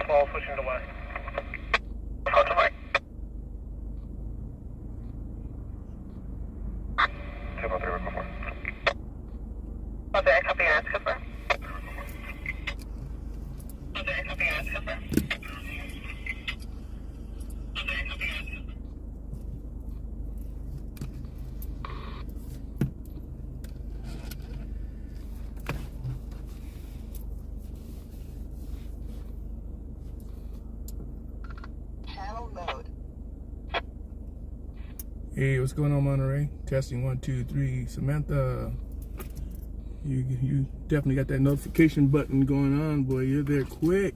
12, switching to west. Hold to right. 203, we're before. Okay, I copy and confirm. Okay, I copy and confirm. Hey, what's going on, Monterey? Testing 1, 2, 3. Samantha, you definitely got that notification button going on, boy. You're there quick.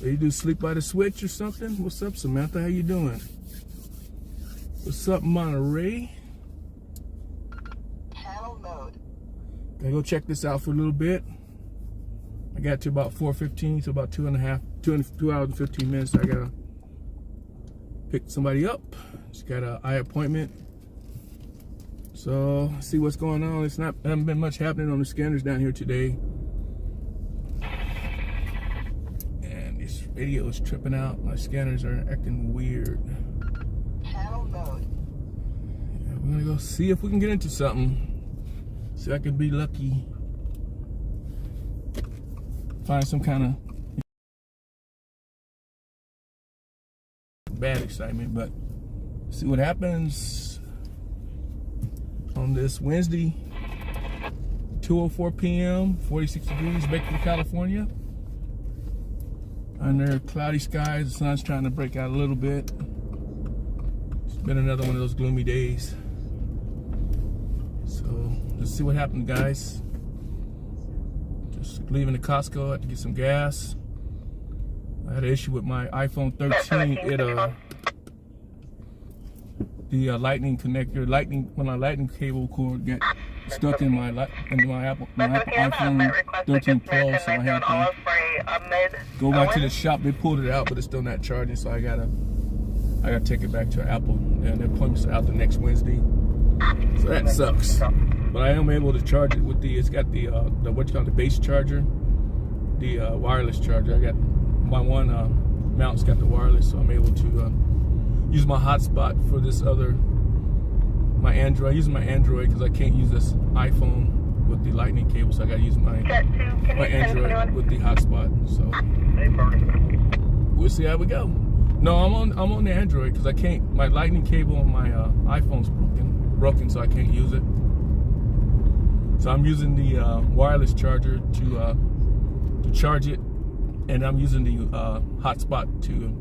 You do sleep by the switch or something? What's up, Samantha? How you doing? What's up, Monterey? Panel mode. Gotta go check this out for a little bit. I got to about 4:15, so about 2 hours and 15 minutes. I gotta pick somebody up. Just got an eye appointment. So see what's going on. Haven't been much happening on the scanners down here today. And this radio is tripping out. My scanners are acting weird. Panel mode. Yeah, we're gonna go see if we can get into something. See if I can be lucky. Find some kind of bad excitement, but see what happens on this Wednesday, 2:04 p.m., 46 degrees, Bakersfield, California. Under cloudy skies, the sun's trying to break out a little bit. It's been another one of those gloomy days. So let's see what happens, guys. Just leaving the Costco, I had to get some gas. I had an issue with my iPhone 13. The lightning connector, when my lightning cable cord got stuck in my iPhone 13 Pro, so I had to go back to the shop. They pulled it out, but it's still not charging, so I gotta take it back to Apple, and the appointment's out the next Wednesday. So that sucks. But I am able to charge it with it's got the what you call the base charger, the wireless charger. I got my one mount's got the wireless, so I'm able to use my hotspot for this my Android. Using my Android because I can't use this iPhone with the lightning cable, so I gotta use my Android with the hotspot. So we'll see how we go. No, I'm on the Android because I can't. My lightning cable on my iPhone's broken, so I can't use it. So I'm using the wireless charger to charge it, and I'm using the hotspot to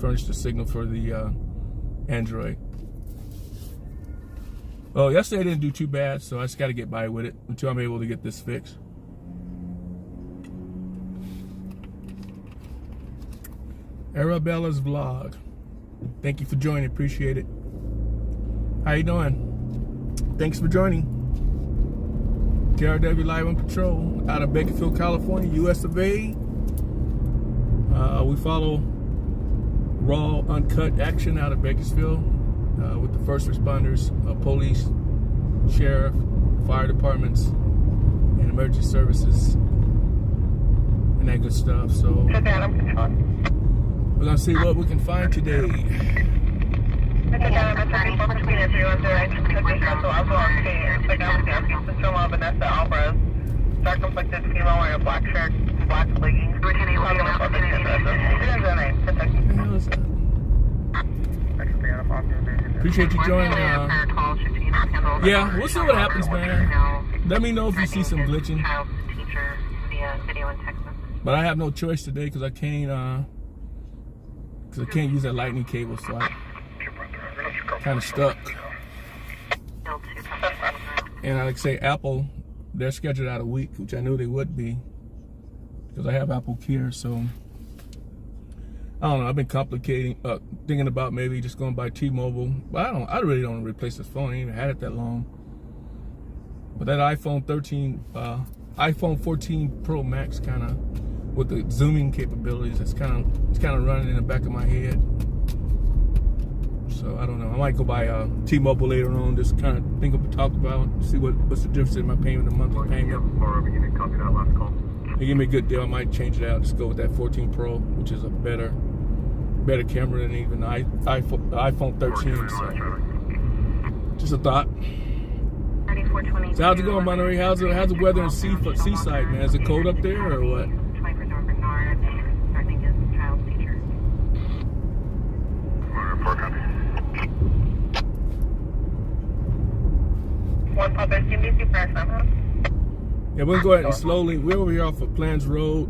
furnish the signal for the Android. Well, yesterday I didn't do too bad, so I just got to get by with it until I'm able to get this fixed. Arabella's vlog. Thank you for joining. Appreciate it. How you doing? Thanks for joining. TRW Live on Patrol out of Bakersfield, California, US of A. We follow raw, uncut action out of Bakersfield with the first responders, police, sheriff, fire departments, and emergency services, and that good stuff. So we're gonna see what we can find today. Dark-complected female wearing a black shirt, black leggings. Appreciate you joining. Yeah, we'll see what happens, man. Let me know if you see some glitching. But I have no choice today because I can't use that lightning cable, so I'm kind of stuck. And like I say, Apple, they're scheduled out a week, which I knew they would be because I have Apple Care. So I don't know. I've been thinking about maybe just going by T-Mobile, but I really don't want to replace this phone. I ain't even had it that long. But that iPhone 14 Pro Max kind of with the zooming capabilities, it's kind of running in the back of my head. So I don't know. I might go buy T-Mobile later on. Just kind of talk about, see what's the difference in my payment, the monthly payment. They give me a good deal. I might change it out. Just go with that 14 Pro, which is a better camera than even the iPhone 13. So, just a thought. So how's it going, Monterey? How's the weather in Seaside, man? Is it cold up there or what? Yeah, we're gonna go ahead and slowly. We're over here off of Plans Road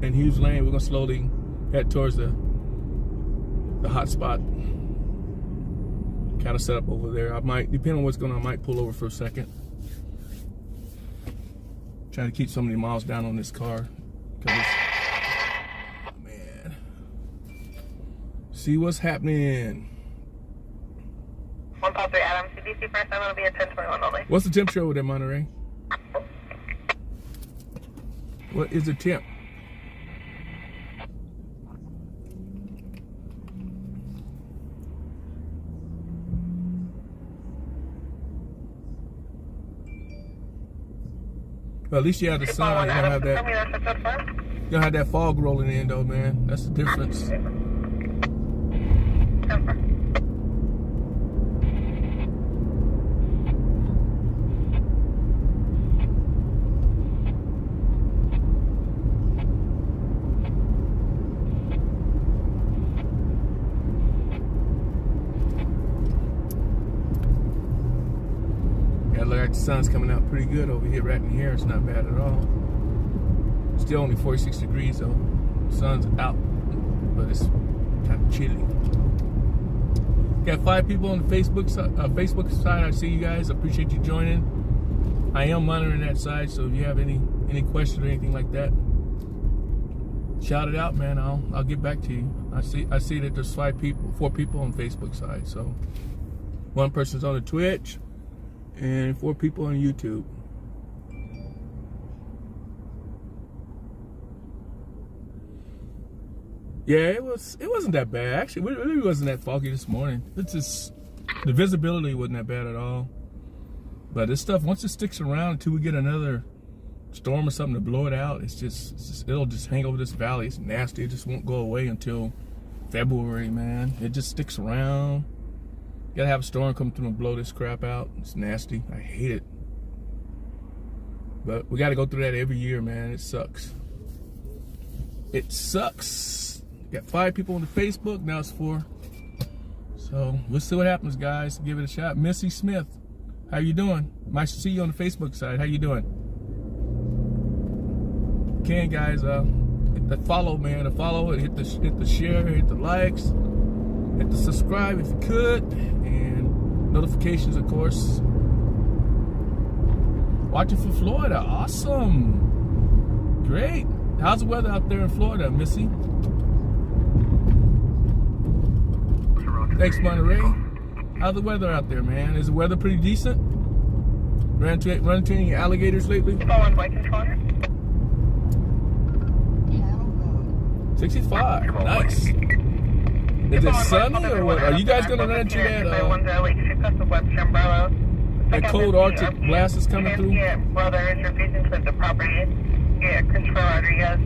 and Hughes Lane. We're gonna slowly head towards the hot spot. Kind of set up over there. I might, depending on what's going on, I might pull over for a second. Try to keep so many miles down on this car. Man. See what's happening. 153 Adam, CDC first, I'm going to be at 1021 only. What's the temperature over there, Monterey? What is the temp? Well, at least you have the sun. You don't have that. You don't have that fog rolling in, though, man. That's the difference. Look like the sun's coming out pretty good over here, right in here. It's not bad at all. Still only 46 degrees though. The sun's out, but it's kind of chilly. Got 5 people on the Facebook side. I see you guys. I appreciate you joining. I am monitoring that side, so if you have any questions or anything like that, shout it out, man. I'll get back to you. I see that there's 4 people on the Facebook side. So 1 person's on the Twitch. And 4 people on YouTube. Yeah, it wasn't that bad. Actually, it really wasn't that foggy this morning. It's just the visibility wasn't that bad at all. But this stuff, once it sticks around until we get another storm or something to blow it out, it'll just hang over this valley. It's nasty. It just won't go away until February, man. It just sticks around. Gotta have a storm come through and blow this crap out. It's nasty. I hate it. But we gotta go through that every year, man. It sucks. It sucks. Got 5 people on the Facebook. Now it's 4. So we'll see what happens, guys. Give it a shot. Missy Smith, how you doing? Nice to see you on the Facebook side. How you doing? Can guys hit the follow, man. The follow it. Hit the share. Hit the likes. Hit the subscribe if you could, and notifications, of course. Watching from Florida, awesome, great. How's the weather out there in Florida, Missy? Thanks, Monterey. How's the weather out there, man? Is the weather pretty decent? Run into any alligators lately? 65, nice. Is it sunny or what? Are you guys going to run into that cold Arctic blast is coming through? Brother is refusing to leave the property. Yeah, Christopher Rodriguez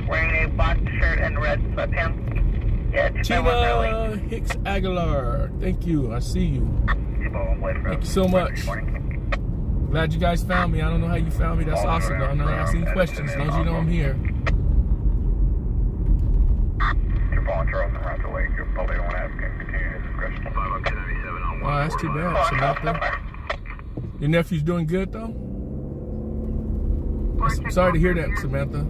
wearing a black shirt and red sweatpants. Yeah, Tina Hicks Aguilar, thank you. I see you. Thank you so much. Glad you guys found me. I don't know how you found me. That's awesome. I'm not asking questions as long as you know I'm here. Oh, that's too bad, Samantha. Your nephew's doing good, though? Sorry to hear that, Samantha.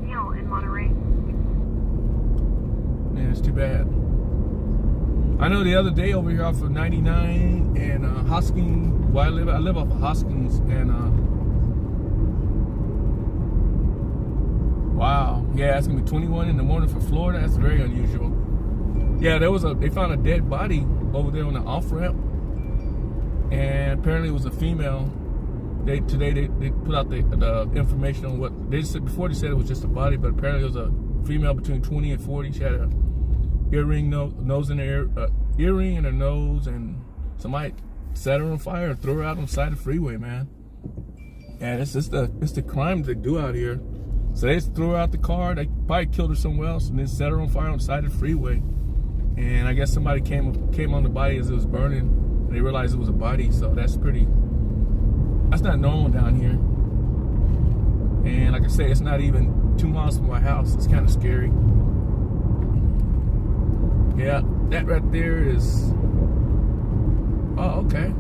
Man, it's too bad. I know the other day over here off of 99 and Hoskins, where I live off of Hoskins, and wow, yeah, it's gonna be 21 in the morning for Florida. That's very unusual. Yeah, they found a dead body over there on the off ramp, and apparently it was a female. Today they put out the information on what they said before. They said it was just a body, but apparently it was a female between 20 and 40. She had a earring in her nose, and somebody set her on fire and threw her out on the side of the freeway, man. And it's the crimes they do out here. So they just threw her out the car. They probably killed her somewhere else and then set her on fire on the side of the freeway. And I guess somebody came on the body as it was burning. And they realized it was a body. So that's not normal down here. And like I say, it's not even 2 miles from my house. It's kind of scary. Yeah, that right there is... Oh, okay.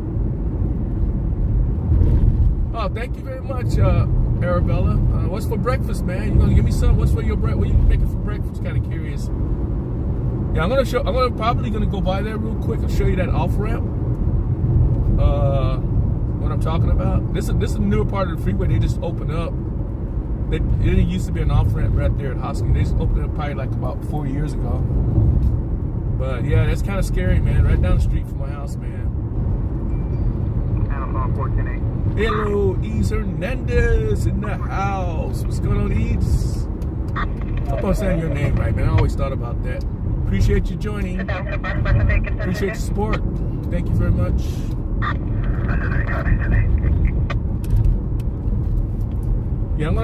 Oh, thank you very much, Arabella. What's for breakfast, man? You gonna give me some? What's for your breakfast? What are you making for breakfast? Kind of curious. Yeah, I'm probably gonna go by there real quick and show you that off ramp. What I'm talking about. This is a newer part of the freeway. They just opened up. It used to be an off ramp right there at Hoskins. They just opened it up probably like about 4 years ago. But yeah, that's kind of scary, man. Right down the street from my house, man. Hello, Ease Hernandez in the house. What's going on, Ease? I hope I'm saying your name right, man. I always thought about that. Appreciate you joining. Appreciate your support. Thank you very much. Yeah, I'm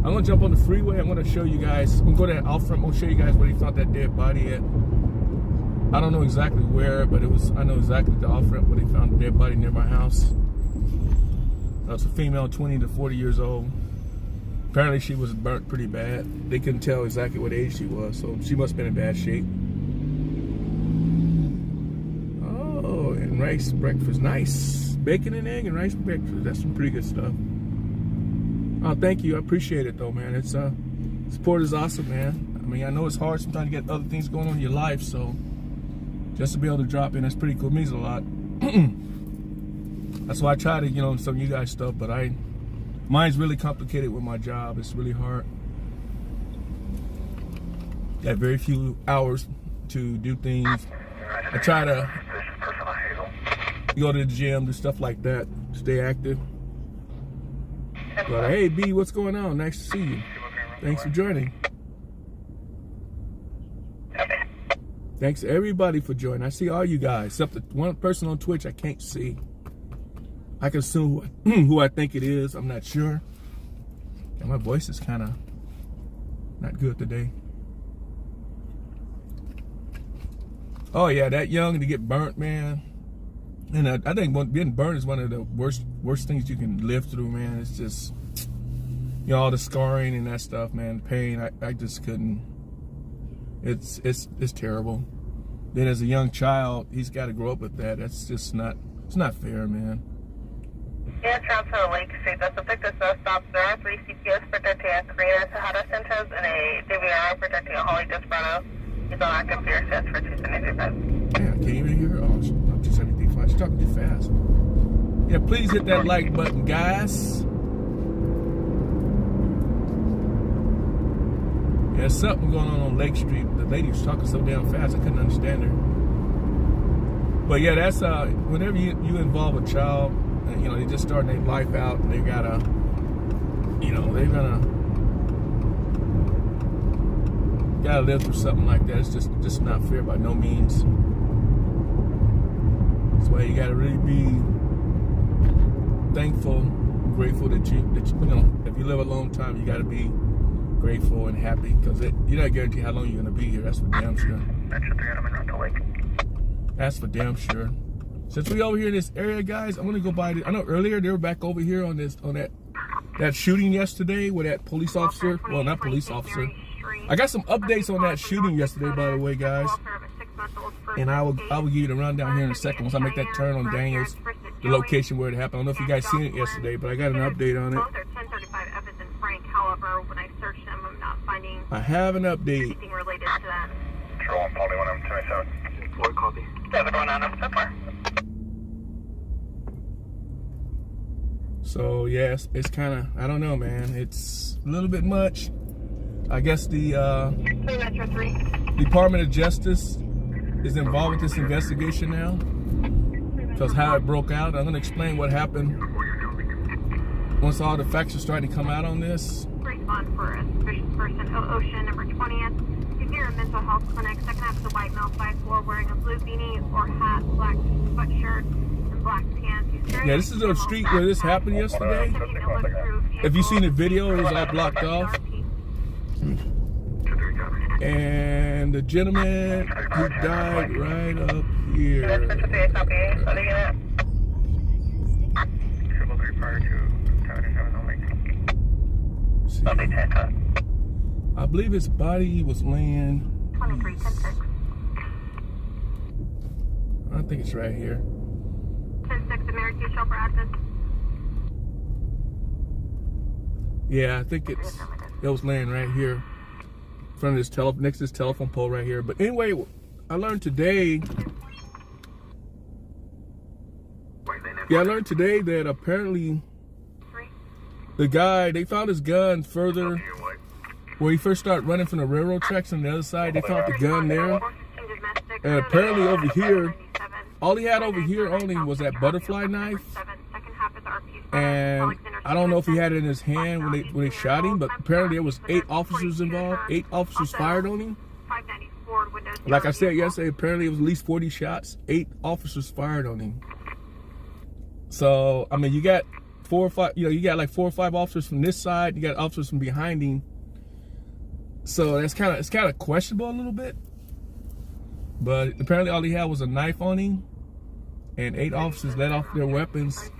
gonna jump on the freeway. I'm gonna show you guys. I'm gonna go to that off ramp. I'm gonna show you guys where they found that dead body at. I don't know exactly where, but I know exactly the off ramp where they found the dead body near my house. That's a female, 20 to 40 years old. Apparently she was burnt pretty bad. They couldn't tell exactly what age she was, so she must have been in bad shape. Oh, and rice breakfast, nice. Bacon and egg and rice breakfast. That's some pretty good stuff. Oh, thank you. I appreciate it though, man. It's support is awesome, man. I mean, I know it's hard sometimes to get other things going on in your life, so just to be able to drop in, that's pretty cool. It means a lot. That's why I try to, some of you guys stuff, but mine's really complicated with my job. It's really hard. Got very few hours to do things. I try to go to the gym, do stuff like that, stay active. But hey, B, what's going on? Nice to see you. Thanks for joining. Thanks to everybody for joining. I see all you guys, except the one person on Twitch I can't see. I can assume who I think it is. I'm not sure. And my voice is kind of not good today. Oh yeah, that young to get burnt, man. And I think being burnt is one of the worst things you can live through, man. It's just, all the scarring and that stuff, man. The pain, I just couldn't. It's terrible. Then as a young child, he's got to grow up with that. That's just not. It's not fair, man. Yeah, transfer Lake Street. That's effective stops. There are 3 CPS protecting a Karina Tejada Sanchez and a DVR protecting a Holly Desperado. He's on active fear sets for 275. Yeah, can't even hear her. Oh, 275. She's talking too fast. Yeah, please hit that like button, guys. Yeah, there's something going on Lake Street. The lady was talking so damn fast, I couldn't understand her. But yeah, that's whenever you involve a child, they just starting their life out, and they gotta, they're gotta live through something like that. It's just not fair by no means. That's why you gotta really be thankful, grateful that you if you live a long time, you gotta be grateful and happy, because you're not guaranteed how long you're gonna be here. That's for damn sure. That's for damn sure. Since we over here in this area, guys, I'm gonna go by. I know earlier they were back over here on that shooting yesterday with that police officer. Well, not police officer. I got some updates on that shooting yesterday, by the way, guys. And I will give you the rundown here in a second once I make that turn on Daniels, the location where it happened. I don't know if you guys seen it yesterday, but I got an update on it. I have an update. Related to that. Control 1, Polly 127. 4 copy. 719 so far. So yes, it's kind of, I don't know, man. It's a little bit much. I guess the Department of Justice is involved with this investigation now, because how it broke out. I'm going to explain what happened once all the facts are starting to come out on this. Respond for a suspicious person, Ocean number 20th. He's near a mental health clinic. Second half of the white male, 5'4", wearing a blue beanie or hat, black sweatshirt, and black pants. He's very Yeah, this is the street where this happened yesterday. If you've seen the video, it was all blocked off. And the gentleman who died right up here. I believe his body was laying. 23-10-6. I think it's right here. 10-6, American Shelter Access. Yeah, I think it was laying right here. In front of this next to this telephone pole right here. But anyway, I learned today. Yeah, I learned today that apparently the guy, they found his gun further where he first started running from the railroad tracks on the other side. They found the gun there. And apparently over here, all he had over here only was that butterfly knife. And I don't know if he had it in his hand when they shot him, but apparently there was 8 officers involved. 8 officers fired on him. Like I said yesterday, apparently it was at least 40 shots. 8 officers fired on him. So, I mean, you got 4 or 5, you got like 4 or 5 officers from this side. You got officers from behind him. So it's kind of questionable a little bit. But apparently all he had was a knife on him. And 8 officers let off their weapons.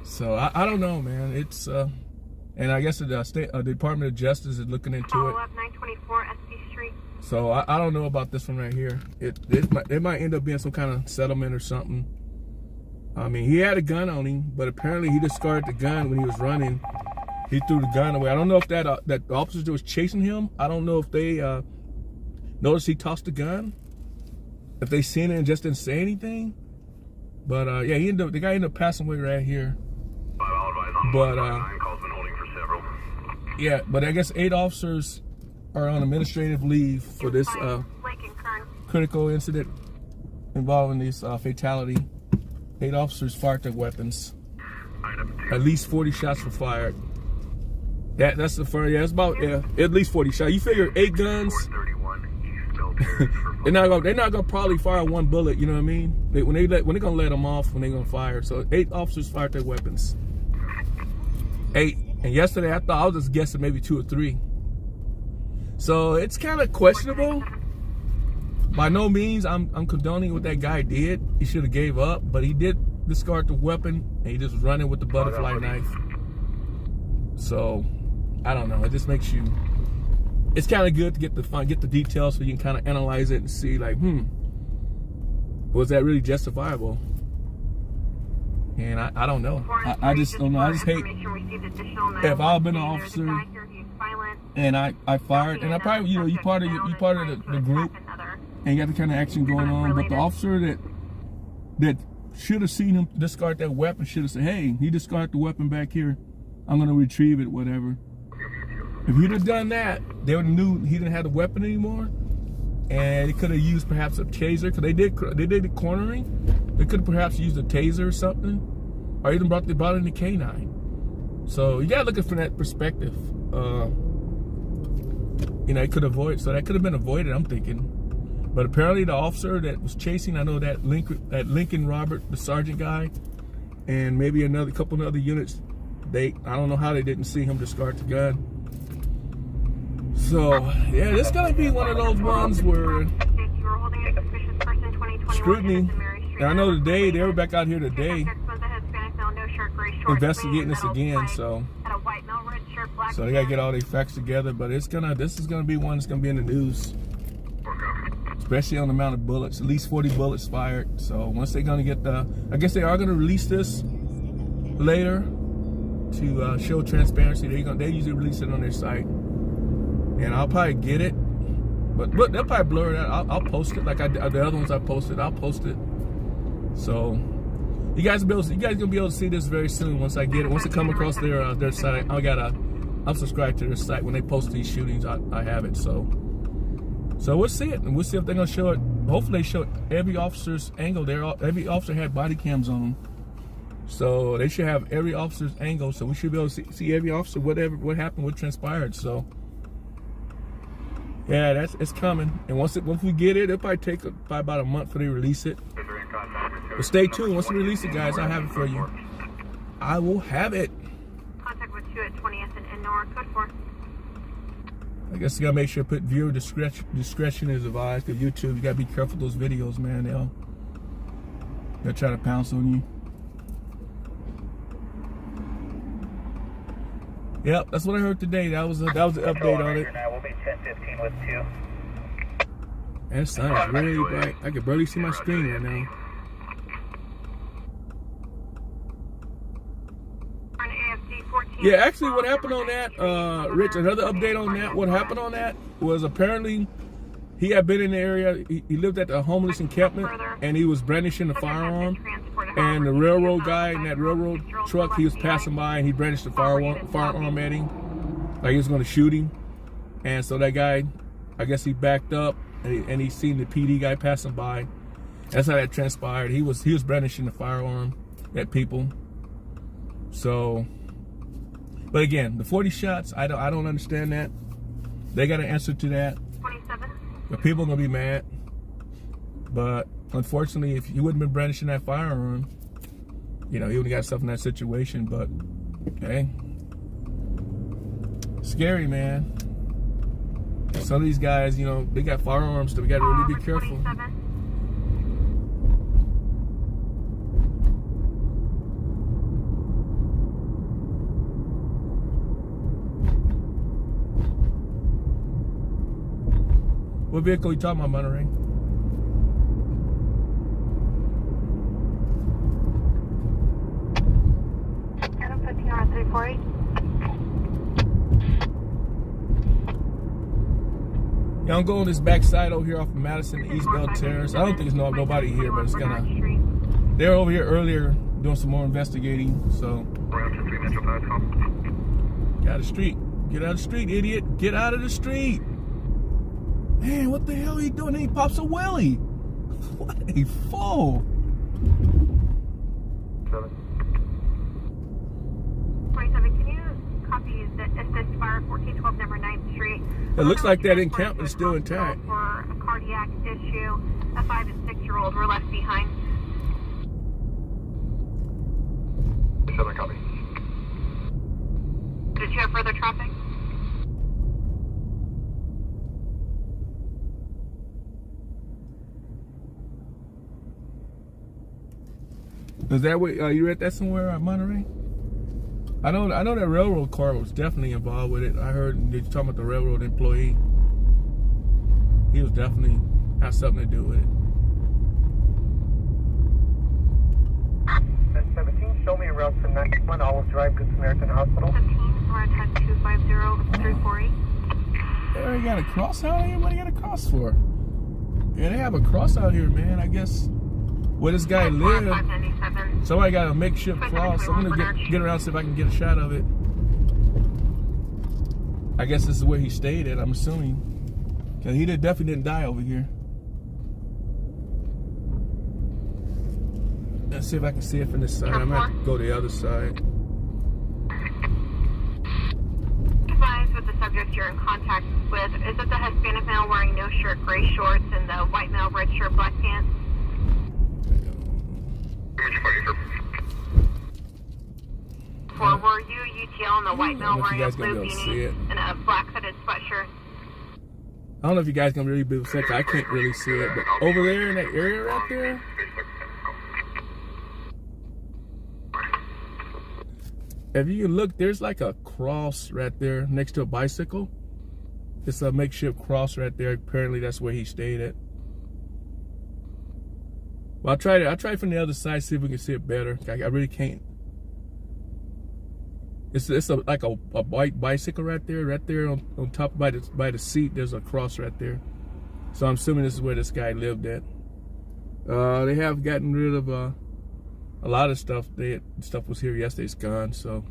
So I don't know, man. It's and I guess the Department of Justice is looking into it. 924 SP Street. So I don't know about this one right here. It might end up being some kind of settlement or something. I mean, he had a gun on him, but apparently he discarded the gun when he was running. He threw the gun away. I don't know if that the officers that was chasing him, I don't know if they noticed he tossed the gun. If they seen it and just didn't say anything. But yeah, the guy ended up passing away right here. But yeah, but I guess 8 officers are on administrative leave for this critical incident involving this fatality. 8 officers fired their weapons. At least 40 shots were fired. That's the first. Yeah, it's about at least 40 shots. You figure 8 guns. they're not gonna probably fire 1 bullet. You know what I mean? When they're gonna let them off, when they're gonna fire. So 8 officers fired their weapons. 8. And yesterday I thought I was just guessing maybe 2 or 3. So it's kind of questionable. By no means I'm condoning what that guy did. He should have gave up, but he did discard the weapon and he just was running with the butterfly knife. So I don't know. It just makes you. It's kind of good to get the details so you can kind of analyze it and see like, was that really justifiable? And I don't know. I just don't know. I just hate if I've been an officer and I fired, and I probably you part of the group and you got the kind of action going on, but the officer that should have seen him discard that weapon should have said, hey, he discarded the weapon back here. I'm gonna retrieve it, whatever. If he'd have done that, they would have knew he didn't have the weapon anymore, and he could have used perhaps a taser, because they did the cornering. They could have perhaps used a taser or something, or even brought in the canine. So you gotta look at it from that perspective. It could avoid. So that could have been avoided, I'm thinking. But apparently the officer that was chasing, I know that Lincoln Robert, the sergeant guy, and maybe a couple of other units, I don't know how they didn't see him discard the gun. So yeah, this is gonna be one of those ones where scrutiny. And I know today they were back out here today investigating this again. So they gotta get all their facts together. But this is gonna be one that's gonna be in the news, especially on the amount of bullets. At least 40 bullets fired. So once they're gonna get I guess they are gonna release this later to show transparency. They usually release it on their site, and I'll probably get it, but they'll probably blur it out. I'll post it like the other ones I posted. I'll post it, so you guys gonna be able to see this very soon once I get it. Once it come across their site, I'm subscribed to their site. When they post these shootings, I have it. So we'll see it, and we'll see if they're gonna show it. Hopefully, they show every officer's angle. Every officer had body cams on them. So they should have every officer's angle, so we should be able to see every officer, what happened, what transpired. So yeah, it's coming. And once we get it, it'll probably take about a month before they release it. But stay tuned. Once we release it, guys, I'll have it for you. I will have it. Contact with 2 at 20th and Innor, code 4. I guess you gotta make sure to put viewer discretion is advised. Cause YouTube, you gotta be careful of those videos, man. They'll try to pounce on you. Yep, that's what I heard today. That was the update on it. We'll be 10:15 with 2. And the sun is really bright. I can barely see my screen right now. Yeah, actually what happened on that, Rich, another update on that, what happened on that was apparently he had been in the area, he lived at the homeless encampment, and he was brandishing a firearm, and the railroad guy in that railroad truck, he was passing by and he brandished the firearm at him, like he was going to shoot him. And so that guy, I guess he backed up and he seen the PD guy passing by. That's how that transpired. He was brandishing the firearm at people. So, but again, the 40 shots, I don't understand that. They got an answer to that. 27. But people are gonna be mad. But unfortunately, if he wouldn't been brandishing that firearm, you know, he would have got stuff in that situation. But hey, scary, man. Some of these guys, you know, they got firearms, so we gotta really be careful. 27. What vehicle are you talking about, Monterey? Adam 15 on 348. Yeah, I'm going this backside over here off of Madison to East Bell Terrace. I don't think there's nobody here, but it's gonna. They were over here earlier doing some more investigating, so. Get out of the street. Get out of the street, idiot. Get out of the street. Man, what the hell are you doing? He pops a wheelie. What a fool. 27, can you copy the assist fire 1412 number 9th Street? It looks like that encampment is still intact. For a cardiac issue, a 5 and 6-year-old were left behind. 7 copy. Did you have further traffic? Is that what you read that somewhere at Monterey? I know that railroad car was definitely involved with it. I heard you talking about the railroad employee. He was definitely had something to do with it. 17, show me a route to 91 Olive Drive, Good Samaritan Hospital. 15, we're at 250-348. They already got a cross out here? What do you got a cross for? Yeah, they have a cross out here, man. I guess where this guy lived, somebody got a makeshift cross. I'm gonna get around, see if I can get a shot of it. I guess this is where he stayed at, I'm assuming. Cause he definitely didn't die over here. Let's see if I can see it from this side. I'm gonna have to go to the other side. Advise with the subject you're in contact with. Is it the Hispanic male wearing no shirt, gray shorts, and the white male, red shirt, black pants? Or were you UTL and the white male wearing a blue beanie and a black hooded sweatshirt? I don't know if you guys can really be able to see it. I can't really see it, but over there in that area right there, if you look, there's like a cross right there next to a bicycle. It's a makeshift cross right there. Apparently that's where he stayed at. Well, I'll try from the other side, see if we can see it better. I really can't. It's like a white bicycle right there on top by the seat. There's a cross right there. So I'm assuming this is where this guy lived at. They have gotten rid of a lot of stuff. Stuff was here yesterday. It's gone. So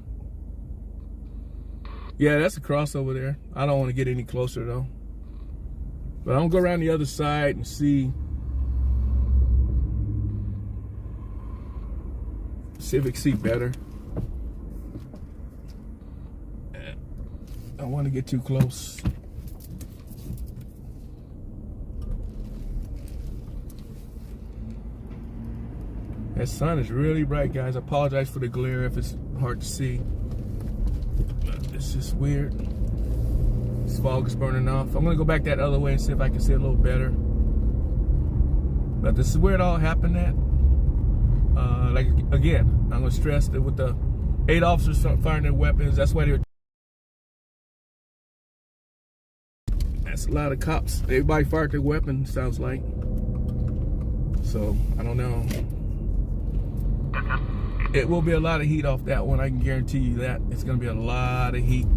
yeah, that's a cross over there. I don't want to get any closer though. But I'm gonna go around the other side and see if we can see better. I don't want to get too close. That sun is really bright, guys. I apologize for the glare if it's hard to see. But it's just weird. This fog is burning off. I'm gonna go back that other way and see if I can see a little better. But this is where it all happened at. Like again, I'm gonna stress that with the 8 officers firing their weapons, that's why they're. That's a lot of cops. Everybody fired their weapons, sounds like. So I don't know. It will be a lot of heat off that one. I can guarantee you that. It's gonna be a lot of heat.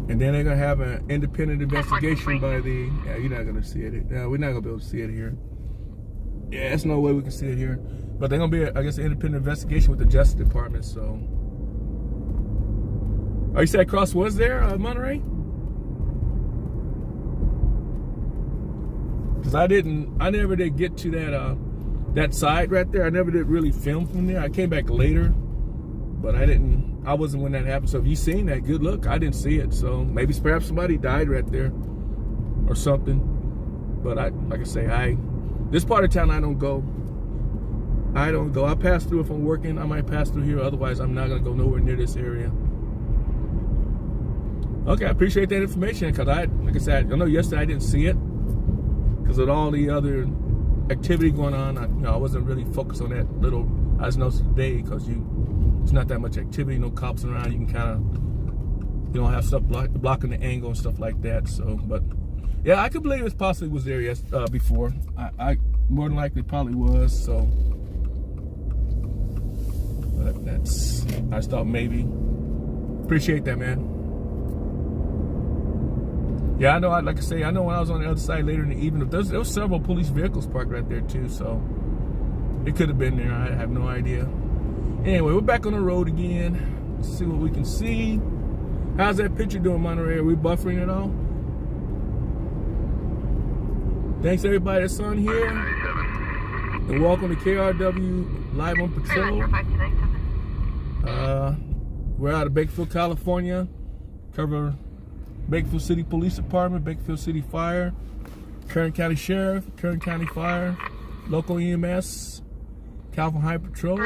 And then they're gonna have an independent investigation by the. Yeah, you're not gonna see it. Yeah, we're not gonna be able to see it here. Yeah, there's no way we can see it here. But they're gonna be, I guess, an independent investigation with the Justice Department. So, oh, you said Cross was there, Monterey? Because I never did get to that side right there. I never did really film from there. I came back later, but I wasn't when that happened. So if you seen that, good luck. I didn't see it. So maybe perhaps somebody died right there or something. But like I say, this part of town I don't go. I pass through if I'm working. I might pass through here. Otherwise, I'm not gonna go nowhere near this area. Okay, I appreciate that information because like I said, I know yesterday I didn't see it because of all the other activity going on. I wasn't really focused on that little. I just noticed today because there's not that much activity, no cops around. You can kind of, have stuff blocking the angle and stuff like that. So, but yeah, I could believe it possibly was there before. I more than likely probably was. So, but I just thought maybe. Appreciate that, man. Yeah, I know. Like I say, I know when I was on the other side later in the evening, there was several police vehicles parked right there too. So it could have been there. I have no idea. Anyway, we're back on the road again. Let's see what we can see. How's that picture doing, Monterey? Are we buffering at all? Thanks everybody that's on here. And welcome to KRW Live on Patrol. We're out of Bakersfield, California. Cover Bakersfield City Police Department, Bakersfield City Fire, Kern County Sheriff, Kern County Fire, local EMS, Calvin High Patrol.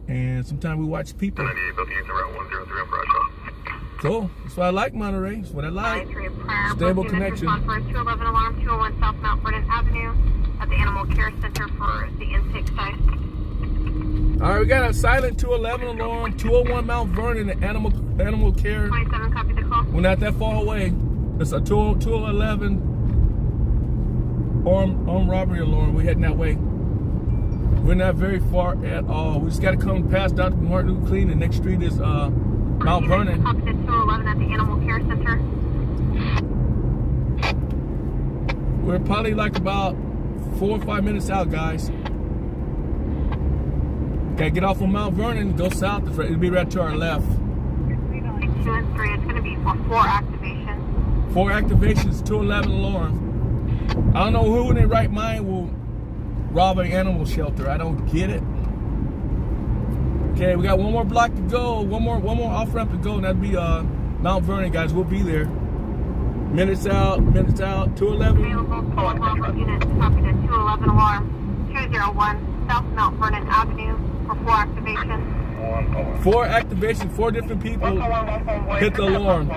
And sometimes we watch people. Cool. That's what I like, Monterey. That's what I like. Stable connection. 211 alarm, 201 South Mount Vernon Avenue at the Animal Care Center for the intake site. All right, we got a silent 211 alarm, 201 Mount Vernon, Animal Care. 27, copy the call. We're not that far away. It's a 211 armed robbery alarm. We're heading that way. We're not very far at all. We just got to come past Dr. Martin Luther King. The next street is Mount Vernon. Copy the 211 at the Animal Care Center. We're probably like about 4 or 5 minutes out, guys. Okay, get off of Mount Vernon, go south. It'll be right to our left. 2 and 3. It's going to be for 4 activations. 4 activations, 211 alarm. I don't know who in their right mind will rob an animal shelter. I don't get it. Okay, we got one more block to go. One more off ramp to go, and that'd be Mount Vernon, guys. We'll be there. Minutes out. 211. Available units. Copy the 211 alarm. 201 South Mount Vernon Avenue for 4 activations. 4 activations. 4 different people hit the alarm.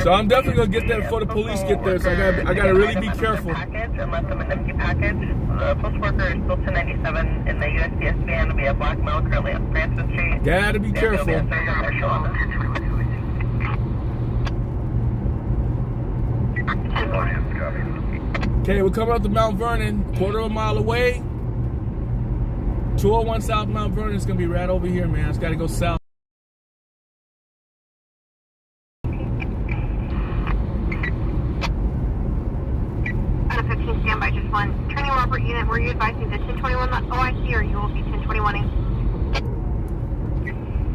So I'm definitely gonna get there before the police get there. So I gotta really be careful. Unless I'm an empty package, the post worker is still 1097 in the USPS van to be a black male currently on Francis Street. Gotta be careful. Okay, we're coming up to Mount Vernon, quarter of a mile away. 201 South Mount Vernon is gonna be right over here, man. It's gotta go south. Standby, just one. Training Robert unit, were you advising the 1021 OIC or you will be 1021ing?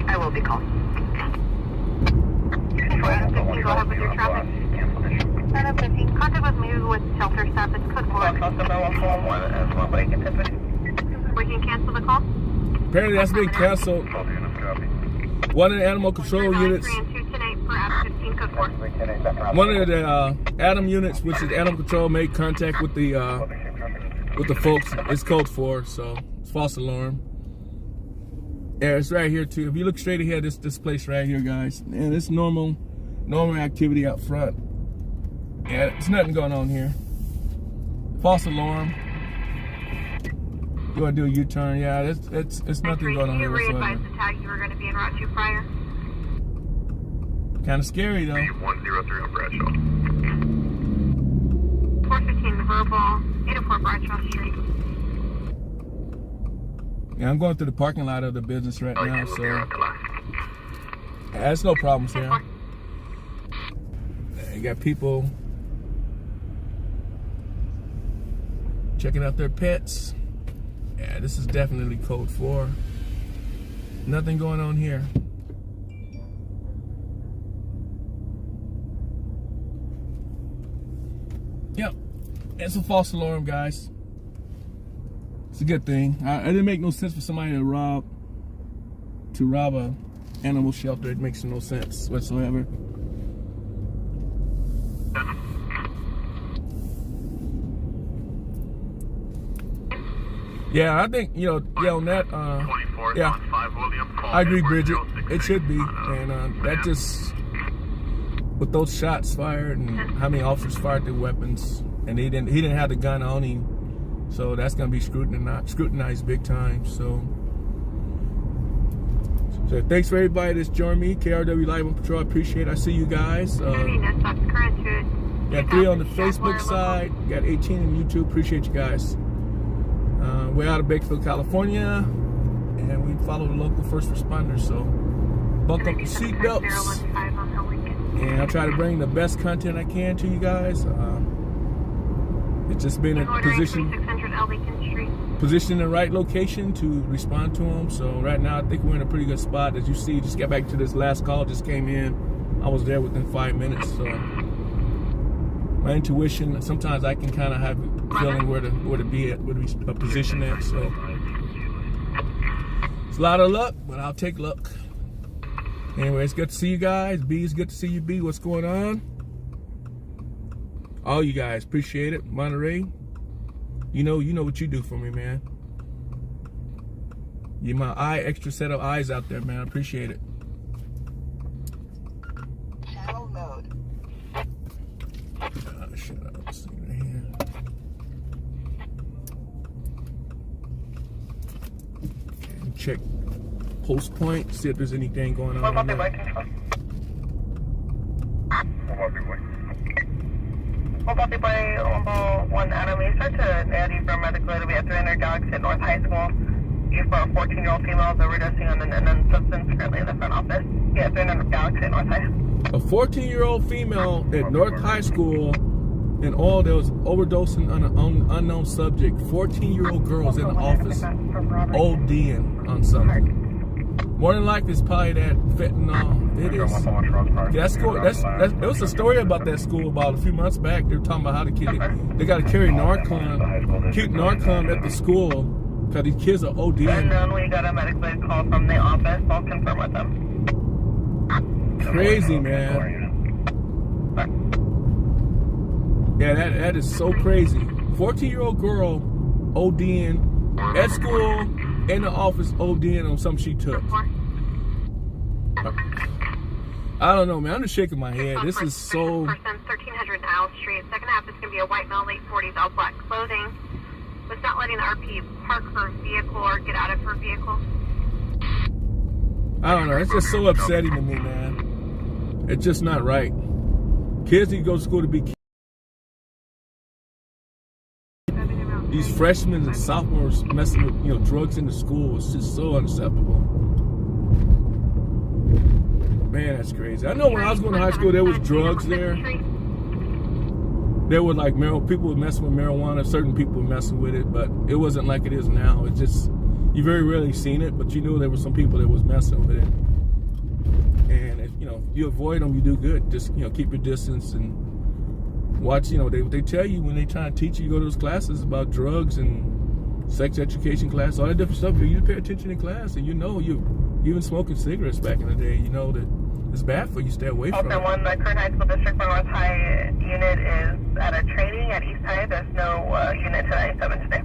I will be called. 1015, go ahead with your traffic. 1015, contact with me with shelter staff. It's code 4. We can cancel the call? Apparently that's been canceled. One of the animal control units. 3 and 2 tonight for App 15. Code 4. One of the Adam units, which is Adam Control, made contact with the folks. It's code 4, so it's false alarm. Yeah, it's right here too. If you look straight ahead, this place right here, guys, and it's normal activity out front. Yeah, there's nothing going on here. False alarm. You want to do a U-turn? Yeah, it's nothing going on here whatsoever. Re-advise the tag you were going to be en route to prior. Kind of scary though. 103 on Bradshaw. 415 verbal, 804 Bradshaw Street. Yeah, I'm going through the parking lot of the business right now, so yeah, there's no problems here. You got people checking out their pets. Yeah, this is definitely code 4. Nothing going on here. Yep, it's a false alarm, guys. It's a good thing. It didn't make no sense for somebody to rob a animal shelter. It makes no sense whatsoever. Yeah, I think, yeah, on that, yeah, I agree, Bridget. It should be, and that just, with those shots fired and how many officers fired their weapons, and he didn't have the gun on him, so that's gonna be scrutinized big time. So thanks for everybody that's joined me. KRW Live on Patrol. I appreciate it. I see you guys. Got 3 on the Facebook side. Got 18 on YouTube. Appreciate you guys. We're out of Bakersfield, California, and we follow the local first responders. So buckle up your seatbelts, and I'll try to bring the best content I can to you guys. It's just been a position in the right location to respond to them. So right now, I think we're in a pretty good spot. As you see, just got back to this last call, just came in. I was there within 5 minutes. So my intuition, sometimes I can kind of have a feeling where to be at, where to be positioned at. So it's a lot of luck, but I'll take luck. Anyway, it's good to see you guys. B, it's good to see you, B. What's going on? All you guys, appreciate it. Monterey, you know what you do for me, man. You're my extra set of eyes out there, man. I appreciate it. Channel mode. Shut up. Let's see right here. And check post point, see if there's anything going on. One Adam, you start to Natty from Medical to be at 300 Galaxy at North High School. You for a 14-year-old female is overdosing on an unknown substance currently in the front office. Yeah, 300 Galaxy at North High. A 14-year-old female at North High School, and all there was overdosing on an unknown subject. 14-year-old girls in the office ODing on something. More than likely, it's probably that fentanyl. It is. That school. There was a story about that school about a few months back. They were talking about how the kids they got to carry Narcan, keep Narcan at the school because these kids are ODing. And then we got a medical call from the office. I'll confirm with them. Crazy, man. Yeah, that is so crazy. 14-year-old girl ODing at school, in the office, ODing on something she took. I don't know, man. I'm just shaking my head. This is so... 1300 Isle Street. Second half is going to be a white male, late 40s, all black clothing. Was not letting the RP park her vehicle or get out of her vehicle. I don't know. It's just so upsetting to me, man. It's just not right. Kids need to go to school to be kids. These freshmen and sophomores messing with, drugs in the school is just so unacceptable. Man, that's crazy. I know when I was going to high school, there was drugs there. There were like people were messing with marijuana. Certain people were messing with it, but it wasn't like it is now. It's just, you very rarely seen it, but you knew there were some people that was messing with it. And if, you avoid them, you do good. Just, keep your distance and watch, they tell you when they try to teach you, go to those classes about drugs and sex education class, all that different stuff. You pay attention in class, and you even smoking cigarettes back in the day, that it's bad for you. Stay away from it. Also, one, the current high school district for North High unit is at a training at East High. There's no unit to 97 today.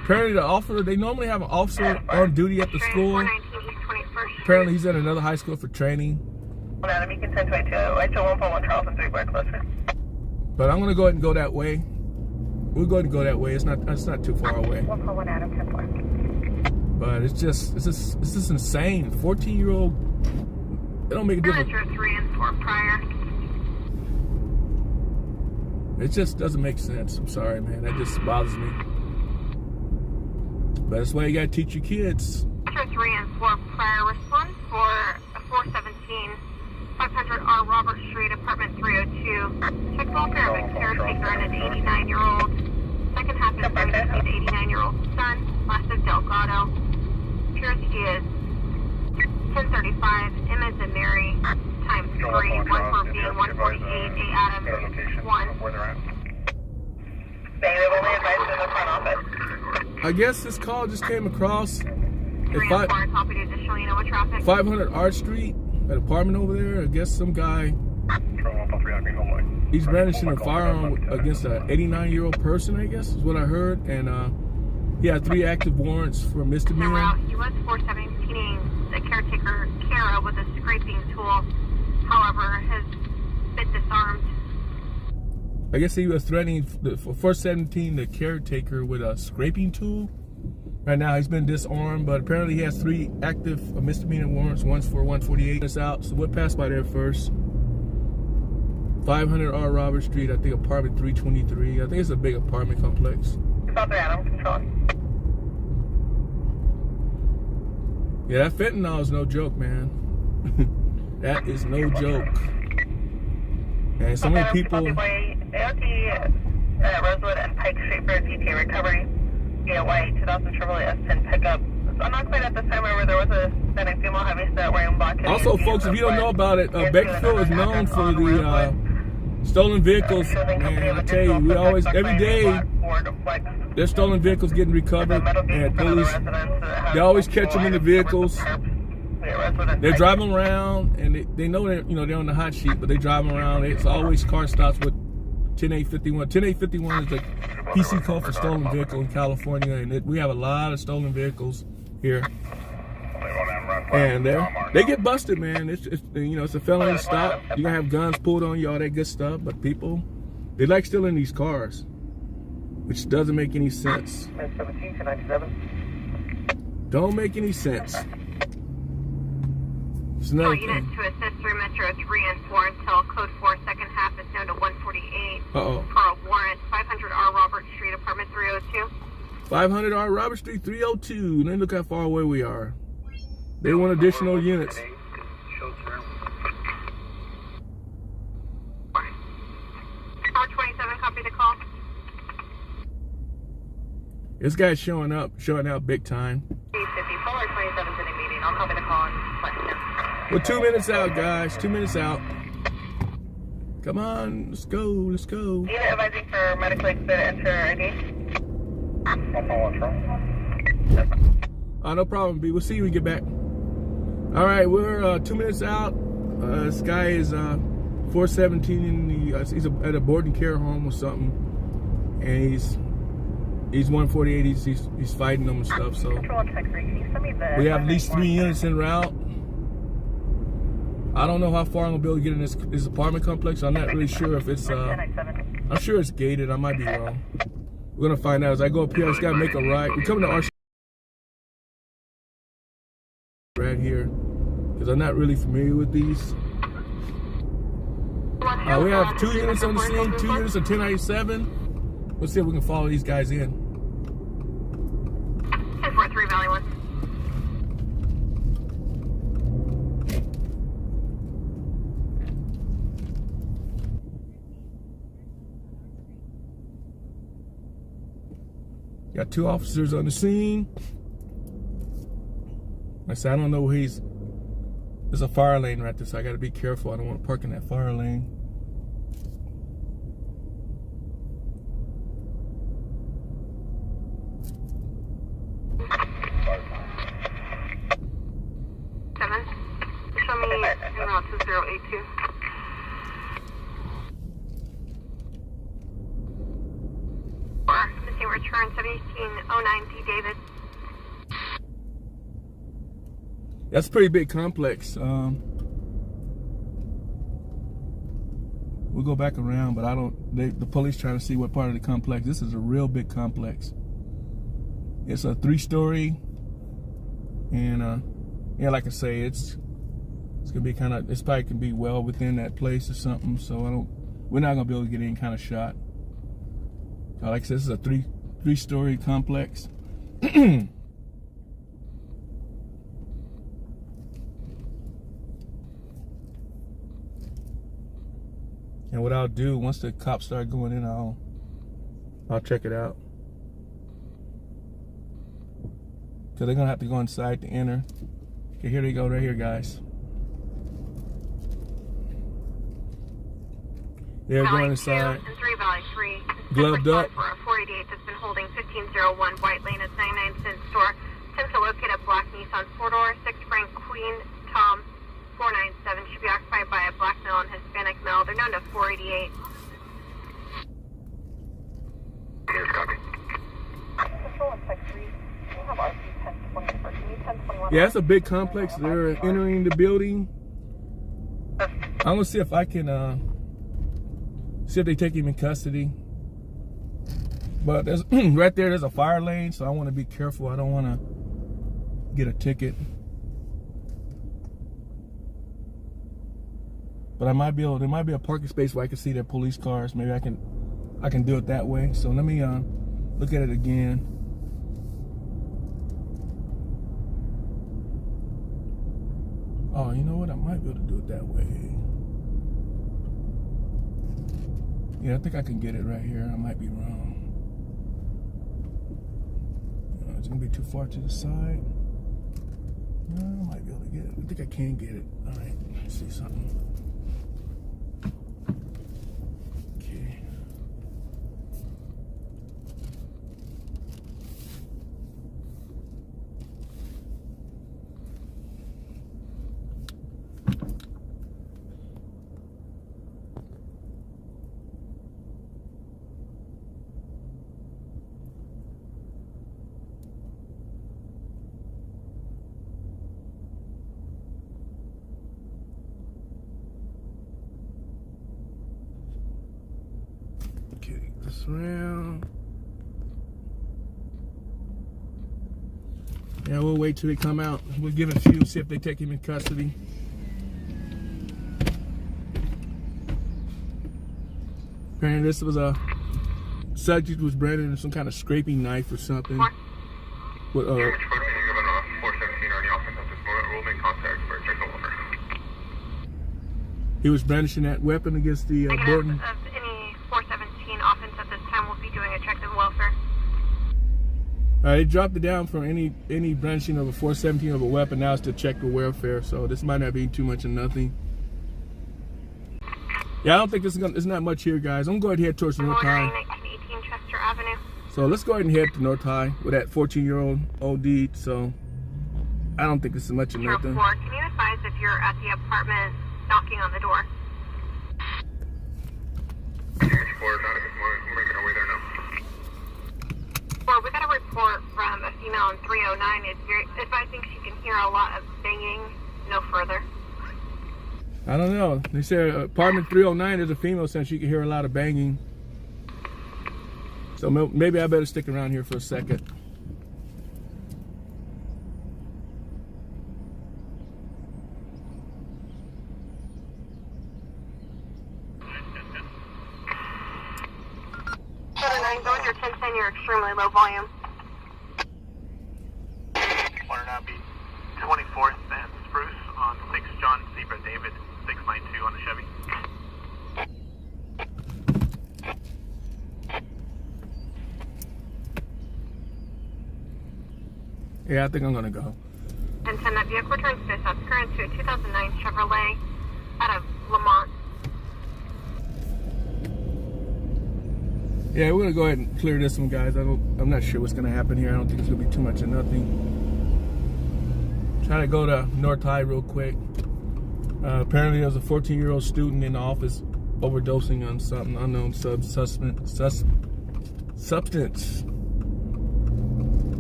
Apparently the officer, they normally have an officer on duty at the school. Apparently he's at another high school for training. Anatomy consent 22, 1.1 Charleston 3 Boy closer. But I'm gonna go ahead and go that way. We'll go ahead and go that way. It's not too far away. 1.1 Adam 10-4. But it's just insane. 14-year-old, it don't make a difference. 3 and 4 prior. It just doesn't make sense. I'm sorry, man. That just bothers me. But that's why you gotta teach your kids. 3 and 4 prior. Response for 417 500R Robert Street, apartment 302. Check welfare of a caretaker and an 89-year-old. Second half is going to see the 89-year-old son. Last is Delgado. Appears he is 1035. M as in Mary. Times 3. 1 for being 148. A Adam. 1. They've only advised in the front office. I guess this call just came across 3 and 4 copied additional Unova traffic. 500 Arch Street, that apartment over there. I guess some guy, he's brandishing a firearm against an 89-year-old person, I guess is what I heard. And he had 3 active warrants for misdemeanor. He was 417ing the caretaker, Kara, with a scraping tool. However, has been disarmed. I guess he was threatening for 417 the caretaker with a scraping tool. Right now he's been disarmed, but apparently he has 3 active misdemeanor warrants. One's for 148. It's out, so we'll pass by there first. 500R Robert Street, I think apartment 323. I think it's a big apartment complex. Stop there, Adam. Control. Yeah, that fentanyl is no joke, man. That is no joke. And so many people. AOT Rosewood and Pike Street for DTA recovery. Yeah, white 2000 Chevrolet S10 pickup. I'm not quite at this time where there was a standing female heavy set wearing black. Also, folks, if you don't know about it, Bakersfield is known for the stolen vehicles. Man, I tell you, we always, every day, there's stolen vehicles getting recovered, and police, they always catch them in the vehicles. They're driving around, and they know they're on the hot sheet, but they driving around. It's always car stops with 10851. 10851 is the PC code for stolen vehicle in California, and we have a lot of stolen vehicles here. And they get busted, man. It's a felony stop. You're gonna have guns pulled on you, all that good stuff. But people, they like stealing these cars, which doesn't make any sense. 17 to 97. Don't make any sense. It's another unit to assist through Metro 3 and 4 until code 4 second half is known to 148. Uh-oh. For a warrant, 500R Robert Street, apartment 302. 500R Robert Street 302. Then look how far away we are. They want additional units. R27, copy the call. This guy's showing out big time. 350, Polar 27's in a meeting. I'll copy the call and let you know. We're 2 minutes out, guys. 2 minutes out. Come on, let's go, let's go. Unit advising for medically extended enter ID. No problem, B. We'll see you when we get back. All right, we're 2 minutes out. This guy is 417 in the. He's at a boarding care home or something, and he's 148. He's fighting them and stuff. So we have at least 3 units en route. I don't know how far I'm gonna be able to get in this apartment complex. I'm not really sure if it's. I'm sure it's gated. I might be wrong. We're gonna find out as I go up here. I just gotta make a right. We're coming to our right here because I'm not really familiar with these. We have 2 units on the scene. 2 units of 1097. Let's see if we can follow these guys in. 1043 Valley 1. Got 2 officers on the scene. Like I said, I don't know where he's. There's a fire lane right there, so I got to be careful. I don't want to park in that fire lane. show me en route to 082. Or missing return 1709 D. David. That's a pretty big complex. We'll go back around, but the police trying to see what part of the complex. This is a real big complex. It's a 3-story, and yeah, like I say, it's gonna be it's probably can be well within that place or something. So we're not gonna be able to get any kind of shot. Like I said, this is a three-story complex. And what I'll do, once the cops start going in, I'll check it out. Because they're going to have to go inside to enter. Okay, here they go, right here, guys. They're going inside. And 3 Valley 3. Gloved up. For a 488 that's been holding 1501 White Lane at 99-cent store. Attempt to locate a black Nissan 4-door, 6 Frank Queen Tom 497. Should be occupied by a black male and Hispanic male. They're known to 488. Here's copy. Yeah, it's a big complex. They're entering the building. I'm gonna see if I can see if they take him in custody. But there's right there's a fire lane, so I want to be careful. I don't want to get a ticket. But there might be a parking space where I can see their police cars. Maybe I can do it that way. So let me look at it again. Oh, you know what? I might be able to do it that way. Yeah, I think I can get it right here. I might be wrong. It's gonna be too far to the side. No, I might be able to get it. I think I can get it. All right, let's see something. Okay. This round. Yeah, we'll wait till they come out. We'll give it a few, see if they take him in custody. Apparently this was a subject was branded in some kind of scraping knife or something. With, We'll make contact for check the water. He was brandishing that weapon against the building. Of any 417 offense at this time, we'll be doing a check of welfare. They dropped it down from any brandishing of a 417 of a weapon. Now it's to check the welfare. So this might not be too much of nothing. Yeah, I don't think it's not much here, guys. I'm going to head towards North High. 1918 Chester Avenue. So let's go ahead and head to North High with that 14-year-old OD. So I don't think this is much of nothing. Can you advise if you're at the apartment knocking on the door? Not at this moment. We're making our way there now. Well, we got a report from a female in 309 advising she can hear a lot of banging, no further. I don't know. They said apartment 309 is a female since she can hear a lot of banging. So maybe I better stick around here for a second. Your 1010, you're extremely low volume. Water not be 24th and Spruce on 6 John Zebra David 692 on the Chevy. Yeah, I think I'm gonna go. 1010, that vehicle returns to South Current to a 2009 Chevrolet out of Lamont. Yeah, we're gonna go ahead and clear this one, guys. I'm not sure what's gonna happen here. I don't think it's gonna be too much of nothing. Trying to go to North High real quick. Apparently there was a 14-year-old student in the office overdosing on something unknown substance.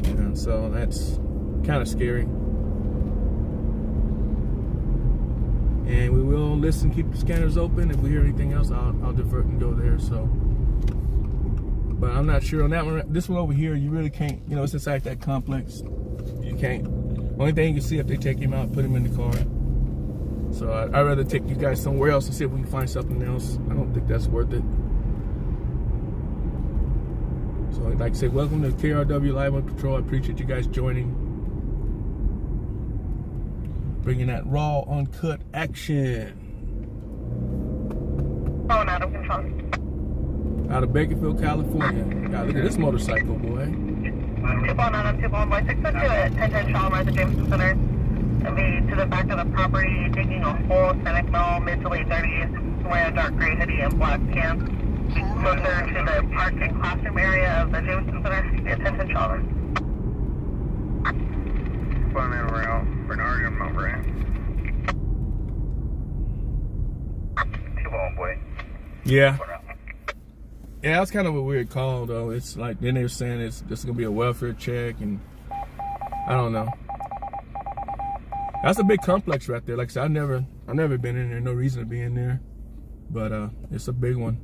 Yeah, so that's kind of scary. And we will listen, keep the scanners open. If we hear anything else, I'll divert and go there. So, but I'm not sure on that one. This one over here, you really can't. You know, it's inside that complex. You can't. Only thing you can see if they take him out, put him in the car. So I'd rather take you guys somewhere else and see if we can find something else. I don't think that's worth it. So I'd like to say welcome to KRW Live on Patrol. I appreciate you guys joining. Bringing that raw, uncut action. Phone out of control. Out of Bakersfield, California. God, look at this motorcycle, boy. 2 phone out of 2 phone boy. 612 at 1010 Shalimar at the Jameson Center. It'll be to the back of the property, taking a full Scenic Mall, mid to late 30s, wearing a dark gray hoodie and black tan. Closer to the park and classroom area of the Jameson Center at 1010 Shalimar. Phone in around Bernard and Mount Brand. 2 phone boy. Yeah. Yeah, that's kind of a weird call, though. It's like, then they were saying it's just going to be a welfare check, and I don't know. That's a big complex right there. Like I said, I've never been in there. No reason to be in there. But it's a big one.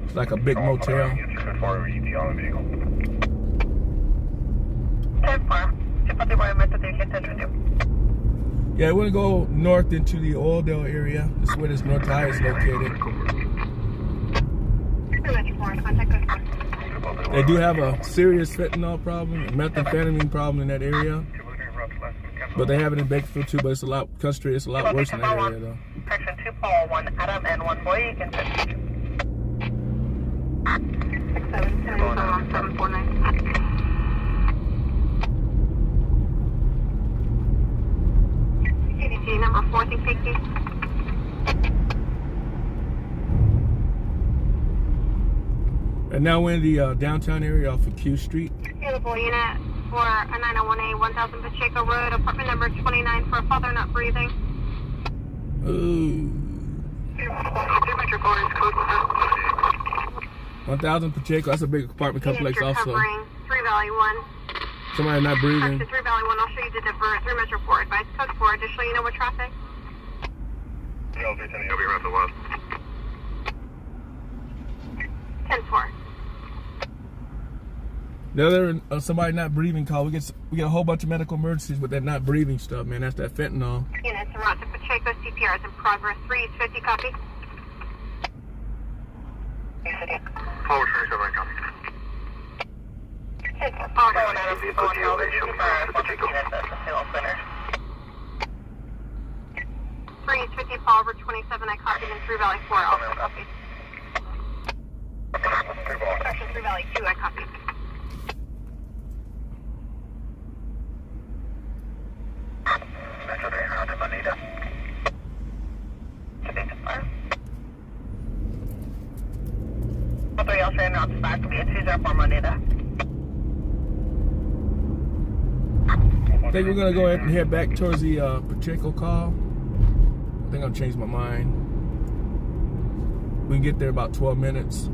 It's like a big motel. 10-4. Yeah, we're going to go north into the Oildale area. This is where this North High is located. They do have a serious fentanyl problem, a methamphetamine problem in that area. But they have it in Bakersfield too, but it's a lot concentrated, it's a lot worse in that area though. Section 2 Paul, 1 Adam and 1 boy, you can fit. 749. CDC number 4, think safety. And now we're in the downtown area off of Q Street. Available unit for a 901A 1000 Pacheco Road, apartment number 29 for a father not breathing. Ooh. 1000 Pacheco, that's a big apartment complex also. 3 Valley 1. Somebody not breathing. 3 Valley 1, I'll show you the divert. 3 Metro 4, advice code 4, additionally, you know what traffic? You'll be right the left. 10-4. The other somebody not breathing call. We get a whole bunch of medical emergencies with that not breathing stuff, man. That's that fentanyl. Units en route to Pacheco, CPR is in progress. 350, copy. Forward 27, copy. Phone out of 2 phone held in Pacheco. 350, Paul over 27, I copied in 3 Valley 4, also copy. Section 3 Valley 2, I copied. I think we're gonna go ahead and head back towards the Pacheco call. I think I'll change my mind. We can get there about 12 minutes.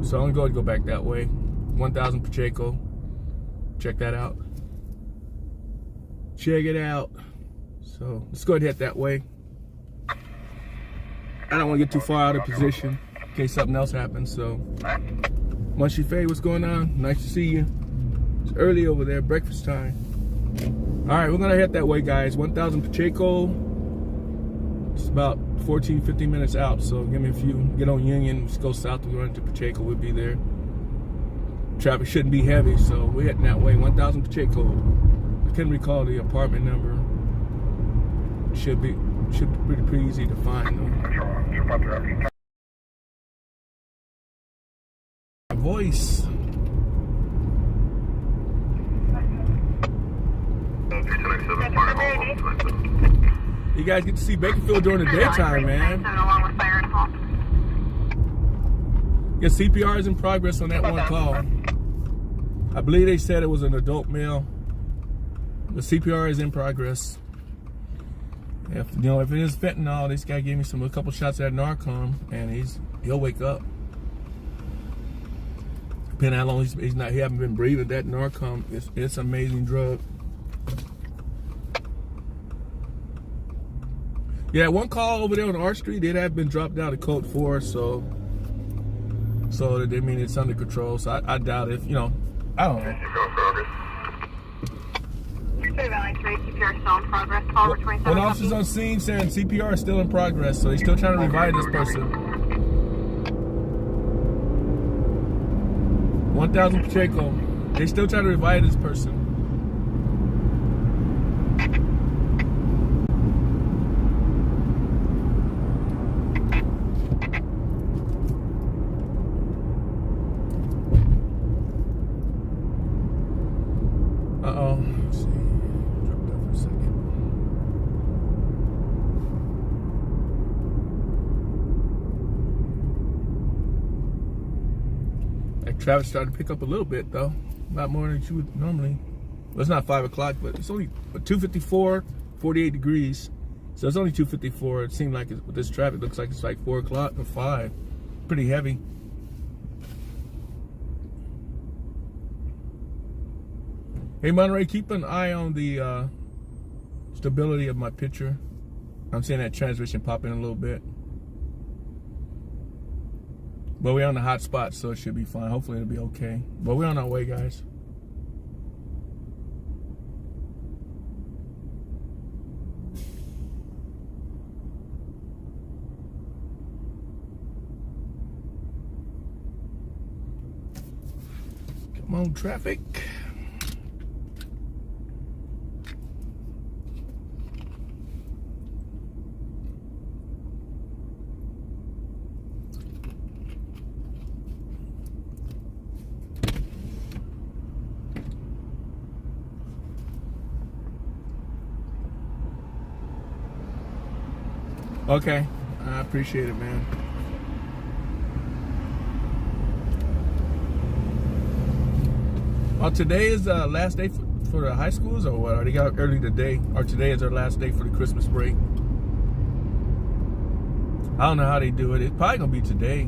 So I'm gonna go back that way. 1000 Pacheco. Check that out. Check it out. So let's go ahead and head that way. I don't want to get too far out of position in case something else happens. So, Munchie Faye, what's going on? Nice to see you. It's early over there, breakfast time. All right, we're gonna head that way, guys. 1000 Pacheco. It's about 14, 15 minutes out. So give me a few. Get on Union, just go south. We run into Pacheco. We'll be there. Traffic shouldn't be heavy, so we're heading that way. 1000 Pacheco. I couldn't recall the apartment number. Should be pretty easy to find though. My voice. You guys get to see Bakersfield during the daytime, man. Yeah, CPR is in progress on that one call. I believe they said it was an adult male. The CPR is in progress. If it is fentanyl, this guy gave me a couple shots of that Narcon, and he'll wake up. Depending on how long he hasn't been breathing. That Narcon, it's an amazing drug. Yeah, one call over there on R Street, it had been dropped down to code 4, so that they mean it's under control. So I doubt it. I don't know. Valley 3, CPR still in progress. Call over 27. When officers on scene saying CPR is still in progress, so they're still trying to revive this person. 1000 Pacheco. They still trying to revive this person. Uh-oh. Let's see. Drop that for a second. That traffic started to pick up a little bit, though. A lot more than you would normally. Well, it's not 5 o'clock, but it's only 2:54, 48 degrees. So it's only 2:54. It seemed like with this traffic, it looks like it's like 4 o'clock or 5. Pretty heavy. Hey, Monterey, keep an eye on the stability of my picture. I'm seeing that transmission pop in a little bit. But we're on the hot spot, so it should be fine. Hopefully it'll be okay. But we're on our way, guys. Come on, traffic. Okay, I appreciate it, man. Well, today is the last day for the high schools, or what? They got early today, or today is our last day for the Christmas break. I don't know how they do it. It's probably gonna be today,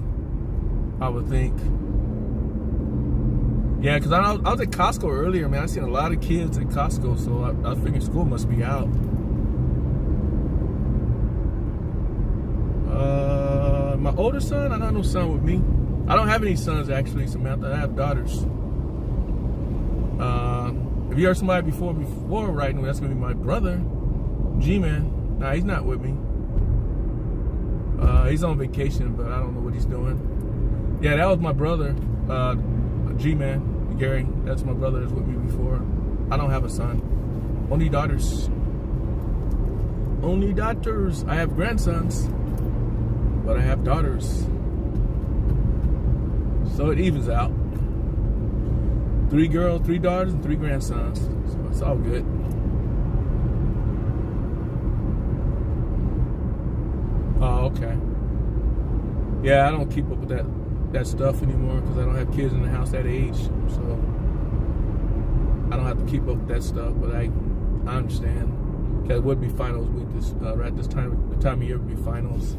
I would think. Yeah, because I was at Costco earlier, man. I seen a lot of kids at Costco, so I figured school must be out. My older son, I got no son with me. I don't have any sons, actually, Samantha. I have daughters. If you heard somebody before writing, that's going to be my brother, G-Man. Nah, he's not with me. He's on vacation, but I don't know what he's doing. Yeah, that was my brother, G-Man, Gary. That's my brother that's with me before. I don't have a son. Only daughters. Only daughters. I have grandsons, but I have daughters. So it evens out. 3 girls, 3 daughters, and 3 grandsons. So it's all good. Oh, okay. Yeah, I don't keep up with that stuff anymore because I don't have kids in the house that age. So I don't have to keep up with that stuff, but I understand. Because it would be finals week right this time. The time of year would be finals.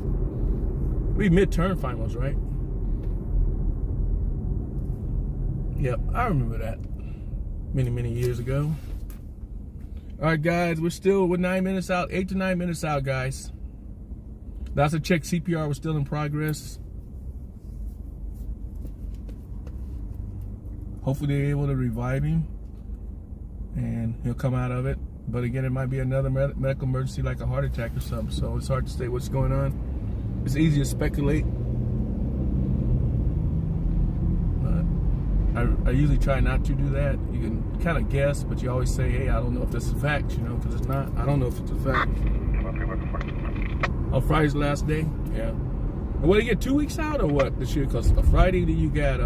We midterm finals, right? Yep, I remember that. Many years ago. All right, guys, we're 9 minutes out, 8 to 9 minutes out, guys. That's a check. CPR was still in progress. Hopefully they're able to revive him and he'll come out of it. But again, it might be another medical emergency like a heart attack or something. So it's hard to say what's going on. It's easy to speculate. I usually try not to do that. You can kind of guess, but you always say, hey, I don't know if that's a fact, because it's not. I don't know if it's a fact. Oh, Friday's the last day? Yeah. And what, do you get 2 weeks out or what this year? Because Friday, then you got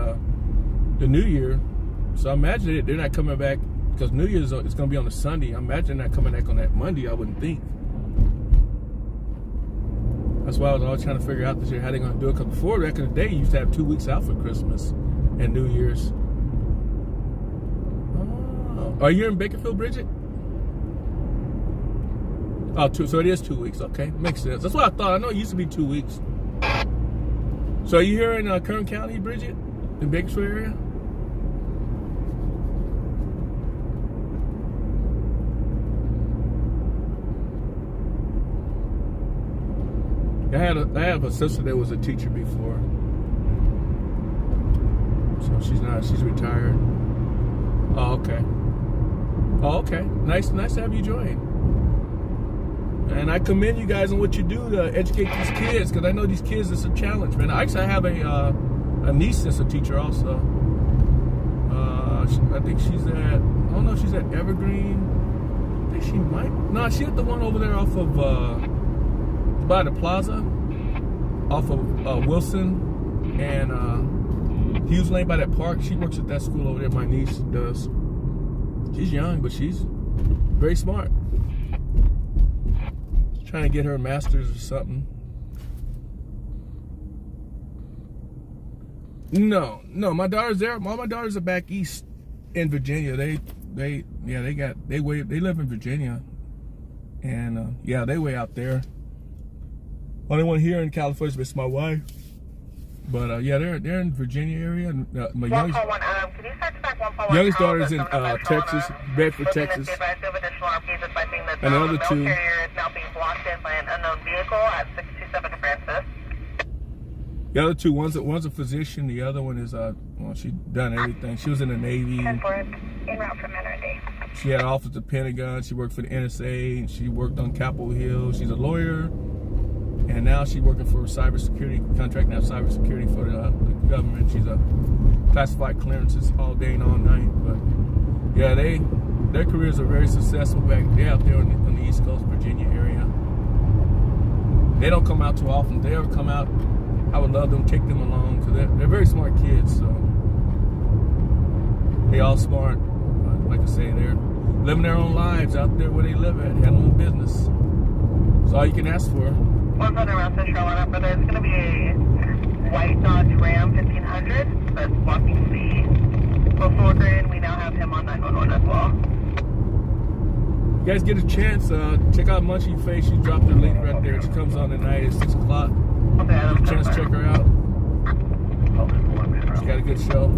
the New Year. So I imagine they're not coming back, because New Year's it's going to be on a Sunday. I imagine they're not coming back on that Monday, I wouldn't think. That's why I was always trying to figure out this year how they're going to do it. Because before, back in the day, you used to have 2 weeks out for Christmas and New Year's. Oh. Are you in Bakersfield, Bridget? Oh, so it is 2 weeks. Okay, makes sense. That's what I thought. I know it used to be 2 weeks. So are you here in Kern County, Bridget? In Bakersfield area? I have a sister that was a teacher before. So she's retired. Oh, okay. Oh, okay. Nice to have you join. And I commend you guys on what you do to educate these kids, because I know these kids, it's a challenge, man. I actually have a niece that's a teacher also. I think she's at, I don't know if she's at Evergreen. I think she might. No, she's at the one over there off of, by the plaza, off of Wilson and Hughes Lane by that park. She works at that school over there, my niece does. She's young, but she's very smart. Trying to get her a master's or something. No, my daughter's there. All my daughters are back east in Virginia. They live in Virginia, and yeah, they way out there. Only one here in California is my wife, but yeah, they're in Virginia area. And, my youngest daughter's in Texas, Bedford, Texas, and the other two. The other two, one's a physician. The other one is well, she's done everything. She was in the Navy. En route from NRD. She had an office at the Pentagon. She worked for the NSA. And she worked on Capitol Hill. She's a lawyer, and now she's working for cybersecurity, contracting out cybersecurity for the government. She's a classified clearances all day and all night. But yeah, their careers are very successful back there out there on the East Coast, Virginia area. They don't come out too often. If they ever come out, I would love them, take them along, because they're very smart kids. So they all smart. Like I say, they're living their own lives out there where they live at, have their own business. That's all you can ask for. One's on around Central Carolina, but there's going to be a white Dodge Ram 1500 that's blocking the postal worker, and we now have him on 911 as well. You guys get a chance, check out Munchie Face. She dropped her link right there. She comes on tonight at 6 o'clock. Get a chance to check her out. She got a good show.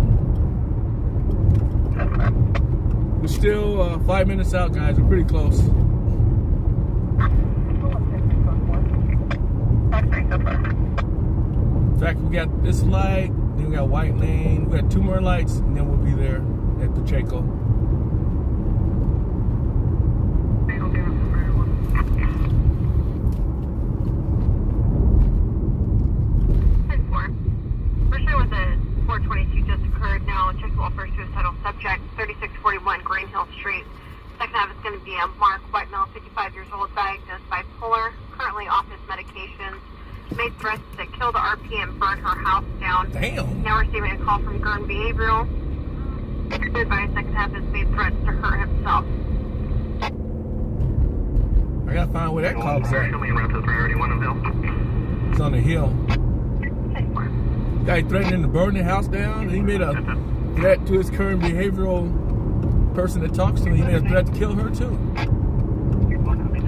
We're still 5 minutes out, guys. We're pretty close. In fact, we got this light, then we got white lane. We got 2 more lights, and then we'll be there at Pacheco. Suicidal subject, 3641 Green Hill Street. Second half is going to be a Mark, white male, 55 years old, diagnosed bipolar, currently off his medications. Made threats to kill the RP and burn her house down. Damn. Now receiving a call from Gurn Behavioral. By second half has made threats to hurt himself. I gotta find where that call's at. It's on the hill. Guy threatening to burn the house down, and he made a threat to his current behavioral person that talks to him. He made a threat to kill her too.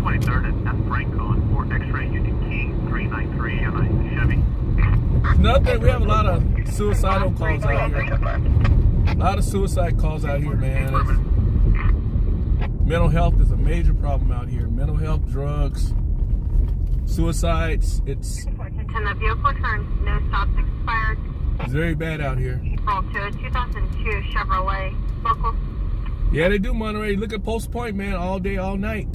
23rd at F. Frank on 4 X-ray Union Key 393 on a Chevy. Another thing, we have a lot of suicidal calls out here. A lot of suicide calls out here, man. Mental health is a major problem out here. Mental health, drugs, suicides. It's the vehicle turns, no stops expired. It's very bad out here. Roll to a 2002 Chevrolet local. Yeah, they do Monterey. Look at Post Point, man, all day, all night.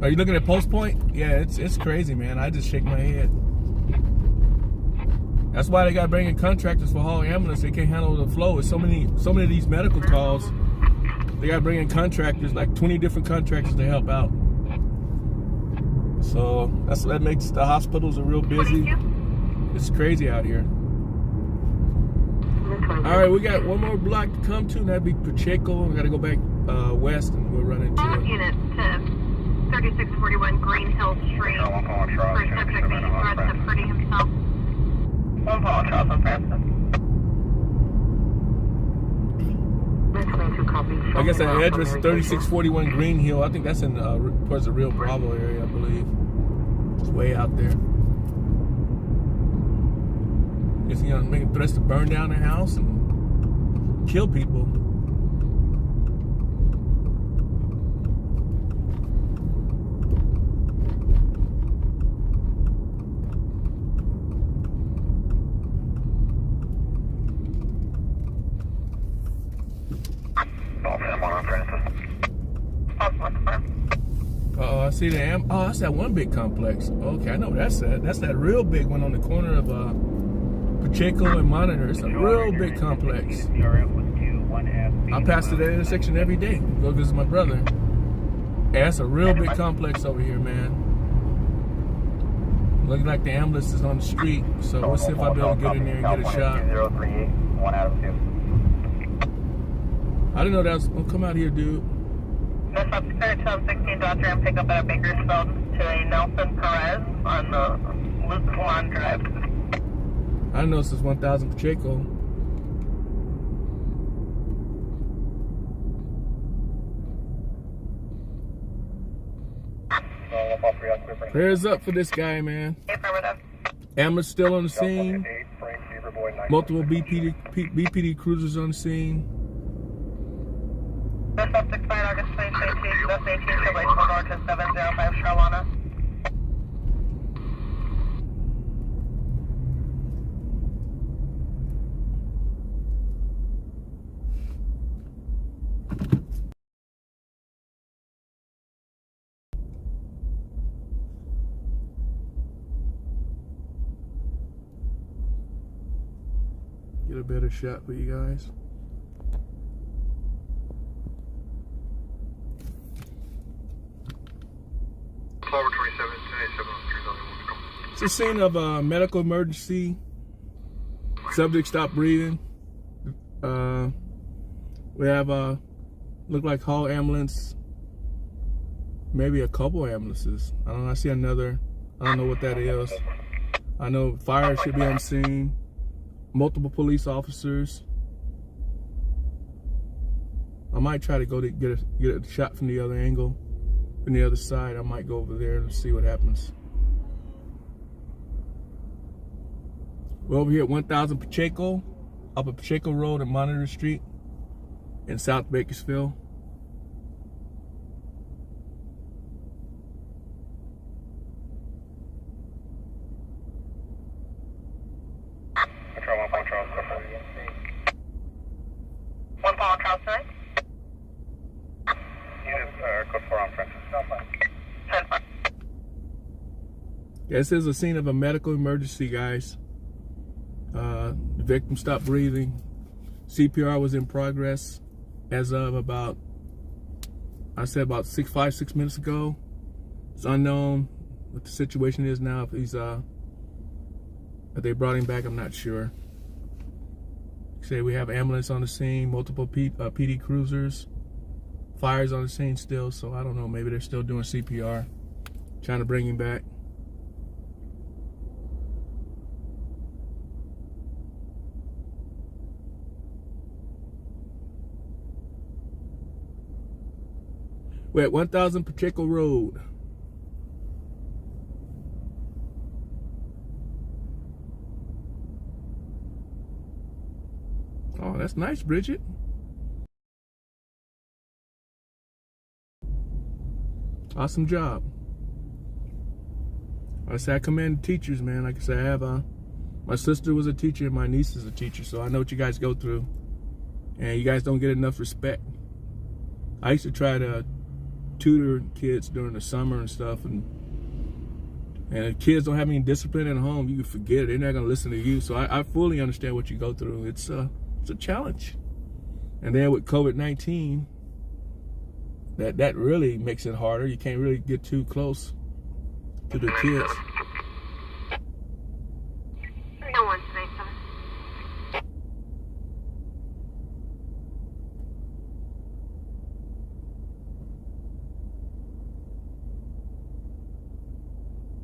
Are you looking at Post Point? Yeah, it's crazy, man. I just shake my head. That's why they got to bring in contractors for hauling ambulance. They can't handle the flow. It's so many of these medical calls. They got to bring in contractors, like 20 different contractors to help out. So that makes the hospitals are real busy. It's crazy out here. All right, we got one more block to come to, and that'd be Pacheco. We got to go back west, and we'll run into it. Unit to 3641 Green Hill Street. For subject making threats to hurting himself. One call, Charles and Francis. I guess that address is 3641 Green Hill. I think that's in towards the Rio Bravo area, I believe. It's way out there. It's, you know, making threats to burn down their house and kill people. I see the oh, that's that one big complex. Okay, I know what that's at. That's that real big one on the corner of Pacheco and Monitor. It's a real big complex. I pass through that intersection every day. Go visit my brother. Yeah, that's a real big complex over here, man. Looking like the ambulance is on the street, so we'll see if I'll be able to get in there and get a shot. I didn't know that was. Oh, come out here, dude. This officer 1216 Dodger and pick up at Bakersfield to a Nelson Perez on the Luke Lawn Drive. I know this is 1000 Pacheco. Prayers up for this guy, man. Ambulance still on the scene. Multiple BPD cruisers on the scene. This up expired August 2022, US 18 AAA 4-705 Charlotta. Get a better shot for you guys. It's a scene of a medical emergency. Subject stopped breathing. We have look like hall ambulance. Maybe a couple ambulances. I don't know. I see another. I don't know what that is. I know fire should be on scene. Multiple police officers. I might try to go to get a shot from the other angle. From the other side, I might go over there and see what happens. We're over here at 1000 Pacheco, up at Pacheco Road and Monitor Street in South Bakersfield. One Paul Charles, sorry. This is a scene of a medical emergency, guys. The victim stopped breathing. CPR was in progress as of about, I said about 6 minutes ago. It's unknown what the situation is now. If he's, if they brought him back, I'm not sure. Say we have ambulance on the scene, multiple PD cruisers, fires on the scene still. So I don't know. Maybe they're still doing CPR, trying to bring him back. We're at 1000 Pacheco Road. Oh, that's nice, Bridget. Awesome job. I say I commend teachers, man. Like I said, I have my sister was a teacher and my niece is a teacher, so I know what you guys go through. And you guys don't get enough respect. I used to try to tutor kids during the summer and stuff, and if kids don't have any discipline at home, you can forget it. They're not gonna listen to you. So I fully understand what you go through. It's a challenge. And then with COVID-19, that really makes it harder. You can't really get too close to the kids. No one tonight, son.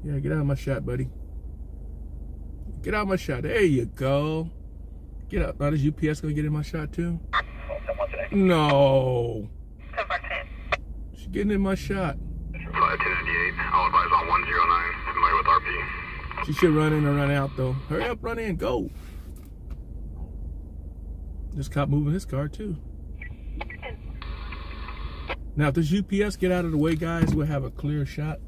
Yeah, get out of my shot, buddy. Get out of my shot. There you go. Get out. Now, is UPS gonna get in my shot too? Someone today. No. 1014. She's getting in my shot. 5298, I'll advise on 109, familiar with RP. She should run in or run out though. Hurry up, run in, go. This cop moving his car too. Now if this UPS get out of the way, guys, we'll have a clear shot.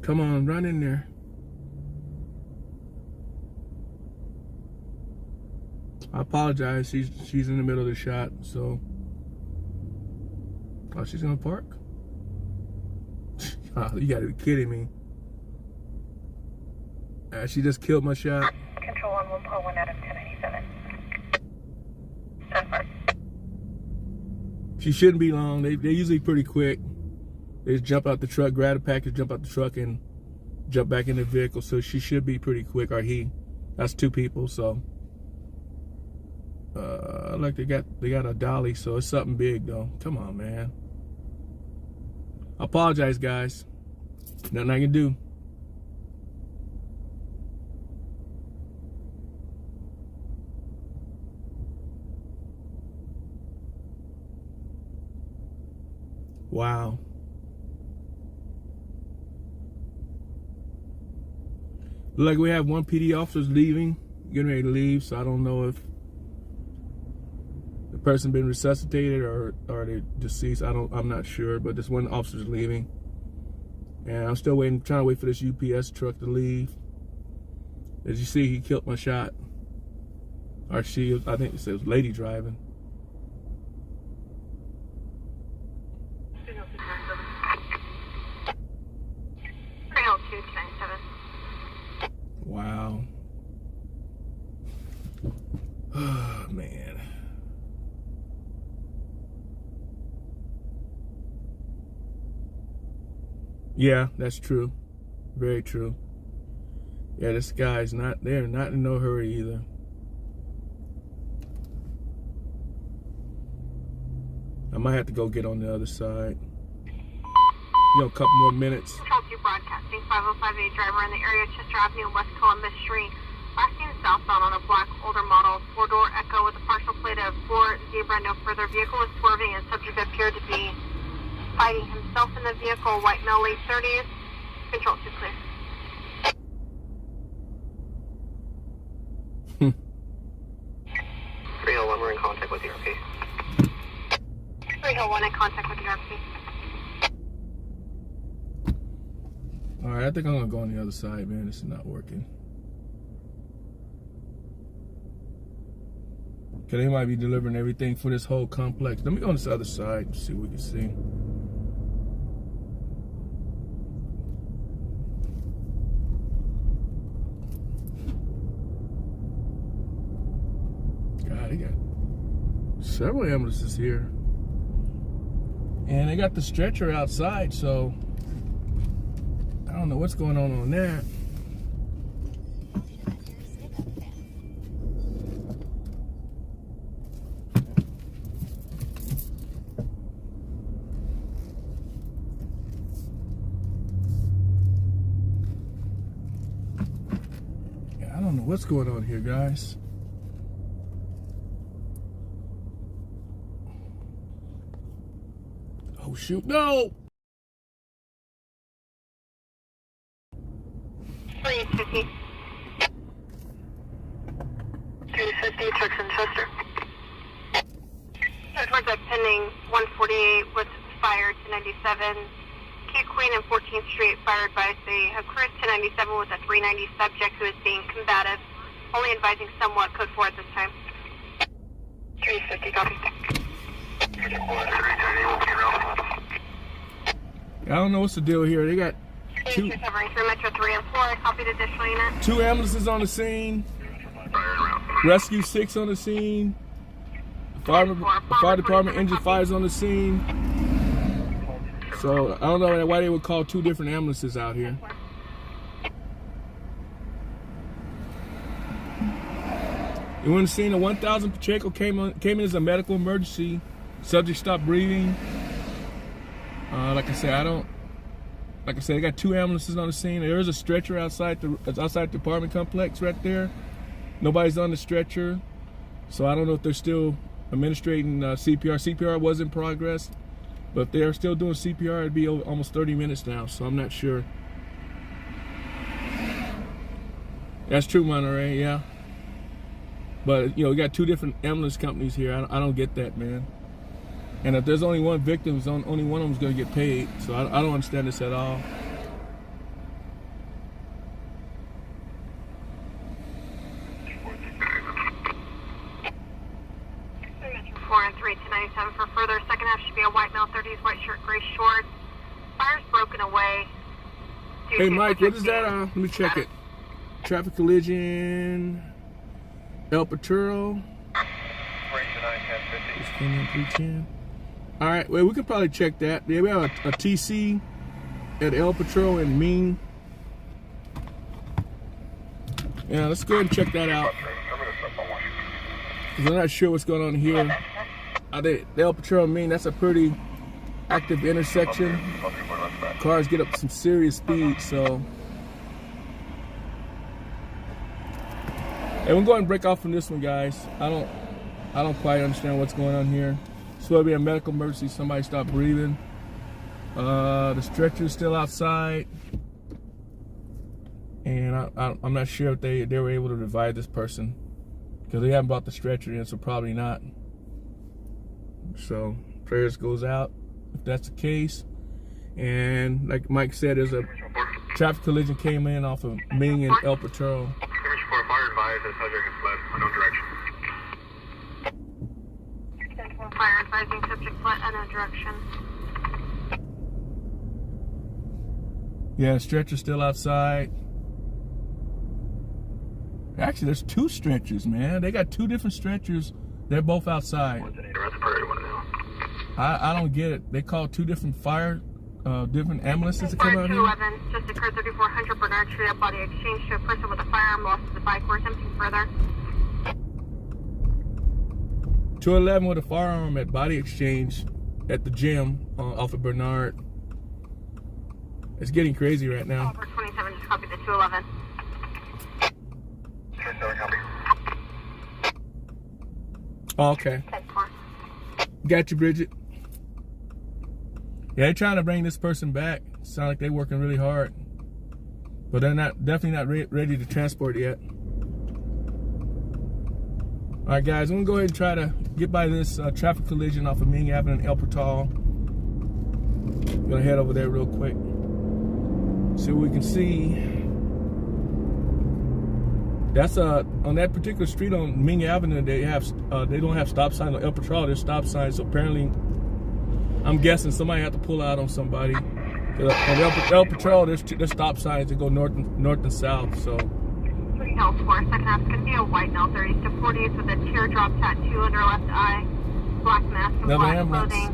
Come on, run in there. I apologize, she's in the middle of the shot, so. Oh, she's gonna park? Oh, you gotta be kidding me. She just killed my shot. Control on 1.1 out of 1097. 10-5. She shouldn't be long. They're usually pretty quick. They just jump out the truck, grab the package, jump out the truck, and jump back in the vehicle. So she should be pretty quick, or he. That's two people, so. Like they got a dolly, so it's something big though. Come on, man. I apologize, guys. Nothing I can do. Wow. Look like we have one PD officer's leaving, getting ready to leave, so I don't know if the person been resuscitated or they deceased. I'm not sure, but this one officer's leaving. And I'm still trying to wait for this UPS truck to leave. As you see, he killed my shot. Or she, I think it says lady driving. Wow. Oh, man. Yeah, that's true. Very true. Yeah, this guy's they're not in no hurry either. I might have to go get on the other side. You know, a couple more minutes. Control 2 broadcasting, 5058 driver in the area, Chester Avenue, West Columbus Street. Last seen southbound on a black older model, 4-door Echo with a partial plate of 4 zebra. No further vehicle was swerving and subject appeared to be fighting himself in the vehicle. White male, late 30s. Control 2 clear. 301, we're in contact with the RP. 301 in contact with the RP. All right, I think I'm gonna go on the other side, man. This is not working. Okay, they might be delivering everything for this whole complex. Let me go on this other side and see what we can see. God, they got several ambulances here. And they got the stretcher outside, so I don't know what's going on that. Yeah, I don't know what's going on here, guys. Oh shoot, no! 350. 350, trucks in Chester. Towards a pending 148 was fired to 97. Key Queen and 14th Street fired by a cruise to 97 with a 390 subject who is being combative. Only advising somewhat code 4 at this time. 350, copy. I don't know what's the deal here. They got two Metro 3 and 4, copied additional unit. 2 ambulances on the scene. Rescue 6 on the scene. Fire department engine 5 is on the scene. So I don't know why they would call 2 different ambulances out here. You want to see the 1000 Pacheco came in as a medical emergency. Subject stopped breathing. Like I said, they got 2 ambulances on the scene. There is a stretcher outside the apartment complex right there. Nobody's on the stretcher. So I don't know if they're still administrating CPR. CPR was in progress, but if they're still doing CPR, it'd be almost 30 minutes now, so I'm not sure. That's true, Monterey, yeah. But, you know, we got two different ambulance companies here. I don't get that, man. And if there's only one victim, only one of them's going to get paid. So I don't understand this at all. For further, second half should be a white male, 30s, white shirt, gray shorts. Fire's broken away. Hey, Mike, what is that? Let me check it. Traffic collision. El Paturo. All right, well, we could probably check that. Yeah, we have a TC at El Paturo in Ming. Yeah, let's go ahead and check that out. Because I'm not sure what's going on here. The El Paturo Ming, that's a pretty active intersection. Cars get up to some serious speed, so. And we'll go ahead and break off from this one, guys. I don't quite understand what's going on here. It's supposed to be a medical emergency. Somebody stopped breathing. The stretcher's still outside. And I'm not sure if they were able to revive this person. Because they haven't brought the stretcher in, so probably not. So prayers goes out if that's the case. And like Mike said, there's a traffic collision came in off of Ming and El Paturo. Fire advised that subject has fled unknown direction. Fire advising subject fled unknown direction. Yeah, stretcher's still outside. Actually, there's two stretchers, man. They got two different stretchers. They're both outside. I don't get it. They call two different different ambulances to come out here. 211 just occurred 3400 Bernard Street, up body exchange to a person with a firearm lost to the bike. We're attempting further. 211 with a firearm at body exchange at the gym off of Bernard. It's getting crazy right now. Over 27 just copied the 211. 27 copy. Oh, okay. Got you, Bridget. Yeah, they're trying to bring this person back. Sound like they're working really hard, but they're definitely not ready to transport yet. All right, guys, I'm gonna go ahead and try to get by this traffic collision off of Ming Avenue and El Paturo. I'm gonna head over there real quick, see what we can see. That's on that particular street on Ming Avenue. They don't have stop signs on El Paturo. There's stop signs. So apparently, I'm guessing somebody had to pull out on somebody. On El Paturo, there's stop signs that go north and south. So. 3 Hills 4, second half's gonna be a white male, 30s to 40s with a teardrop tattoo under left eye, black mask and black clothing.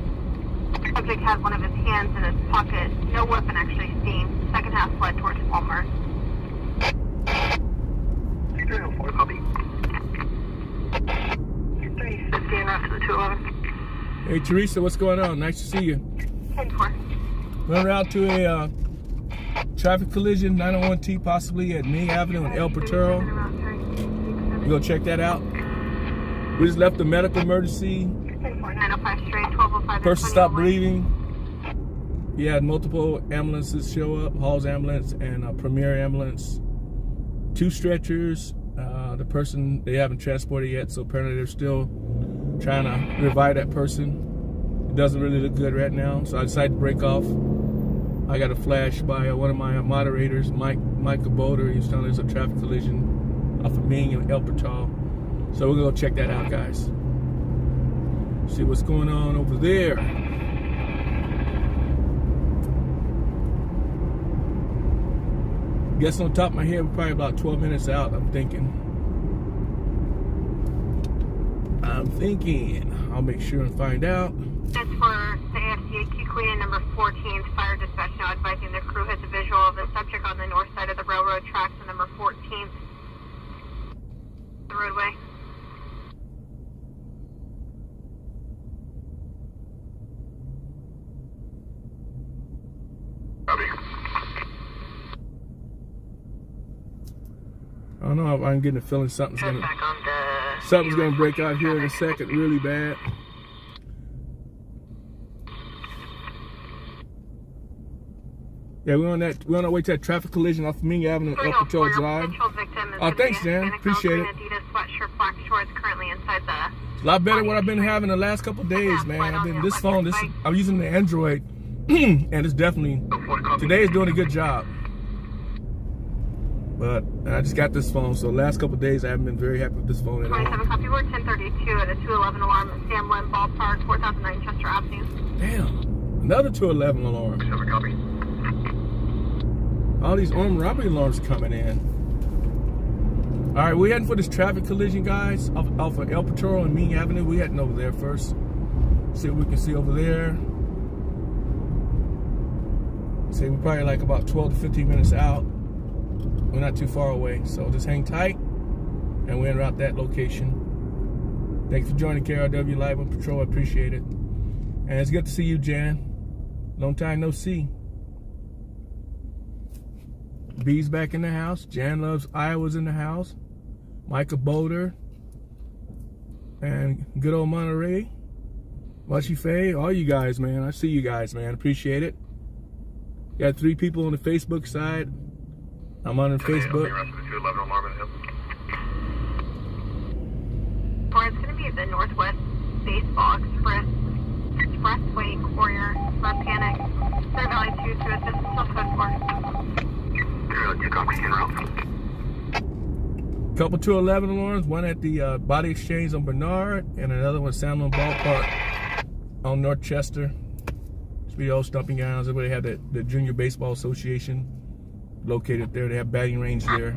Subject had one of his hands in his pocket. No weapon actually seen. Second half fled towards Walmart. 304 copy. 315 after the 211. Hey Teresa, what's going on? Nice to see you. 10-4. We're out to a traffic collision, 901T possibly at Ming Avenue and El Paturo. You go check that out. We just left a medical emergency. 905 straight, 1205. Person stopped breathing. He had multiple ambulances show up, Hall's ambulance and Premier ambulance. 2 stretchers. The person they haven't transported yet, so apparently they're still trying to revive that person. It doesn't really look good right now, so I decided to break off. I got a flash by one of my moderators, Michael Boulder. He was telling us a traffic collision off of Ming and El Paturo. So we're gonna go check that out, guys. See what's going on over there. Guess on top of my head, we're probably about 12 minutes out, I'm thinking. I'll make sure and find out. That's for the AFCAQ Queen number 14, fire dispatch now advising the crew has a visual of the subject on the north side of the railroad tracks on number 14th, the roadway. I don't know if I'm getting a feeling something's gonna Something's gonna break out here in a second, really bad. Yeah, we're on our way to that traffic collision off Ming Avenue, El Patrol Drive. Oh, thanks, Jan. Appreciate it. A lot better than what I've been having the last couple of days, man. I'm using the Android, and it's definitely, today is doing a good job. But I just got this phone, so the last couple of days I haven't been very happy with this phone at all. 27 copy, we're 1032 at a 211 alarm at Sam Lynn Ballpark, 4009 Chester Avenue. Damn, another 211 alarm. 7 copy. All these armed robbery alarms coming in. All right, we're heading for this traffic collision, guys, off of El Patrol and Ming Avenue. We're heading over there first. See what we can see over there. Say we're probably like about 12 to 15 minutes out. We're not too far away, so just hang tight, and we're en route that location. Thanks for joining KRW Live on Patrol. I appreciate it. And it's good to see you, Jan. Long time no see. B's back in the house. Jan Loves Iowa's in the house. Micah Boulder. And good old Monterey. Mushy Faye. All you guys, man. I see you guys, man. Appreciate it. Got 3 people on the Facebook side. I'm on Facebook. It's going to be the Northwest Baseball Expressway Courier Panic. Clear Valley 2 to assist until code 4. Couple 211 alarms, one at the Body Exchange on Bernard, and another one at Sam Lynn Ballpark on North Chester. Speedo Stumping Grounds. They have the Junior Baseball Association located there. They have batting range there.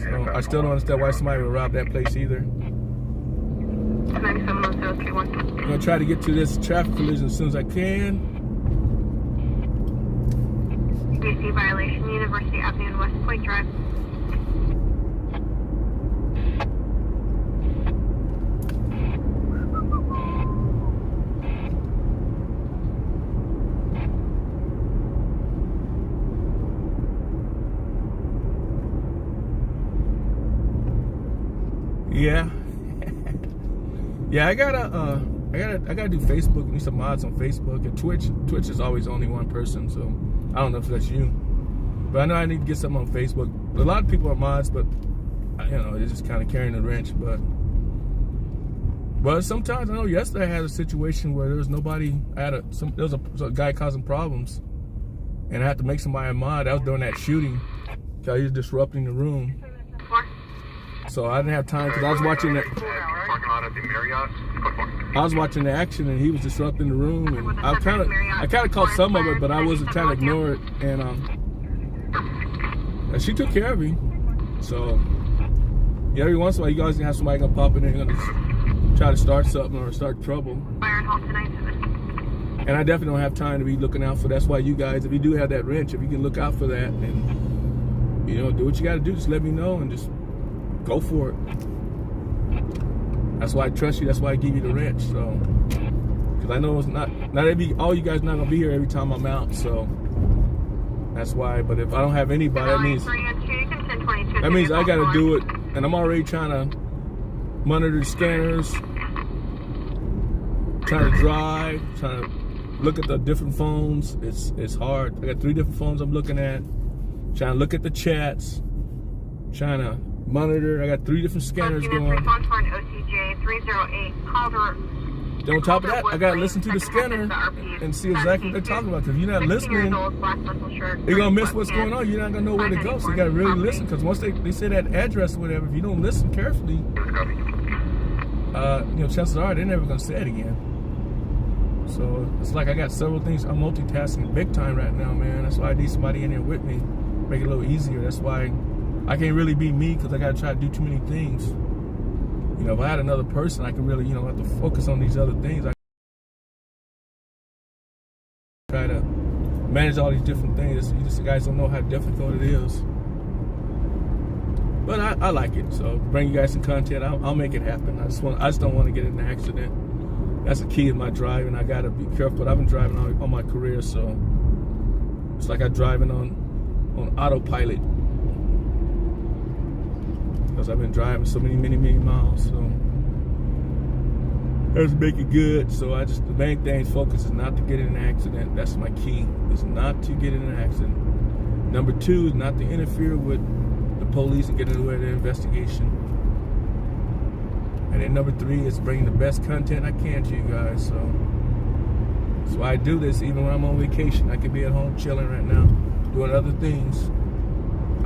So I still don't understand why somebody would rob that place either. I'm gonna try to get to this traffic collision as soon as I can. BC violation, University Avenue and West Point Drive. Yeah. Yeah, I gotta do Facebook, need some mods on Facebook, and Twitch is always only one person, so I don't know if that's you. But I know I need to get something on Facebook. A lot of people are mods, but you know, they're just kind of carrying the wrench. But sometimes, I know yesterday I had a situation where there was nobody. There was a guy causing problems, and I had to make somebody a mod. I was doing that shooting because he was disrupting the room. So I didn't have time because I was watching that. I was watching the action and he was disrupting the room, and I kind of caught some of it, but I wasn't trying to ignore it. And she took care of me. So yeah, every once in a while you guys can have somebody gonna pop in there and gonna try to start something or start trouble. And I definitely don't have time to be looking out for. That's why you guys, if you do have that wrench, if you can look out for that and you know do what you got to do, just let me know and just go for it. That's why I trust you. That's why I give you the wrench. So, because I know it's not all you guys not gonna be here every time I'm out. So that's why. But if I don't have anybody, that means I gotta do it. And I'm already trying to monitor the scanners, trying to drive, trying to look at the different phones. It's hard. I got 3 different phones I'm looking at. Trying to look at the chats. Trying to monitor. I got 3 different scanners going. Then on top of that, I gotta listen to the scanner and see exactly what they're talking about. Because if you're not listening, you're gonna miss what's going on. You're not gonna know where to go. So you gotta really listen. Because once they say that address or whatever, if you don't listen carefully, you know, chances are they're never gonna say it again. So it's like I got several things. I'm multitasking big time right now, man. That's why I need somebody in here with me, make it a little easier. That's why I can't really be me, because I gotta try to do too many things. You know, if I had another person, I could really, you know, have to focus on these other things. I try to manage all these different things. You guys don't know how difficult it is. But I like it. So bring you guys some content. I'll make it happen. I just don't want to get in an accident. That's the key in my driving. I gotta be careful. But I've been driving all my career, so it's like I'm driving on autopilot. because I've been driving so many miles. So let's make it good. So the main thing focus is not to get in an accident. That's my key, is not to get in an accident. Number 2 is not to interfere with the police and get in the way of their investigation. And then number 3 is bringing the best content I can to you guys. So that's why I do this even when I'm on vacation. I could be at home chilling right now, doing other things.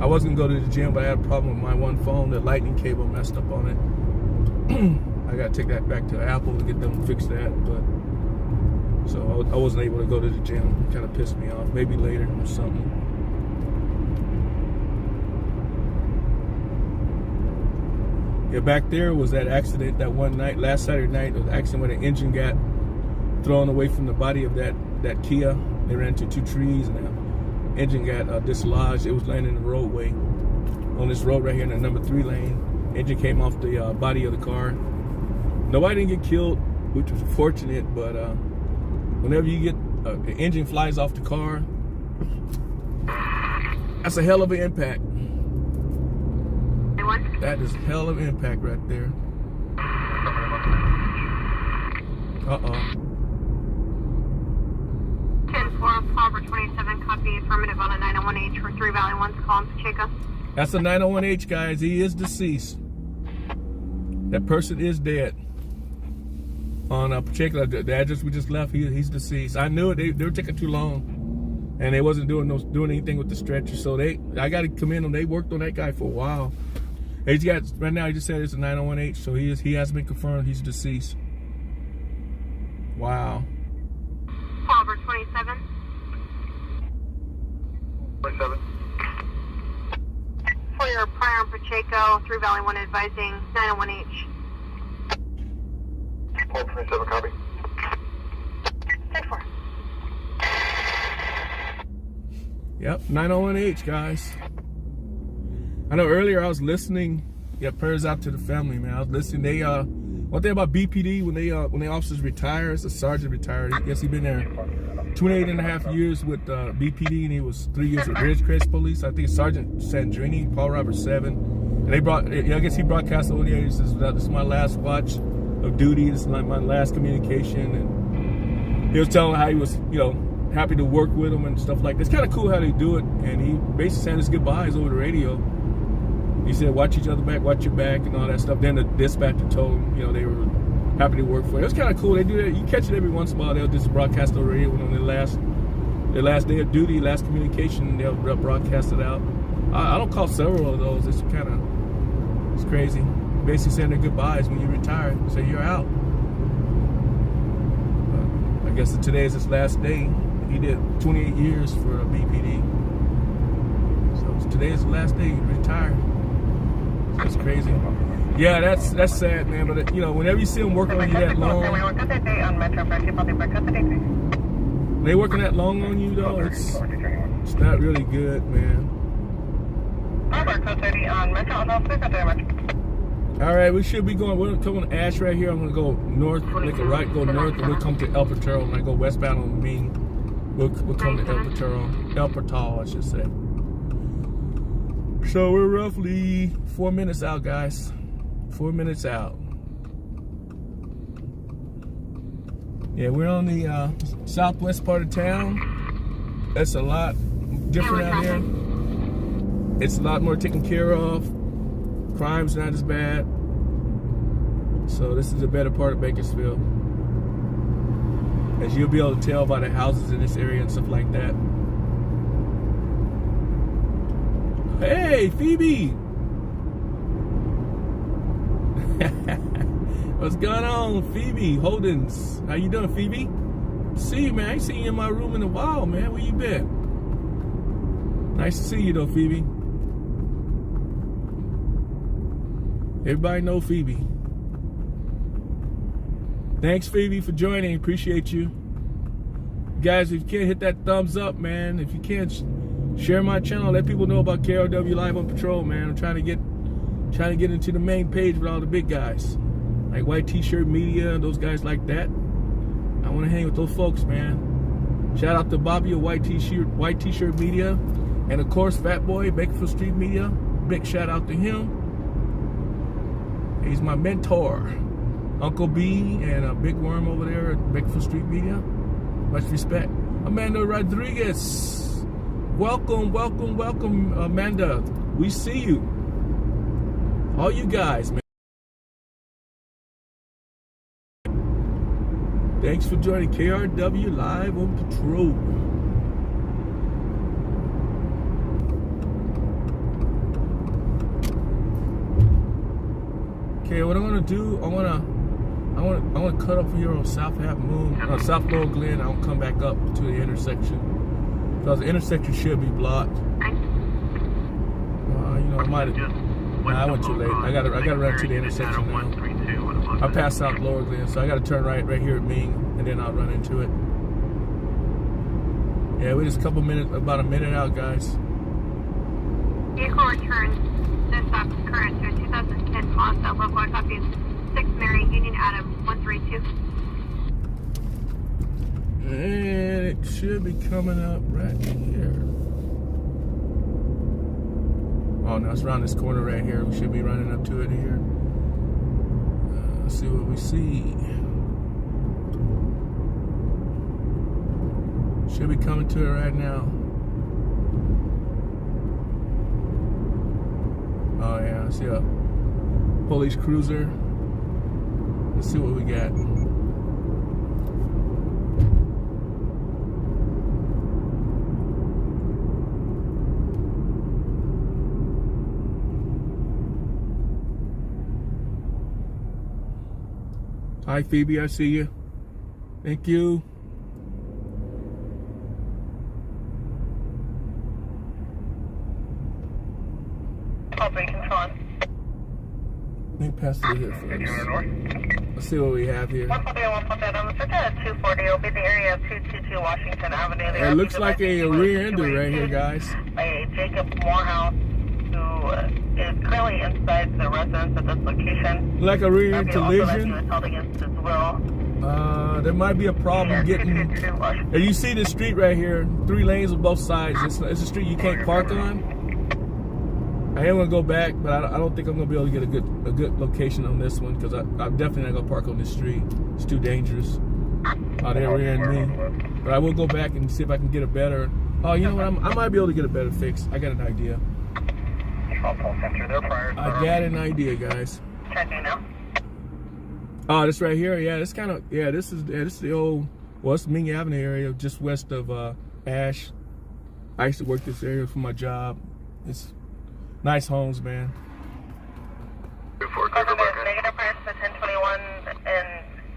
I was gonna go to the gym, but I had a problem with my one phone. The lightning cable messed up on it. I gotta take that back to Apple to get them to fix that. But so I wasn't able to go to the gym. It kind of pissed me off. Maybe later or something. Yeah, back there was that accident that one night, last Saturday night, was the accident where the engine got thrown away from the body of that Kia. They ran into 2 trees and the engine got dislodged. It was laying in the roadway on this road right here in the number 3 lane. Engine came off the body of the car. Nobody didn't get killed, which was fortunate, but whenever you get the engine flies off the car, that's a hell of an impact. That is hell of an impact right there. Uh-oh. 10-4, Palmer 27, copy affirmative on a 901H for 3 Valley 1's call in Pacheco. That's a 901H, guys. He is deceased. That person is dead. On Pacheco, the address we just left, he's deceased. I knew it. They were taking too long. And they wasn't doing anything with the stretcher. So I got to commend them. They worked on that guy for a while. Right now, he just said it's a 901H, so he has been confirmed he's deceased. Wow. Palmer 27. 27. For your prior in Pacheco, 3 Valley 1 advising 901H. Paul 27, copy. 10-4. Yep, 901H, guys. I know earlier I was listening. Yeah, prayers out to the family, man. I was listening. They one thing about BPD, when the officers retire, as a sergeant retired, I guess he's been there 28.5 years with BPD, and he was 3 years with Ridgecrest Police. I think Sergeant Sandrini, Paul Roberts 7. And I guess he broadcast over the air. He says, "This is my last watch of duty. This is my last communication." And he was telling how he was, happy to work with him and stuff like that. It's kind of cool how they do it. And he basically saying his goodbyes over the radio. He said, "Watch each other back, watch your back," and all that stuff. Then the dispatcher told him, they were happy to work for him. It was kind of cool. They do that. You catch it every once in a while. They'll just broadcast over the radio on their last day of duty, last communication. They'll broadcast it out. I don't call several of those. It's crazy. Basically saying their goodbyes when you retire. Say you're out. I guess today is his last day. He did 28 years for BPD. So today is the last day. He retired. That's crazy. Yeah, that's sad, man. But whenever you see them working on you that long, they working that long on you though, it's not really good, man. All right, we should be going. We're coming to Ash right here. I'm gonna go north, make a right, go north, and we'll come to El Patero. When I go westbound on Main, we'll come to El Patero, I should say. So we're roughly 4 minutes out, guys. 4 minutes out. Yeah, we're on the southwest part of town. That's a lot different out here. It's a lot more taken care of. Crime's not as bad. So this is a better part of Bakersfield. As you'll be able to tell by the houses in this area and stuff like that. Hey, Phoebe! What's going on, Phoebe Holdens? How you doing, Phoebe? See you, man. I ain't seen you in my room in a while, man. Where you been? Nice to see you, though, Phoebe. Everybody know Phoebe. Thanks, Phoebe, for joining. Appreciate you. Guys, if you can't hit that thumbs up, man. If you can't share my channel, let people know about KRW Live on Patrol, man. I'm trying to get into the main page with all the big guys, like White T-Shirt Media and those guys like that. I want to hang with those folks, man. Shout out to Bobby of White T-Shirt Media, and of course Fat Boy, Bakersfield Street Media. Big shout out to him. He's my mentor. Uncle B and Big Worm over there at Bakersfield Street Media. Much respect. Amanda Rodriguez. Welcome, welcome, welcome, Amanda. We see you. All you guys, man. Thanks for joining KRW Live on Patrol. Okay, what I'm gonna do, I wanna cut up here on South Half Moon, South Lower Glen. I'll come back up to the intersection because the intersection should be blocked. You know, I might have. I went too late. I gotta run to the intersection now. I passed out Lower Glen, so I gotta turn right here at Ming, and then I'll run into it. Yeah, we're just a couple minutes, about a minute out, guys. Vehicle returns dispatch current to a 2010 Mazda. Local copy is 6 Mary Union Adam 132. And it should be coming up right here. Oh, now it's around this corner right here. We should be running up to it here. Let's see what we see. Should be coming to it right now. Oh yeah, I see a police cruiser. Let's see what we got. Hi Phoebe, I see you. Thank you. Let me pass it here first. Let's see what we have here. 240 will be the area of 222 Washington Avenue. It looks like a rear ender right here, guys. A Jacob Morehouse who is currently inside the residence at this location. Like a rear end collision. He was held against his will. There might be a problem getting. And you see this street right here, 3 lanes on both sides. It's a street you can't park on. I am gonna go back, but I don't think I'm gonna be able to get a good location on this one because I'm definitely not gonna park on this street. It's too dangerous. Oh, they're rearing me. But I will go back and see if I can get a better. Oh, you know what? I might be able to get a better fix. I got an idea. I got an idea, guys. Checking now. Oh, this right here, yeah, this kind of, yeah, this is the old, well, it's Ming Avenue area, just west of Ash. I used to work this area for my job. It's nice homes, man. Negative price to 1021 and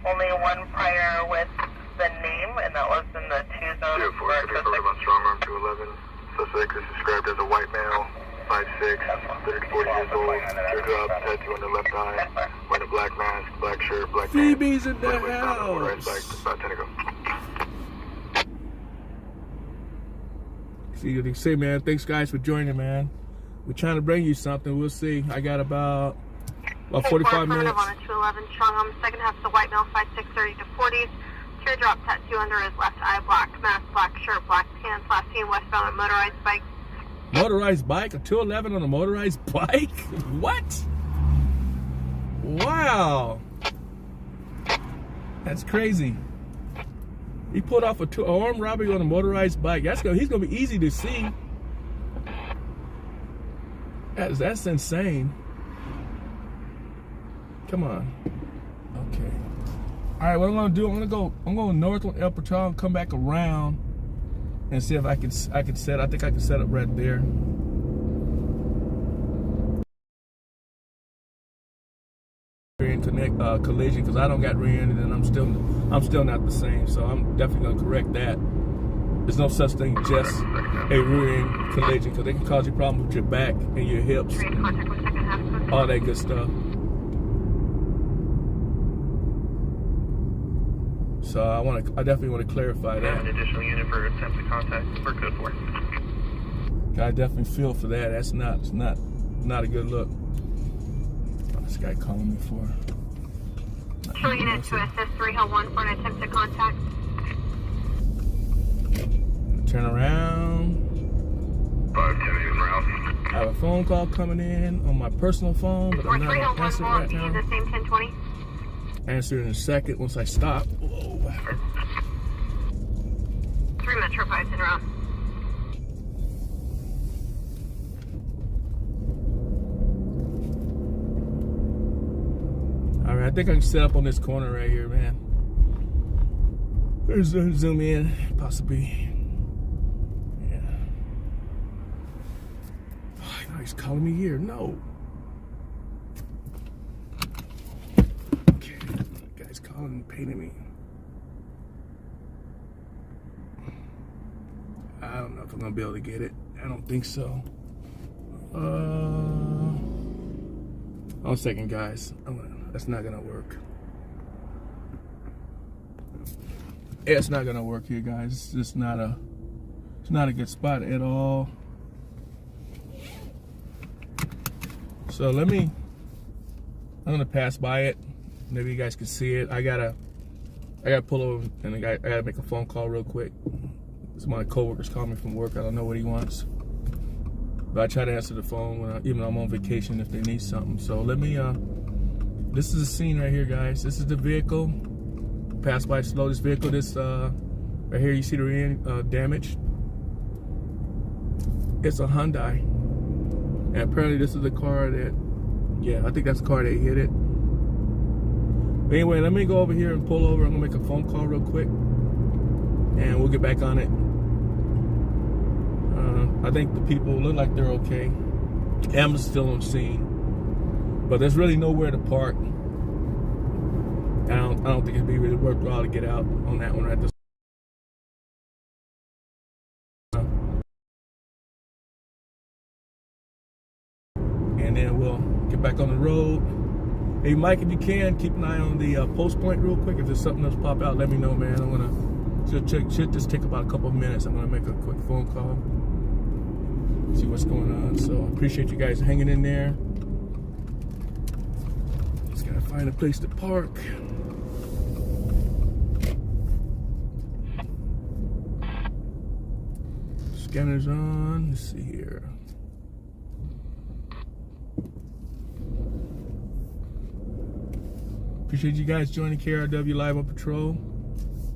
only one prior with the name, and that was in the 2 zone. 2-4, strong arm 211. Suspect is described as a white male. 5'6", 30 to 40 years old, teardrop, tattoo on the left eye, wearing a black mask, black shirt, black pants. Phoebe's in the house. About 10 ago. See what they say, man. Thanks, guys, for joining, man. We're trying to bring you something. We'll see. I got about 45 minutes. On a 211, strong arm, second half the white male, 5'6", 30 to 40s, teardrop, tattoo under his left eye, black mask, black shirt, black pants, last seen westbound on motorized bike. Motorized bike? A 211 on a motorized bike? What? Wow. That's crazy. He pulled off a armed robbery on a motorized bike. He's gonna be easy to see. That's insane. Come on. Okay. All right, what I'm gonna do? I'm going north on El Portal and come back around and see if I can set. I think I can set up right there. Collision because I don't got rear-ended and I'm still not the same. So I'm definitely gonna correct that. There's no such thing as just a rear-end collision because they can cause you problems with your back and your hips, and all that good stuff. So I definitely want to clarify that. An additional unit for attempted contact for code 4. I definitely feel for that. That's not a good look. Oh, this guy calling me for. Show unit to assist 301 for an attempted contact. Turn around. 510 is route. have a phone call coming in on my personal phone, but I'm not going to answer it right now. The same 1020. Answer in a second once I stop. Whoa. 3 Metro 5 in route. All right, I think I can set up on this corner right here, man. Let's zoom in, possibly. Yeah. Oh, no, he's calling me here. No. Okay, that guy's calling and paying me. I don't know if I'm gonna be able to get it. I don't think so. Hold on a second, guys. That's not gonna work. It's not gonna work here, guys. It's just not a good spot at all. So I'm gonna pass by it. Maybe you guys can see it. I gotta pull over and I gotta make a phone call real quick. Some of my coworkers call me from work. I don't know what he wants, but I try to answer the phone even though I'm on vacation if they need something. So let me. This is the scene right here, guys. This is the vehicle. Pass by slow. This vehicle, right here, you see the rear damage. It's a Hyundai, and apparently this is the car that, I think that's the car that hit it. But anyway, let me go over here and pull over. I'm gonna make a phone call real quick, and we'll get back on it. I think the people look like they're okay. Amber's still on scene, but there's really nowhere to park. I don't think it'd be really worthwhile to get out on that one right this. And then we'll get back on the road. Hey Mike, if you can, keep an eye on the post point real quick. If there's something else pop out, let me know, man. I'm gonna should just take about a couple of minutes. I'm gonna make a quick phone call, see what's going on. So I appreciate you guys hanging in there. Just gotta find a place to park. Scanner's on. Let's see here. Appreciate you guys joining KRW Live on Patrol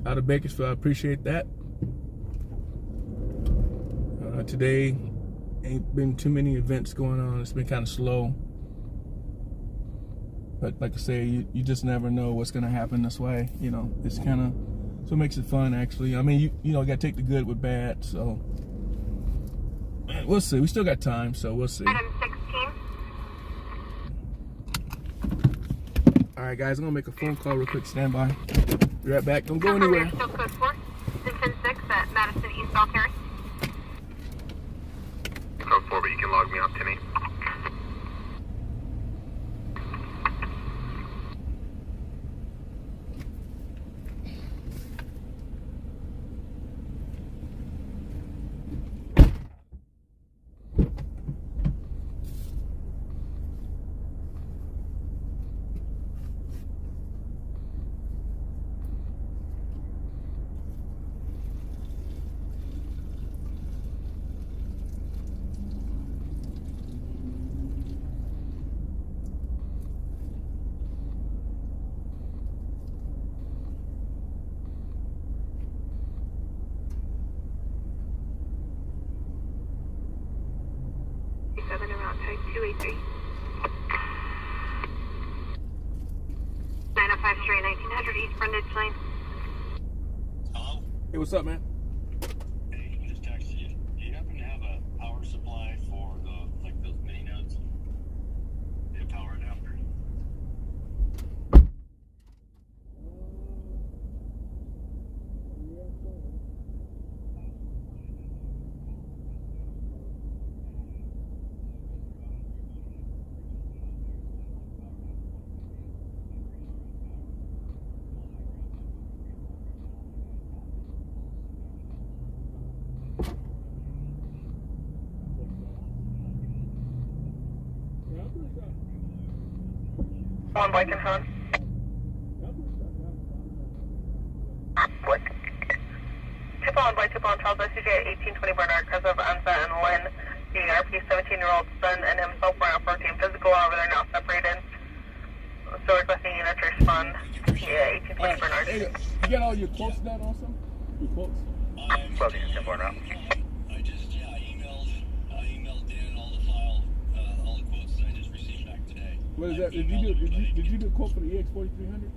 out of Bakersfield. I appreciate that. Today ain't been too many events going on. It's been kind of slow. But like I say, you just never know what's going to happen. That's why, it's kind of, so it makes it fun, actually. I mean, you got to take the good with bad, so. We'll see. We still got time, so we'll see. Item 16. All right, guys, I'm going to make a phone call real quick. Stand by. Be right back. Don't go anywhere. Still code 4. 10-6 at Madison East Bell Terrace. Code 4, but you can log me up, Timmy. Around type 283. 905 straight 1900 East Brundage Lane. Hello? Hey, what's up, man? Hey, I just texted you. Do you happen to have a power supply for those mini nodes? The power adapter? On Blankenshorn. What? Tip on Charles SCJ 1820 Bernard, because of Unset and Lynn. The RP's 17-year-old son and himself were out for routine physical, however they're now separated. So requesting unit to respond. Yeah, 1820 Bernard. Hey, you got all your quotes done also? Your quotes? Probably just in Bernard. I emailed Dan all the file, all the quotes that I just received back today. What is that? Did you do a quote for the EX4300?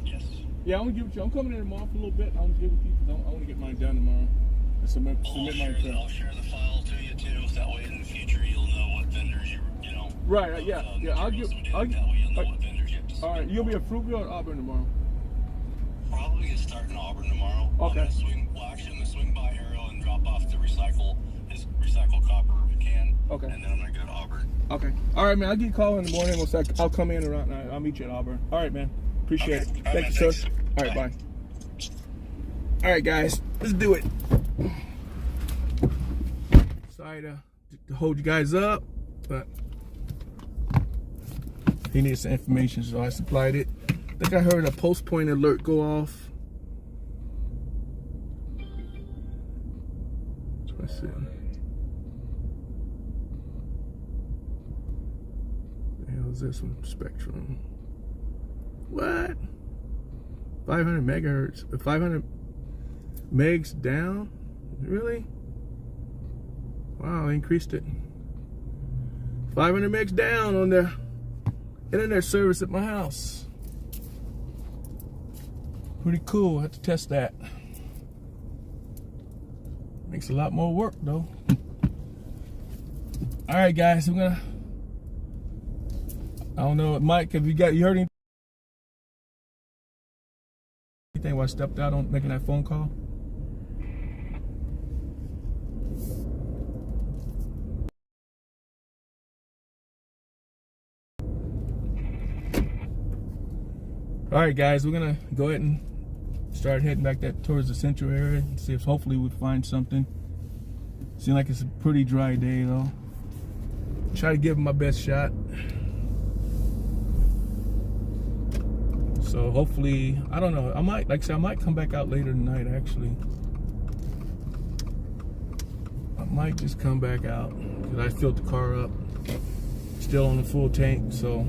Yes. Yeah, I'm gonna give it to you. I'm coming in tomorrow for a little bit. I'm gonna give it to you because I want to get mine done tomorrow. And submit mine. I'll share the file to you too. That way, in the future, you'll know what vendors you know. Right. Yeah. I'll give. That way, you'll know what vendors you have to submit. All right. You'll be at Fruitville or Auburn tomorrow. Probably gonna start in Auburn tomorrow. Okay. I'm gonna swing by Arrow and drop off the recycle copper can. Okay. And then I'm gonna go to Auburn. Okay. All right, man. I'll give you a call in the morning. I'll come in around. I'll meet you at Auburn. All right, man. Appreciate it. All right, Thank you, sir. All right, bye. All right, guys. Let's do it. Sorry to hold you guys up, but he needed some information, so I supplied it. I think I heard a post point alert go off. Let's see. The hell is this one? Spectrum. What? 500 megahertz. 500 megs down? Really? Wow, I increased it. 500 megs down on the internet service at my house. Pretty cool. I have to test that. Makes a lot more work though. All right, guys. I don't know, Mike. Have you heard anything while I stepped out on making that phone call? All right, guys, we're gonna go ahead and start heading back towards the central area and see if hopefully we find something. Seems like it's a pretty dry day though. Try to give it my best shot. So hopefully, I don't know. I might come back out later tonight. Actually, I might just come back out because I filled the car up, still on the full tank. So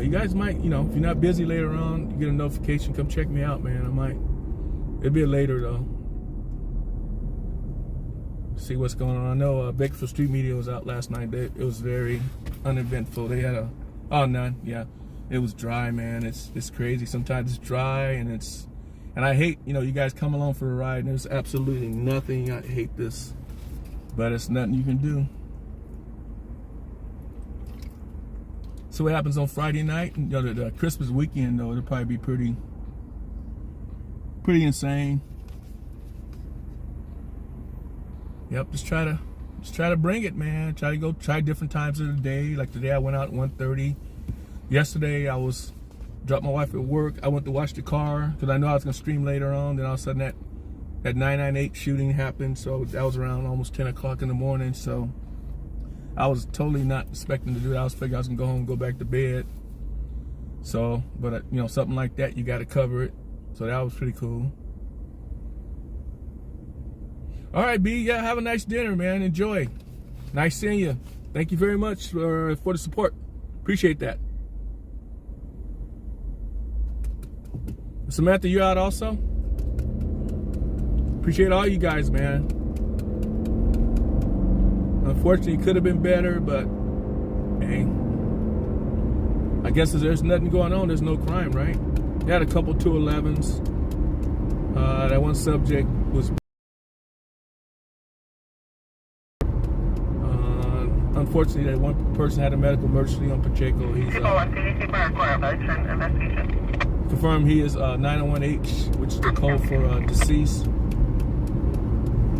you guys might, if you're not busy later on, you get a notification, come check me out, man. It'll be later though. See what's going on. I know Bakersfield Street Media was out last night. It was very uneventful. They had none. Yeah, it was dry, man. It's crazy. Sometimes it's dry and I hate, you guys come along for a ride and there's absolutely nothing. I hate this, but it's nothing you can do. So what happens on Friday night? The Christmas weekend though, it'll probably be pretty insane. Yep, just try to bring it, man. Try different times of the day. Like today I went out at 1:30. Yesterday I dropped my wife at work. I went to watch the car because I know I was gonna stream later on. Then all of a sudden that 998 shooting happened. So that was around almost 10 o'clock in the morning. So I was totally not expecting to do that. I was figuring I was gonna go home and go back to bed. So, but something like that, you got to cover it. So that was pretty cool. All right, B. Yeah, have a nice dinner, man. Enjoy. Nice seeing you. Thank you very much for the support. Appreciate that. Samantha, you out also? Appreciate all you guys, man. Unfortunately, it could have been better, but hey, I guess if there's nothing going on, there's no crime, right? They had a couple 211s. That one subject was unfortunately, that one person had a medical emergency on Pacheco. He's confirmed he is 901H, which is the code for deceased.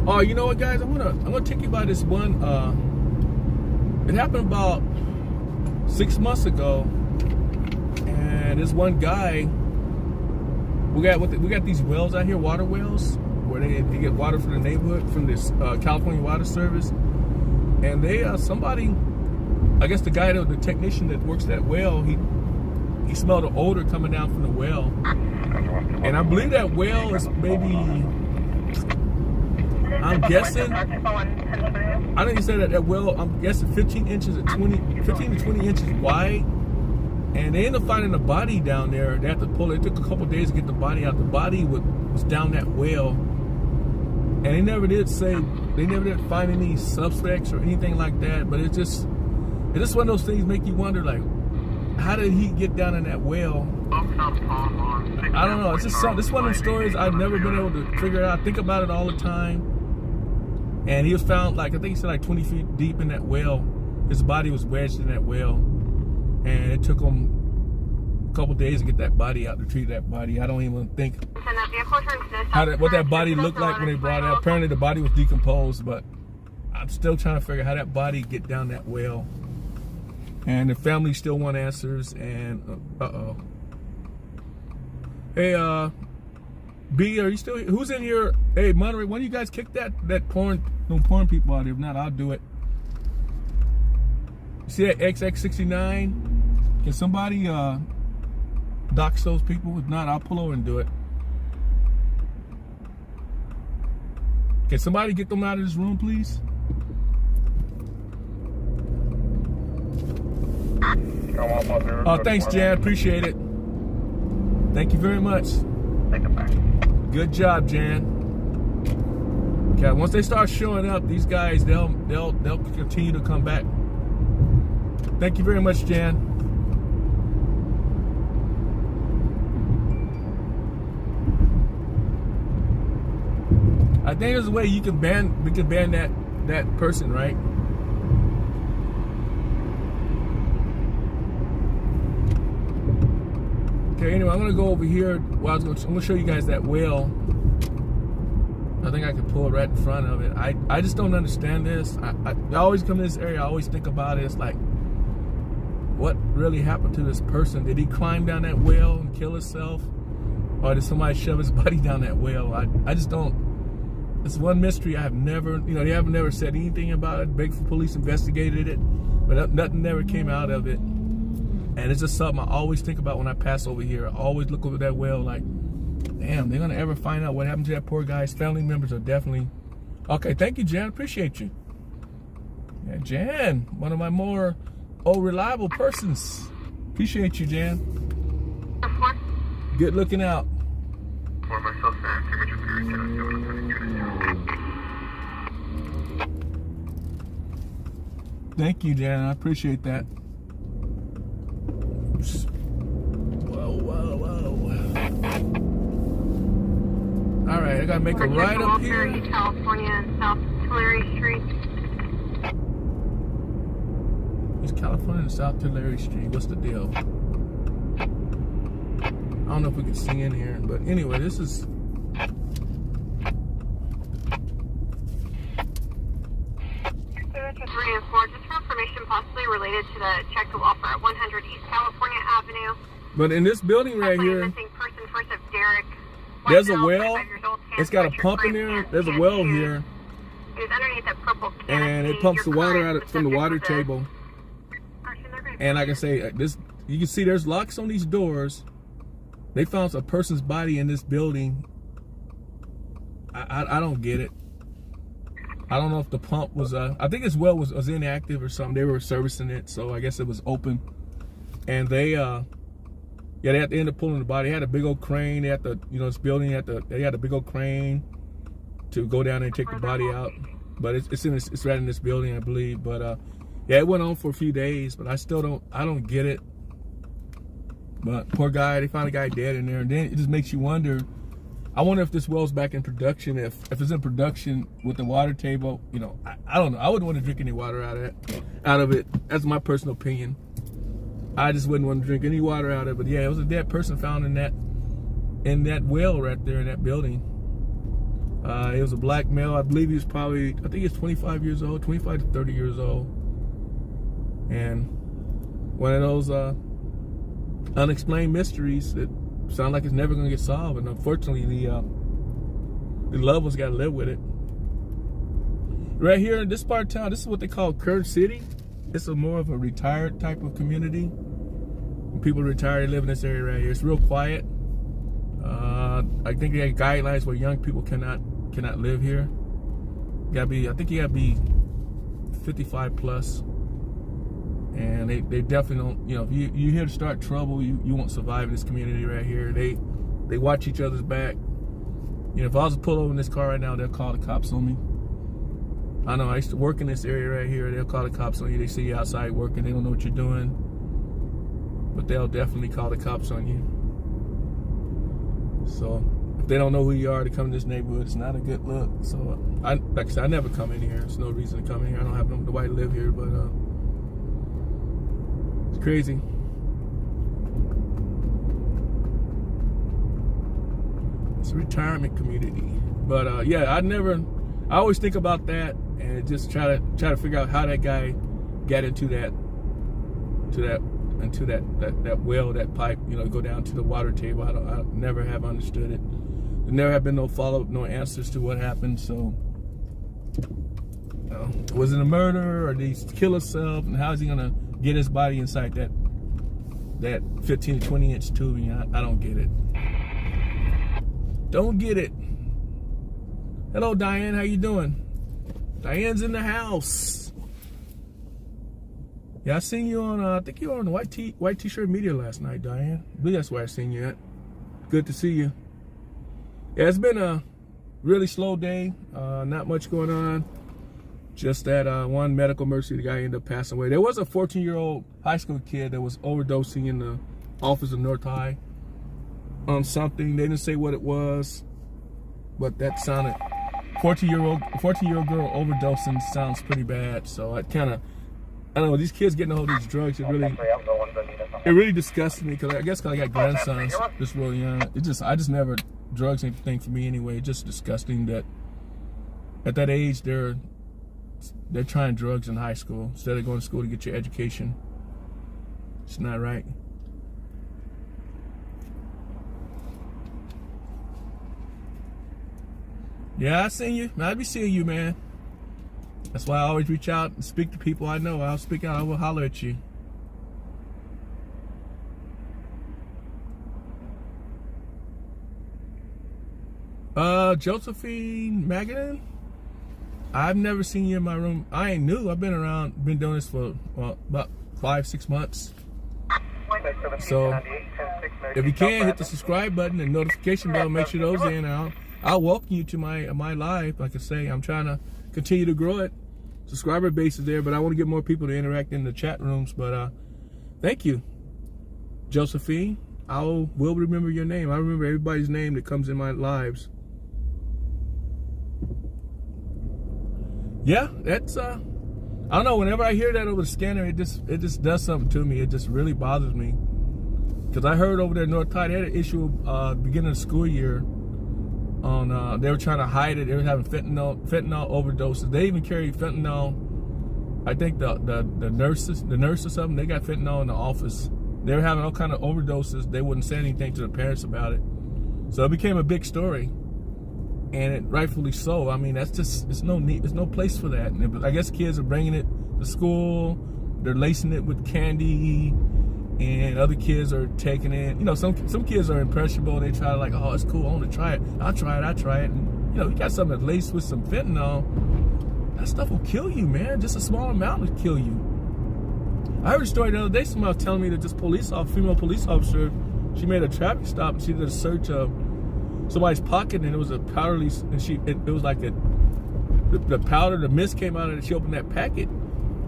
Oh, you know what, guys? I'm gonna take you by this one. It happened about 6 months ago, and this one guy. We got these wells out here, water wells, where they get water from the neighborhood from this California Water Service, and they somebody, I guess the guy, the technician that works that well, he smelled an odor coming down from the well, and I believe that well is maybe, I I'm guessing. I know you said that well. I'm guessing 15 inches to 20 inches wide. And they ended up finding a body down there. They had to pull it. It took a couple days to get the body out. The body was down that well. And they never did find any suspects or anything like that. But it's just one of those things make you wonder, like, how did he get down in that well? I don't know. It's just this is one of those stories I've never been able to figure it out. I think about it all the time. And he was found, like, I think he said like 20 feet deep in that well. His body was wedged in that well. And it took him a couple days to get that body out, to treat that body. I don't even think what that body looked like when they brought it out. Apparently the body was decomposed, but I'm still trying to figure out how that body get down that well. And the family still want answers. And hey, B, are you still here? Who's in here? Hey, Monterey, when do you guys kick them porn people out? If not, I'll do it. See that XX69? Can somebody dox those people? If not, I'll pull over and do it. Can somebody get them out of this room, please? Oh, thanks, Jan. Appreciate it. Thank you very much. Good job, Jan. Okay, once they start showing up, these guys, they'll continue to come back. Thank you very much, Jan. I think there's a way we can ban that person, right? Okay, anyway, I'm gonna go over here. I'm gonna show you guys that well. I think I can pull it right in front of it. I just don't understand this. I always come to this area, I always think about it. It's like, what really happened to this person? Did he climb down that well and kill himself? Or did somebody shove his body down that well? I just don't. It's one mystery I have never, they haven't never said anything about it. Bakersfield police investigated it, but nothing never came out of it. And it's just something I always think about when I pass over here. I always look over that well like, damn, they're gonna ever find out what happened to that poor guy's family members are definitely. Okay, thank you, Jan. Appreciate you. Yeah, Jan, one of my more reliable persons. Appreciate you, Jan. Good looking out. Thank you, Jan. I appreciate that. Whoa. All right, I gotta make a right up here. California and South Tulare Street. It's California and South Tulare Street. What's the deal? I don't know if we can see in here, but anyway, this is. 3 and 4, just for information possibly related to the check to offer at 100 East California Avenue. But in this building right here, missing person first of Derek. There's a well. It's got a pump in there. There's a well here. It was underneath that purple canopy. And it pumps the water out from the water table. And like I say, you can see there's locks on these doors. They found a person's body in this building. I don't get it. I don't know if the pump was, I think this well was inactive or something. They were servicing it, so I guess it was open. And they had to end up pulling the body. They had a big old crane. They had to, this building, they had a big old crane to go down there and take the body out. But it's right in this building, I believe. But yeah, it went on for a few days, but I don't get it. But poor guy, they found a guy dead in there. And then it just makes you wonder. I wonder if this well's back in production. If it's in production with the water table, I don't know. I wouldn't want to drink any water out of it. That's my personal opinion. I just wouldn't want to drink any water out of it. But yeah, it was a dead person found in that well right there in that building. It was a black male. I believe he was probably, I think he was 25 years old, 25 to 30 years old. And one of those unexplained mysteries that sound like it's never going to get solved. And unfortunately, the loved ones got to live with it. Right here in this part of town, this is what they call Curve City. It's more of a retired type of community. When people retire, they live in this area right here. It's real quiet. I think they have guidelines where young people cannot live here. I think you gotta be 55 plus. And they definitely don't, you know, if you're here to start trouble, you won't survive in this community right here. They watch each other's back. You know, if I was to pull over in this car right now, they'll call the cops on me. I know, I used to work in this area right here. They'll call the cops on you. They see you outside working. They don't know what you're doing. But they'll definitely call the cops on you. So, if they don't know who you are to come in this neighborhood, it's not a good look. So, like I said, I never come in here. There's no reason to come in here. I don't have nobody to live here, but it's crazy. It's a retirement community. But yeah, I always think about that and just try to figure out how that guy got into that well, that pipe, you know, go down to the water table. I never have understood it. There never have been no follow-up, no answers to what happened. So, was it a murder, or did he kill himself? And how is he gonna get his body inside that 15 to 20 inch tubing? I don't get it. Don't get it. Hello, Diane. How you doing? Diane's in the house. Yeah, I seen you on, I think you were on the white t-shirt media last night, Diane. I believe that's where I seen you at. Good to see you. Yeah, it's been a really slow day. Not much going on. Just that one medical emergency, the guy ended up passing away. There was a 14-year-old high school kid that was overdosing in the office of North High on something. They didn't say what it was, but that sounded 14-year-old girl overdosing sounds pretty bad. So I don't know, these kids getting a hold of these drugs, it really disgusts me, because I guess I got grandsons just really young. I just never, drugs ain't the thing for me anyway. It's just disgusting that at that age they're trying drugs in high school instead of going to school to get your education. It's not right. Yeah, I seen you. I be seeing you, man. That's why I always reach out and speak to people I know. I'll speak out. I will holler at you. Josephine Magadan? I've never seen you in my room. I ain't new. I've been around, been doing this for about 5-6 months. So if you can, hit the subscribe button and notification bell. Make sure those in. I'll welcome you to my live. Like I say, I'm trying to continue to grow it. Subscriber base is there, but I want to get more people to interact in the chat rooms. But thank you, Josephine. I will remember your name. I remember everybody's name that comes in my lives. Yeah, that's I don't know. Whenever I hear that over the scanner, it just does something to me. It just really bothers me, because I heard over there in North High they had an issue beginning of the school year. On they were trying to hide it. They were having fentanyl overdoses. They even carried fentanyl. I think the nurse or something, they got fentanyl in the office. They were having all kind of overdoses. They wouldn't say anything to the parents about it. So it became a big story, and it rightfully so. I mean, that's just, there's no place for that. And I guess kids are bringing it to school. They're lacing it with candy, and other kids are taking it. You know, some kids are impressionable. They try to, like, oh, it's cool, I want to try it. I'll try it. And, you know, you got something that's laced with some fentanyl. That stuff will kill you, man. Just a small amount will kill you. I heard a story the other day. Somebody was telling me that this female police officer, she made a traffic stop and she did a search of somebody's pocket, and it was a powder release, and it was like the powder, the mist came out, and she opened that packet.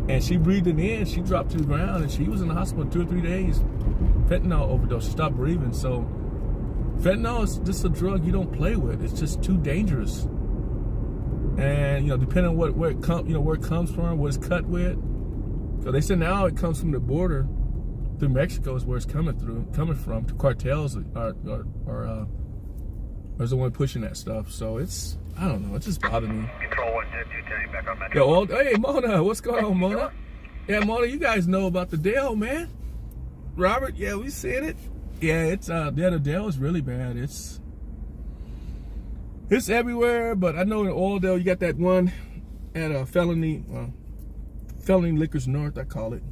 And she breathed it in, she dropped to the ground, and she was in the hospital 2 or 3 days. Fentanyl overdose, she stopped breathing. So fentanyl is just a drug you don't play with. It's just too dangerous. And, you know, depending on where it comes from, what it's cut with. So they said now it comes from the border through Mexico is where it's coming from. To cartels are the one pushing that stuff. So it's, I don't know, it just bothered me. Control 110, back on that. Yo, hey, Mona, what's going on, Mona? Yeah, Mona, you guys know about the Dale, man. Robert, yeah, we seen it. Yeah, it's the Dale is really bad. It's everywhere, but I know in Oildale you got that one at Felony Liquors North, I call it,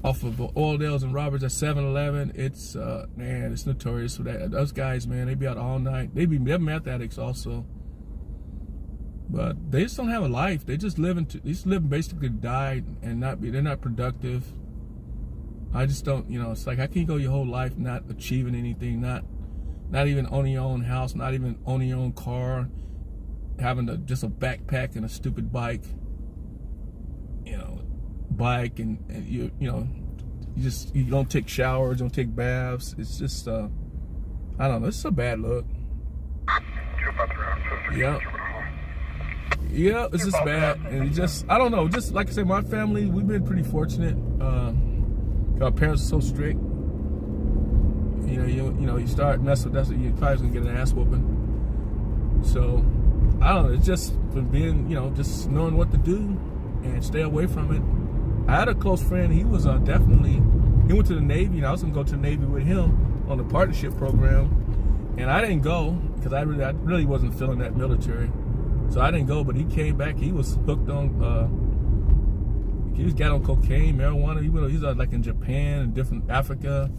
off of Oildale's and Roberts at 7-Eleven. It's man, it's notorious for that. Those guys, man, they be out all night. They're meth addicts also. But they just don't have a life. They just live basically to die and they're not productive. I just don't, it's like, how can you go your whole life not achieving anything, not even owning your own house, not even owning your own car, having just a backpack and a stupid bike, and you don't take showers, don't take baths. It's just, I don't know, it's a bad look. Yeah, it's just bad, and I don't know, just like I said, my family, we've been pretty fortunate. Our parents are so strict. You start messing with that, you're probably gonna get an ass whooping. So, I don't know, it's just from being, just knowing what to do and stay away from it. I had a close friend, he was he went to the Navy, and I was gonna go to the Navy with him on the partnership program, and I didn't go because I really wasn't feeling that military. So I didn't go, but he came back, he was hooked on, he just got on cocaine, marijuana. He was like in Japan and different Africa,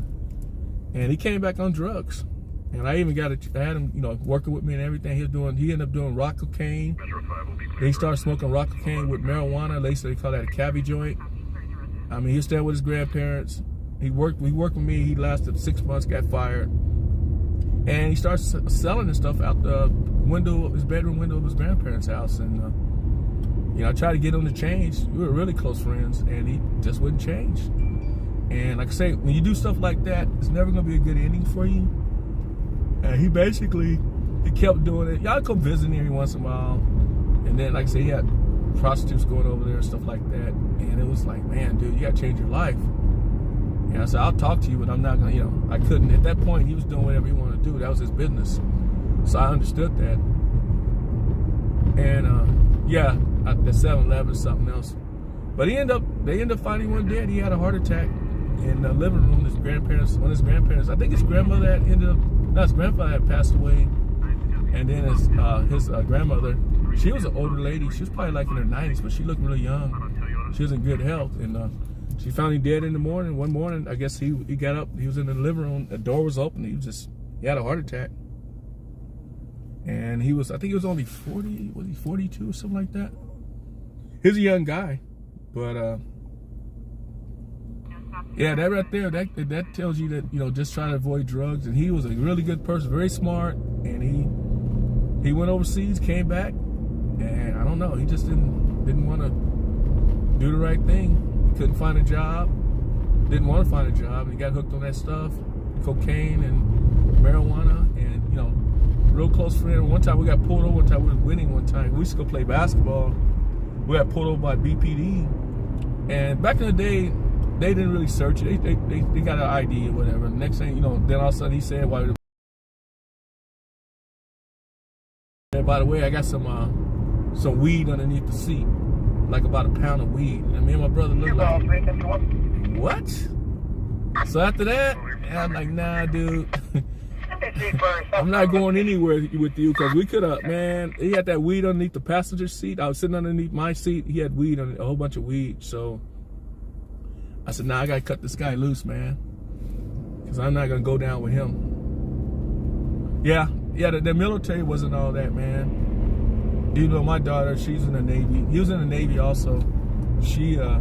and he came back on drugs. And I even I had him, working with me and everything. He ended up doing rock cocaine. Then he started smoking rock cocaine with marijuana. They call that a cabbie joint. I mean, he stayed with his grandparents. He worked with me. He lasted 6 months, got fired, and he started selling this stuff out the window, his bedroom window of his grandparents' house. And I tried to get him to change. We were really close friends, and he just wouldn't change. And like I say, when you do stuff like that, it's never going to be a good ending for you. And he kept doing it. Y'all come visit him every once in a while. And then, like I say, he had prostitutes going over there and stuff like that. And it was like, man, dude, you got to change your life. And I said, I'll talk to you, but I'm not going to, I couldn't. At that point, he was doing whatever he wanted to do. That was his business. So I understood that. And, the 7-Eleven is something else. But they ended up finding one dead. He had a heart attack in the living room. His grandparents, I think his grandmother his grandfather had passed away. And then his grandmother, she was an older lady. She was probably like in her 90s, but she looked really young. She was in good health. And she found him dead in the morning. One morning, I guess he got up, he was in the living room, the door was open, he had a heart attack. And I think he was only 40, was he 42 or something like that? He's a young guy, but that right there, that tells you that, just try to avoid drugs. And he was a really good person, very smart, and he went overseas, came back, and I don't know, he just didn't want to do the right thing. He couldn't find a job, didn't want to find a job, and he got hooked on that stuff, cocaine and marijuana, and real close friend. One time we got pulled over. One time we were winning. One time we used to go play basketball. We got pulled over by BPD. And back in the day, they didn't really search it. They got an ID or whatever. The next thing, then all of a sudden he said, by the way, I got some weed underneath the seat, like about a pound of weed. And me and my brother looked like, what? So after that, I'm like, nah, dude. I'm not going anywhere with you, because we could have, man, he had that weed underneath the passenger seat. I was sitting underneath my seat. He had weed, a whole bunch of weed. So I said, nah, I got to cut this guy loose, man, because I'm not going to go down with him. Yeah, the military wasn't all that, man. My daughter, she's in the Navy. He was in the Navy also. She got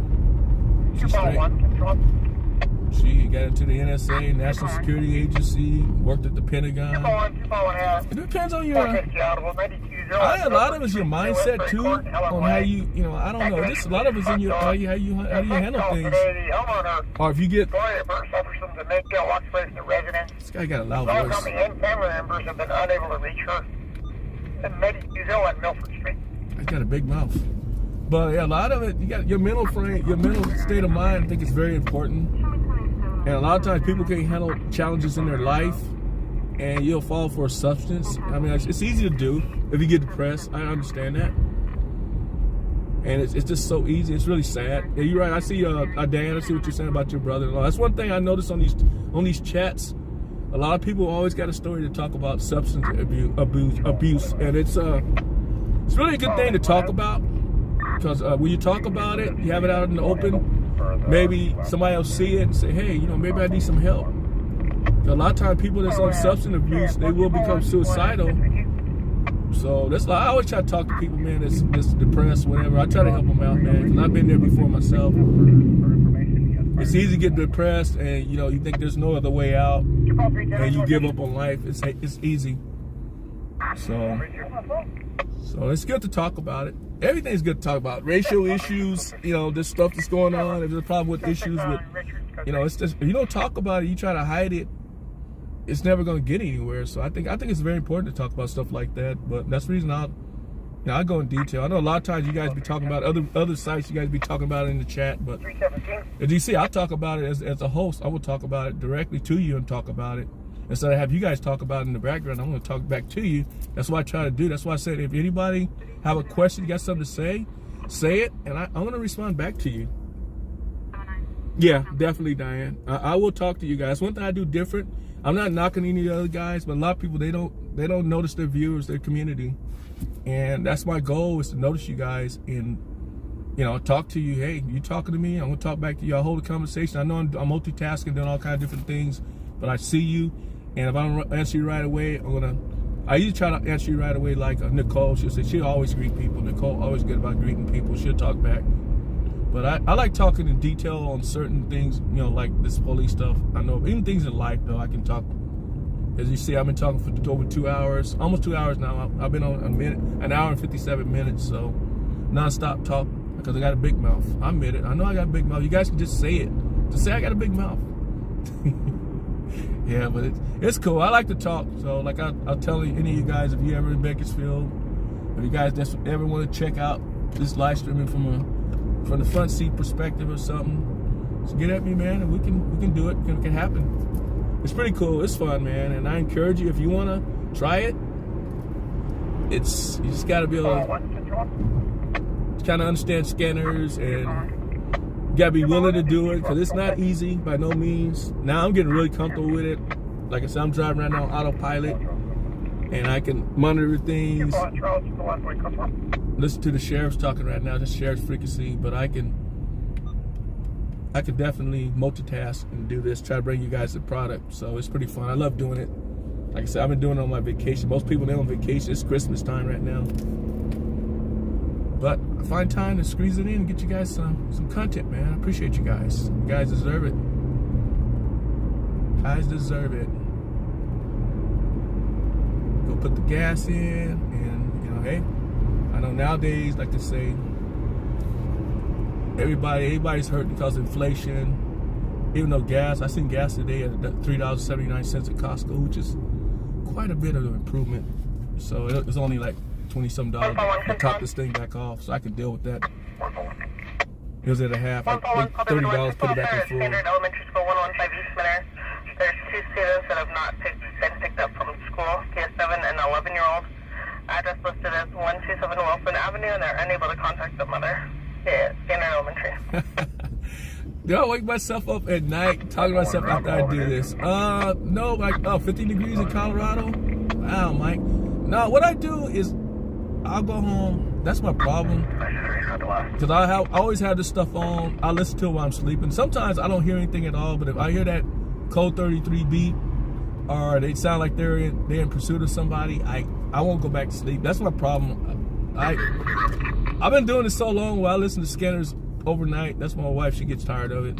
into the NSA, National Security Agency, worked at the Pentagon. It depends on your... a lot of it's your mindset, too, on how you, I don't know. Just a lot of it's in your, how you handle things. Or if you get... This guy got a loud voice. He's got a big mouth. But yeah, a lot of it, you got your mental frame, your mental state of mind, I think is very important. And a lot of times people can't handle challenges in their life, and you'll fall for a substance. I mean, it's easy to do if you get depressed. I understand that. And it's just so easy. It's really sad. Yeah, you're right. I see, Dan, I see what you're saying about your brother-in-law. That's one thing I noticed on these chats. A lot of people always got a story to talk about substance abuse. And it's really a good thing to talk about. Because when you talk about it, you have it out in the open, maybe somebody will see it and say, hey, maybe I need some help. A lot of times people that's on substance abuse, they will become suicidal So that's why I always try to talk to people, man, that's depressed, whatever. I try to help them out, man, because I've been there before myself. It's easy to get depressed, and you know, you think there's no other way out, and you give up on life. It's easy. So it's good to talk about it. Everything's good to talk about. Racial issues, you know, this stuff that's going on. If there's a problem with issues with, you know, it's just, if you don't talk about it, you try to hide it, it's never going to get anywhere. So I think it's very important to talk about stuff like that. But that's the reason I go in detail. I know a lot of times you guys be talking about other sites, you guys be talking about it in the chat, but as you see, I talk about it as a host. I will talk about it directly to you and talk about it. Instead of have you guys talk about it in the background, I'm going to talk back to you. That's what I try to do. That's why I said if anybody have a question, you got something to say it, and I'm going to respond back to you. Yeah, definitely, Diane. I will talk to you guys. One thing I do different, I'm not knocking any of the other guys, but a lot of people, they don't notice their viewers, their community. And that's my goal, is to notice you guys and, you know, talk to you. Hey, you talking to me, I'm going to talk back to you. I'll hold a conversation. I know I'm multitasking, doing all kinds of different things, but I see you. And if I don't answer you right away, I usually try to answer you right away, like Nicole. She'll always greet people. Nicole always good about greeting people. She'll talk back. But I like talking in detail on certain things, you know, like this police stuff. I know even things in life, though, I can talk. As you see, I've been talking for over 2 hours, almost 2 hours now. I've been on an hour and 57 minutes, so non-stop talk, because I got a big mouth. I admit it. I know I got a big mouth. You guys can just say it. Just say I got a big mouth. Yeah, but it's cool. I like to talk. So like I'll tell any of you guys, if you're ever in Bakersfield, if you guys just ever want to check out this live streaming from the front seat perspective or something, just get at me, man, and we can do it. It can happen. It's pretty cool. It's fun, man. And I encourage you, if you want to try it, you just got to be able to kind of understand scanners, and you gotta be willing to do it, because it's not easy by no means. Now I'm getting really comfortable with it. Like I said, I'm driving right now on autopilot, and I can monitor things, listen to the sheriff's talking right now, just sheriff's frequency, but I can definitely multitask and do this, try to bring you guys the product. So it's pretty fun. I love doing it. Like I said, I've been doing it on my vacation. Most people, they're on vacation. It's Christmas time right now. But I find time to squeeze it in and get you guys some content, man. I appreciate you guys. You guys deserve it. Guys deserve it. Go put the gas in, and you know, hey, I know nowadays, like they say, everybody's hurt because of inflation. Even though I seen gas today at $3.79 at Costco, which is quite a bit of an improvement. So it's only like $20-some to top this thing back off, so I can deal with that. It was at a half, like $30, put it back in full. Standard Elementary School 115 East Minner. There's 2 students that have not been picked up from school, a 7 and 11-year-old. Address listed as 127 Wilson Avenue, and they're unable to contact the mother. Yeah, Standard Elementary. Do I wake myself up at night talking to myself after I do this? No, like 15 degrees in Colorado? Wow, Mike. No, what I do is I'll go home. That's my problem. Because I always have this stuff on. I listen to it while I'm sleeping. Sometimes I don't hear anything at all, but if I hear that Code 33 beat, or they sound like they're in pursuit of somebody, I won't go back to sleep. That's my problem. I've been doing this so long while I listen to scanners overnight. That's why my wife, she gets tired of it.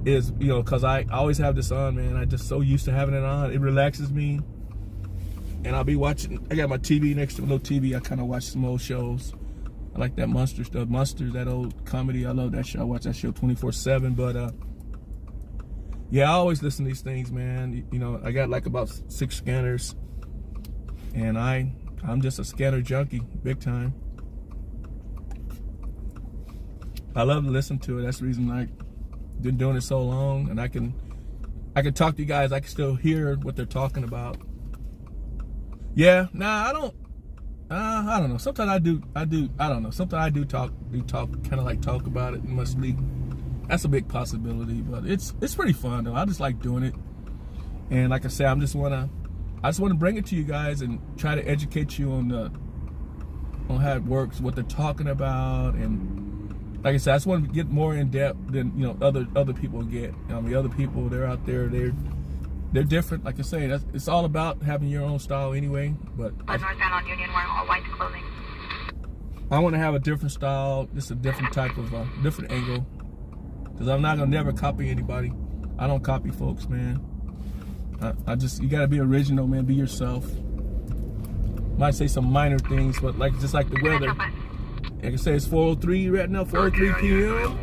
Is, you know, because I always have this on, man. I just so used to having it on. It relaxes me. And I'll be watching. I got my TV next to a little TV. I kind of watch some old shows. I like that Monster stuff. Monsters, that old comedy. I love that show. I watch that show 24/7. But yeah, I always listen to these things, man. You know, I got like about 6 scanners, and I'm just a scanner junkie, big time. I love to listen to it. That's the reason I've been doing it so long, and I can talk to you guys. I can still hear what they're talking about. Yeah, nah, I don't know. Sometimes I do, I don't know. Sometimes I do talk, kind of like talk about it in my sleep. That's a big possibility, but it's pretty fun though. I just like doing it. And like I said, I just want to bring it to you guys and try to educate you on how it works, what they're talking about. And like I said, I just want to get more in depth than, you know, other people get. I mean, other people, they're out there, they're different. Like I say, it's all about having your own style anyway. But northbound on Union wearing all white clothing. I want to have a different style, just a different type of, different angle. Because I'm not going to never copy anybody. I don't copy folks, man. You got to be original, man. Be yourself. Might say some minor things, but just like the weather. Like I say, it's 4:03 right now, 4:03 p.m.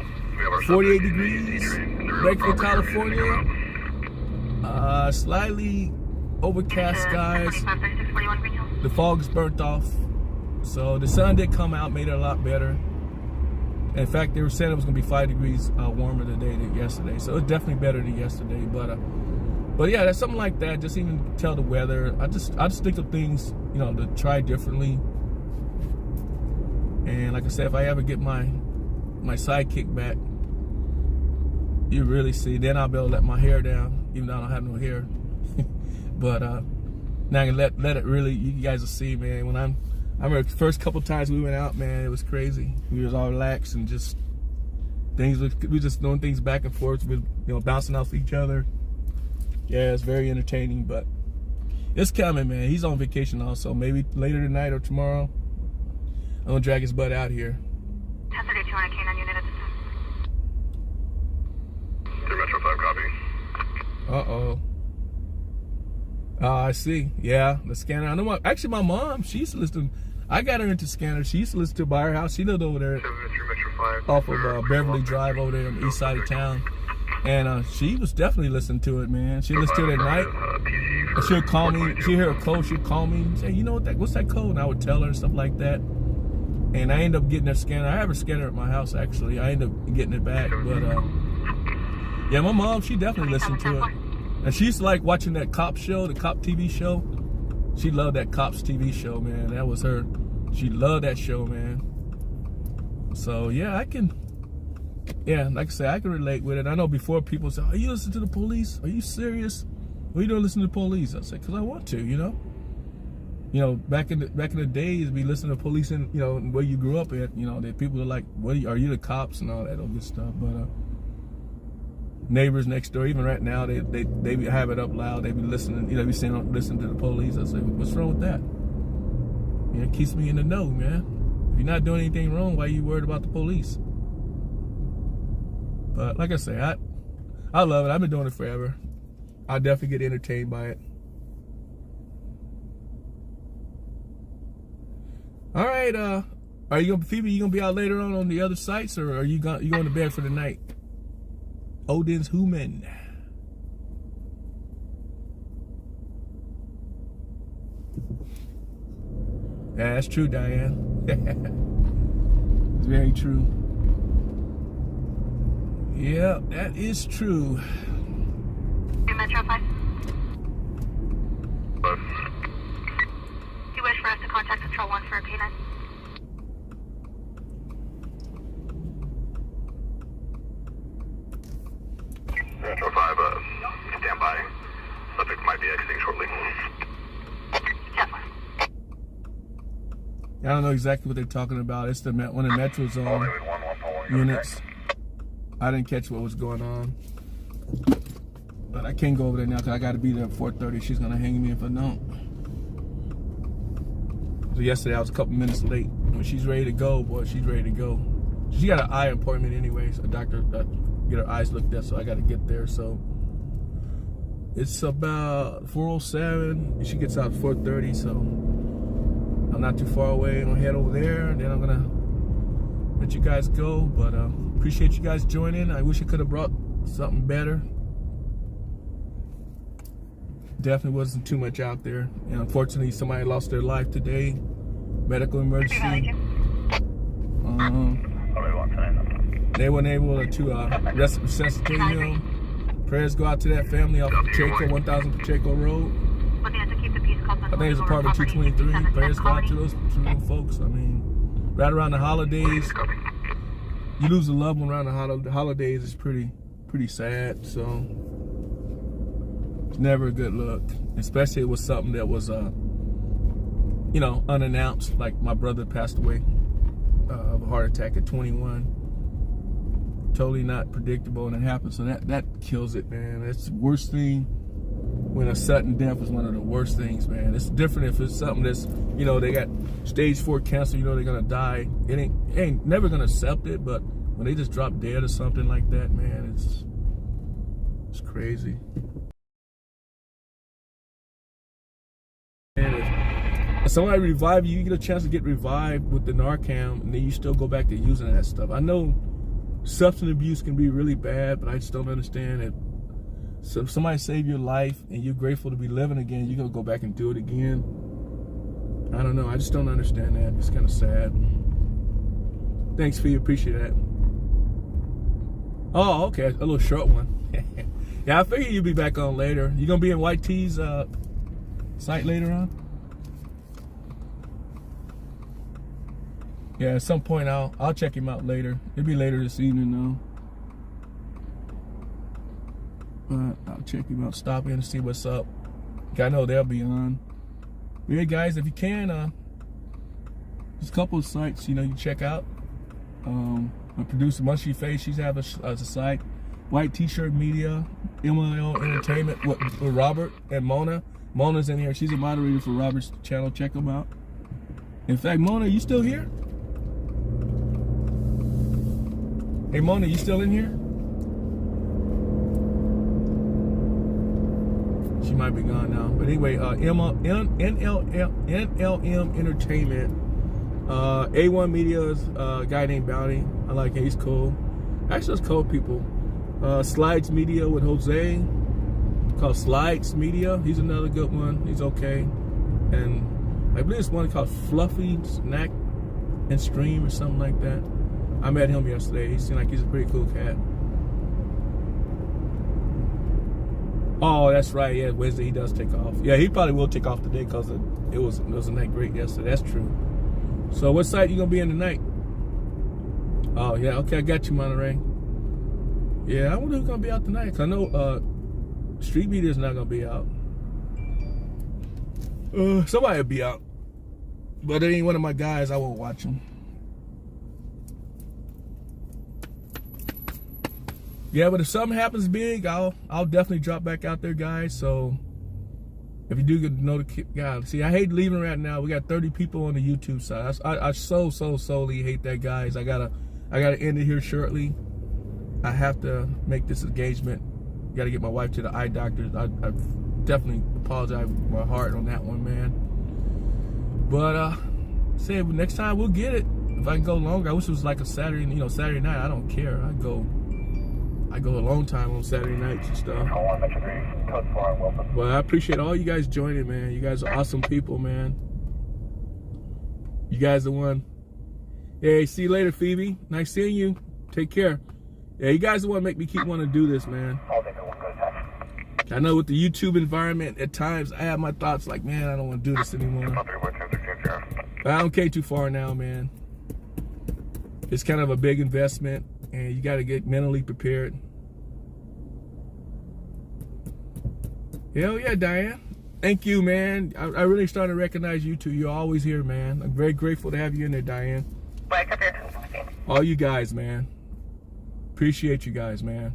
48 degrees. Bakersfield, California. Slightly overcast skies. The fog's burnt off. So the sun did come out, made it a lot better. In fact, they were saying it was going to be 5 degrees warmer today than yesterday. So it's definitely better than yesterday. But yeah, that's something like that. Just even tell the weather. I just think of things, to try differently. And like I said, if I ever get my sidekick back, you really see, then I'll be able to let my hair down, even though I don't have no hair. But now I can let it really, you guys will see, man. When I remember the first couple times we went out, man, it was crazy. We was all relaxed and just we just doing things back and forth, with bouncing off each other. Yeah, it's very entertaining, but it's coming, man. He's on vacation also. Maybe later tonight or tomorrow, I'm gonna drag his butt out here. 1032 on a canine unit at this time. 3 Metro 5 copy. Uh-oh. I see. Yeah, the scanner. I know. Actually, my mom, she used to listen. I got her into scanners. She used to listen to by her house. She lived over there off of Beverly Drive over there on the east side of town. And she was definitely listening to it, man. She listened to it at night. And she'll call me. She'll hear a code. She'll call me and say, what's that code? And I would tell her and stuff like that. And I ended up getting her scanner. I have a scanner at my house, actually. I ended up getting it back. But, yeah, my mom, she definitely listened to it. And she used to like watching that cop show, the cop TV show. She loved that cops TV show, man. That was her. She loved that show, man. So, yeah, like I said, I can relate with it. I know before people say, you listen to the police? Are you serious? Well, you don't listen to the police. I said, because I want to, back in the days, we listened to police and, where you grew up at, that people are like, are you the cops and all that good stuff. But, neighbors next door, even right now, they have it up loud. They be listening, be saying, listen to the police. I say, what's wrong with that? It keeps me in the know, man. If you're not doing anything wrong, why are you worried about the police? But like I say, I love it. I've been doing it forever. I definitely get entertained by it. All right, are you Phoebe? You gonna be out later on the other sites, or are you going to bed for the night? Odin's Human. Yeah, that's true, Diane. It's very true. Yeah, that is true. Metro 5. Do you wish for us to contact Patrol 1 for a K9? Metro 5, stand by. Subject might be exiting shortly. I don't know exactly what they're talking about. It's one of the Metro Zone units. I didn't catch what was going on. But I can't go over there now because I got to be there at 4:30. She's going to hang me if I don't. So yesterday I was a couple minutes late. When she's ready to go, boy, she's ready to go. She got an eye appointment anyway. So a doctor get her eyes looked at, so I got to get there. So it's about 4:07. She gets out at 4:30, so I'm not too far away. I'm gonna head over there, and then I'm gonna let you guys go. But appreciate you guys joining. I wish I could have brought something better. Definitely wasn't too much out there, and unfortunately, somebody lost their life today. Medical emergency. They weren't able to resuscitate him. Prayers go out to that family off of Pacheco, 1000 Pacheco Road. I think it's apartment 223. Prayers go out to those folks. I mean, right around the holidays, you lose a loved one around the holidays. It's pretty sad. So it's never a good look, especially it was something that was, unannounced. Like my brother passed away of a heart attack at 21. Totally not predictable, and it happened. So that kills it, man. That's the worst thing when a sudden death is one of the worst things, man. It's different if it's something that's, you know, they got stage 4 cancer, you know they're gonna die. It ain't never gonna accept it, but when they just drop dead or something like that, man, it's crazy. And if somebody revive you, you get a chance to get revived with the Narcan, and then you still go back to using that stuff. I know substance abuse can be really bad, but I just don't understand it. So if somebody saved your life and you're grateful to be living again, you're gonna go back and do it again. I don't know. I just don't understand that. It's kind of sad. Thanks, Fee. Appreciate that. Oh, okay. A little short one. Yeah, I figured you'd be back on later. You gonna be in White T's site later on? Yeah, at some point I'll check him out later. It'll be later this evening though. But I'll check him out, stop in and see what's up. I know they'll be on. Yeah, guys, if you can, there's a couple of sites, you know, you check out. My producer, Mushy Face, she's have a site. White T-Shirt Media, MLL Entertainment with Robert and Mona. Mona's in here. She's a moderator for Robert's channel. Check them out. In fact, Mona, you still here? Hey, Mona, you still in here? She might be gone now. But anyway, NLM Entertainment. A1 Media's a guy named Bounty. I like him. He's cool. Actually, it's cool people. Slides Media with Jose. Called Slides Media. He's another good one. He's okay. And I believe there's one called Fluffy Snack and Stream or something like that. I met him yesterday. He seemed like he's a pretty cool cat. Oh, that's right. Yeah, Wednesday he does take off. Yeah, he probably will take off today because it wasn't that great yesterday. That's true. So what site you gonna be in tonight? Oh yeah, okay, I got you, Monterey. Yeah, I wonder who's gonna be out tonight. Cause I know Street Media's not gonna be out. Somebody will be out, but it ain't one of my guys. I won't watch him. Yeah, but if something happens big, I'll definitely drop back out there, guys. So if you do get to know the guy, see, I hate leaving right now. We got 30 people on the YouTube side. I solely hate that, guys. I gotta end it here shortly. I have to make this engagement. Got to get my wife to the eye doctor. I definitely apologize with my heart on that one, man. But say next time we'll get it. If I can go longer, I wish it was like a Saturday, Saturday night. I don't care. I go a long time on Saturday nights and stuff. Well, I appreciate all you guys joining, man. You guys are awesome people, man. You guys are the one. Hey, see you later, Phoebe. Nice seeing you. Take care. Yeah, you guys are the one make me keep wanting to do this, man. I know with the YouTube environment, at times I have my thoughts like, man, I don't want to do this anymore. I don't care too far now, man. It's kind of a big investment, and you got to get mentally prepared. Hell yeah, Diane. Thank you, man. I really started to recognize you too. You're always here, man. I'm very grateful to have you in there, Diane. All you guys, man. Appreciate you guys, man.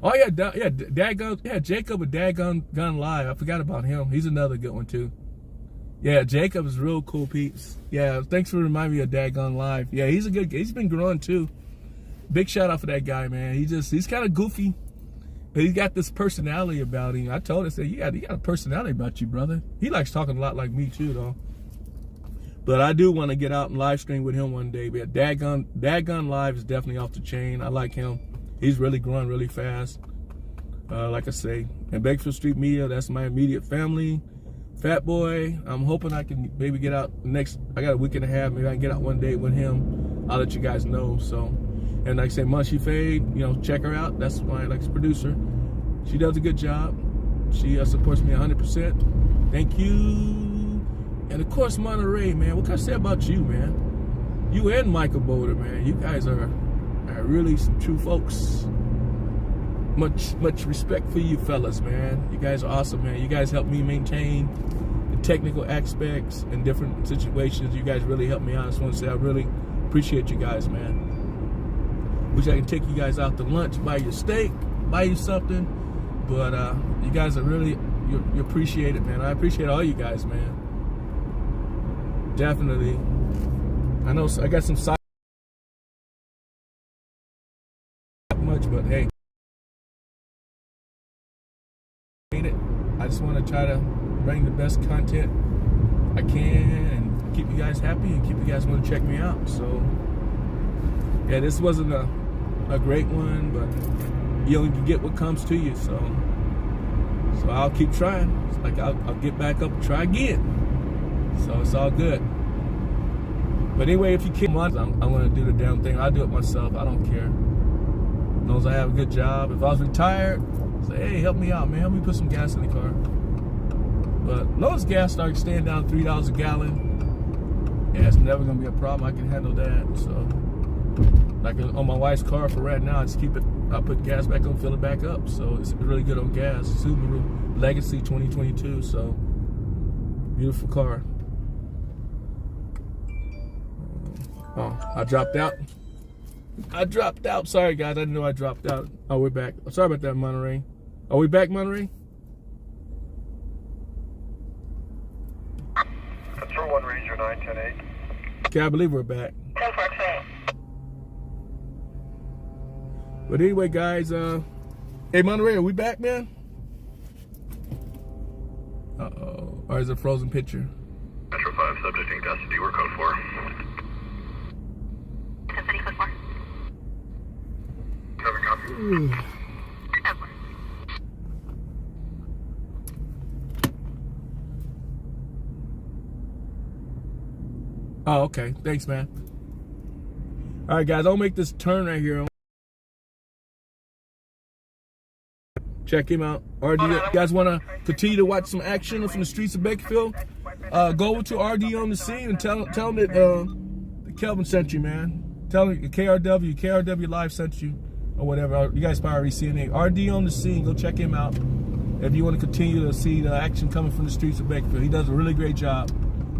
Oh yeah, Jacob with Dadgun Live. I forgot about him. He's another good one too. Yeah, Jacob is real cool, peeps. Yeah, thanks for reminding me of Dadgun Live. Yeah, he's been growing too. Big shout out for that guy, man. He's kind of goofy, but he's got this personality about him. I told him, I said, you got a personality about you, brother. He likes talking a lot like me too, though. But I do want to get out and live stream with him one day. But Dadgun Live is definitely off the chain. I like him. He's really growing really fast. Like I say, and Bakersfield Street Media, that's my immediate family. Fat Boy, I'm hoping I can maybe get out I got a week and a half. Maybe I can get out one day with him. I'll let you guys know. So, and like I say, Mushy Fade, check her out. That's my producer. She does a good job. She supports me 100%. Thank you. And of course, Monterey, man. What can I say about you, man? You and Michael Boulder, man. You guys are really some true folks. Much respect for you fellas, man. You guys are awesome, man. You guys help me maintain the technical aspects in different situations. You guys really help me out. I just want to say I really appreciate you guys, man. Wish I could take you guys out to lunch, buy you a steak, buy you something. But you guys are really you appreciate it, man. I appreciate all you guys, man. Definitely. I know I got some side much, but hey, I just want to try to bring the best content I can and keep you guys happy and keep you guys want to check me out. So yeah, this wasn't a great one, but you only can get what comes to you. So I'll keep trying. It's like I'll get back up and try again. So it's all good. But anyway, if you keep months, I'm gonna do the damn thing. I'll do it myself. I don't care. As long as I have a good job. If I was retired, say, hey, help me out, man. Help me put some gas in the car. But as long as gas starts staying down $3 a gallon, yeah, it's never gonna be a problem. I can handle that. So, like on my wife's car for right now, I just keep it. I put gas back on, fill it back up. So it's really good on gas. Subaru Legacy 2022. So beautiful car. Oh, I dropped out. Sorry, guys. I didn't know I dropped out. Oh, we're back. Sorry about that, Monterey. Are we back, Monterey? Control 1, Ranger 910-8. Okay, I believe we're back. 1014. But anyway, guys, hey, Monterey, are we back, man? Uh-oh. Or is it a frozen picture? Metro 5, subject in custody, we're code 4. Custody code 4. Have a copy. Code 4. Oh, okay. Thanks, man. All right, guys, I'll make this turn right here. Check him out. RD, you guys want to continue to watch some action from the streets of Bakersfield? Go over to RD on the scene and tell him that Kelvin sent you, man. Tell him KRW Live sent you, or whatever. You guys probably already seen it. RD on the scene. Go check him out if you want to continue to see the action coming from the streets of Bakersfield. He does a really great job.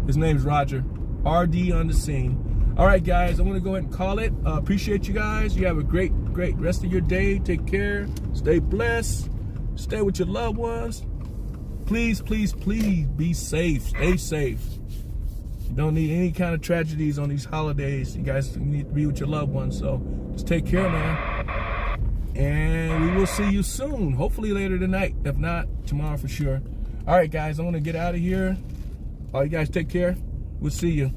His name's Roger. RD on the scene. All right, guys, I'm going to go ahead and call it. Appreciate you guys. You have a great rest of your day. Take care. Stay blessed. Stay with your loved ones. Please, please, please be safe. Stay safe. You don't need any kind of tragedies on these holidays. You guys need to be with your loved ones. So just take care, man. And we will see you soon. Hopefully later tonight. If not, tomorrow for sure. All right, guys, I'm going to get out of here. All you guys take care. We'll see you.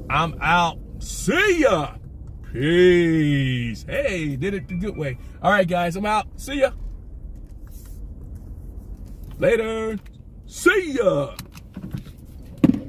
I'm out. See ya. Peace. Hey, did it the good way. All right, guys, I'm out. See ya. Later. See ya.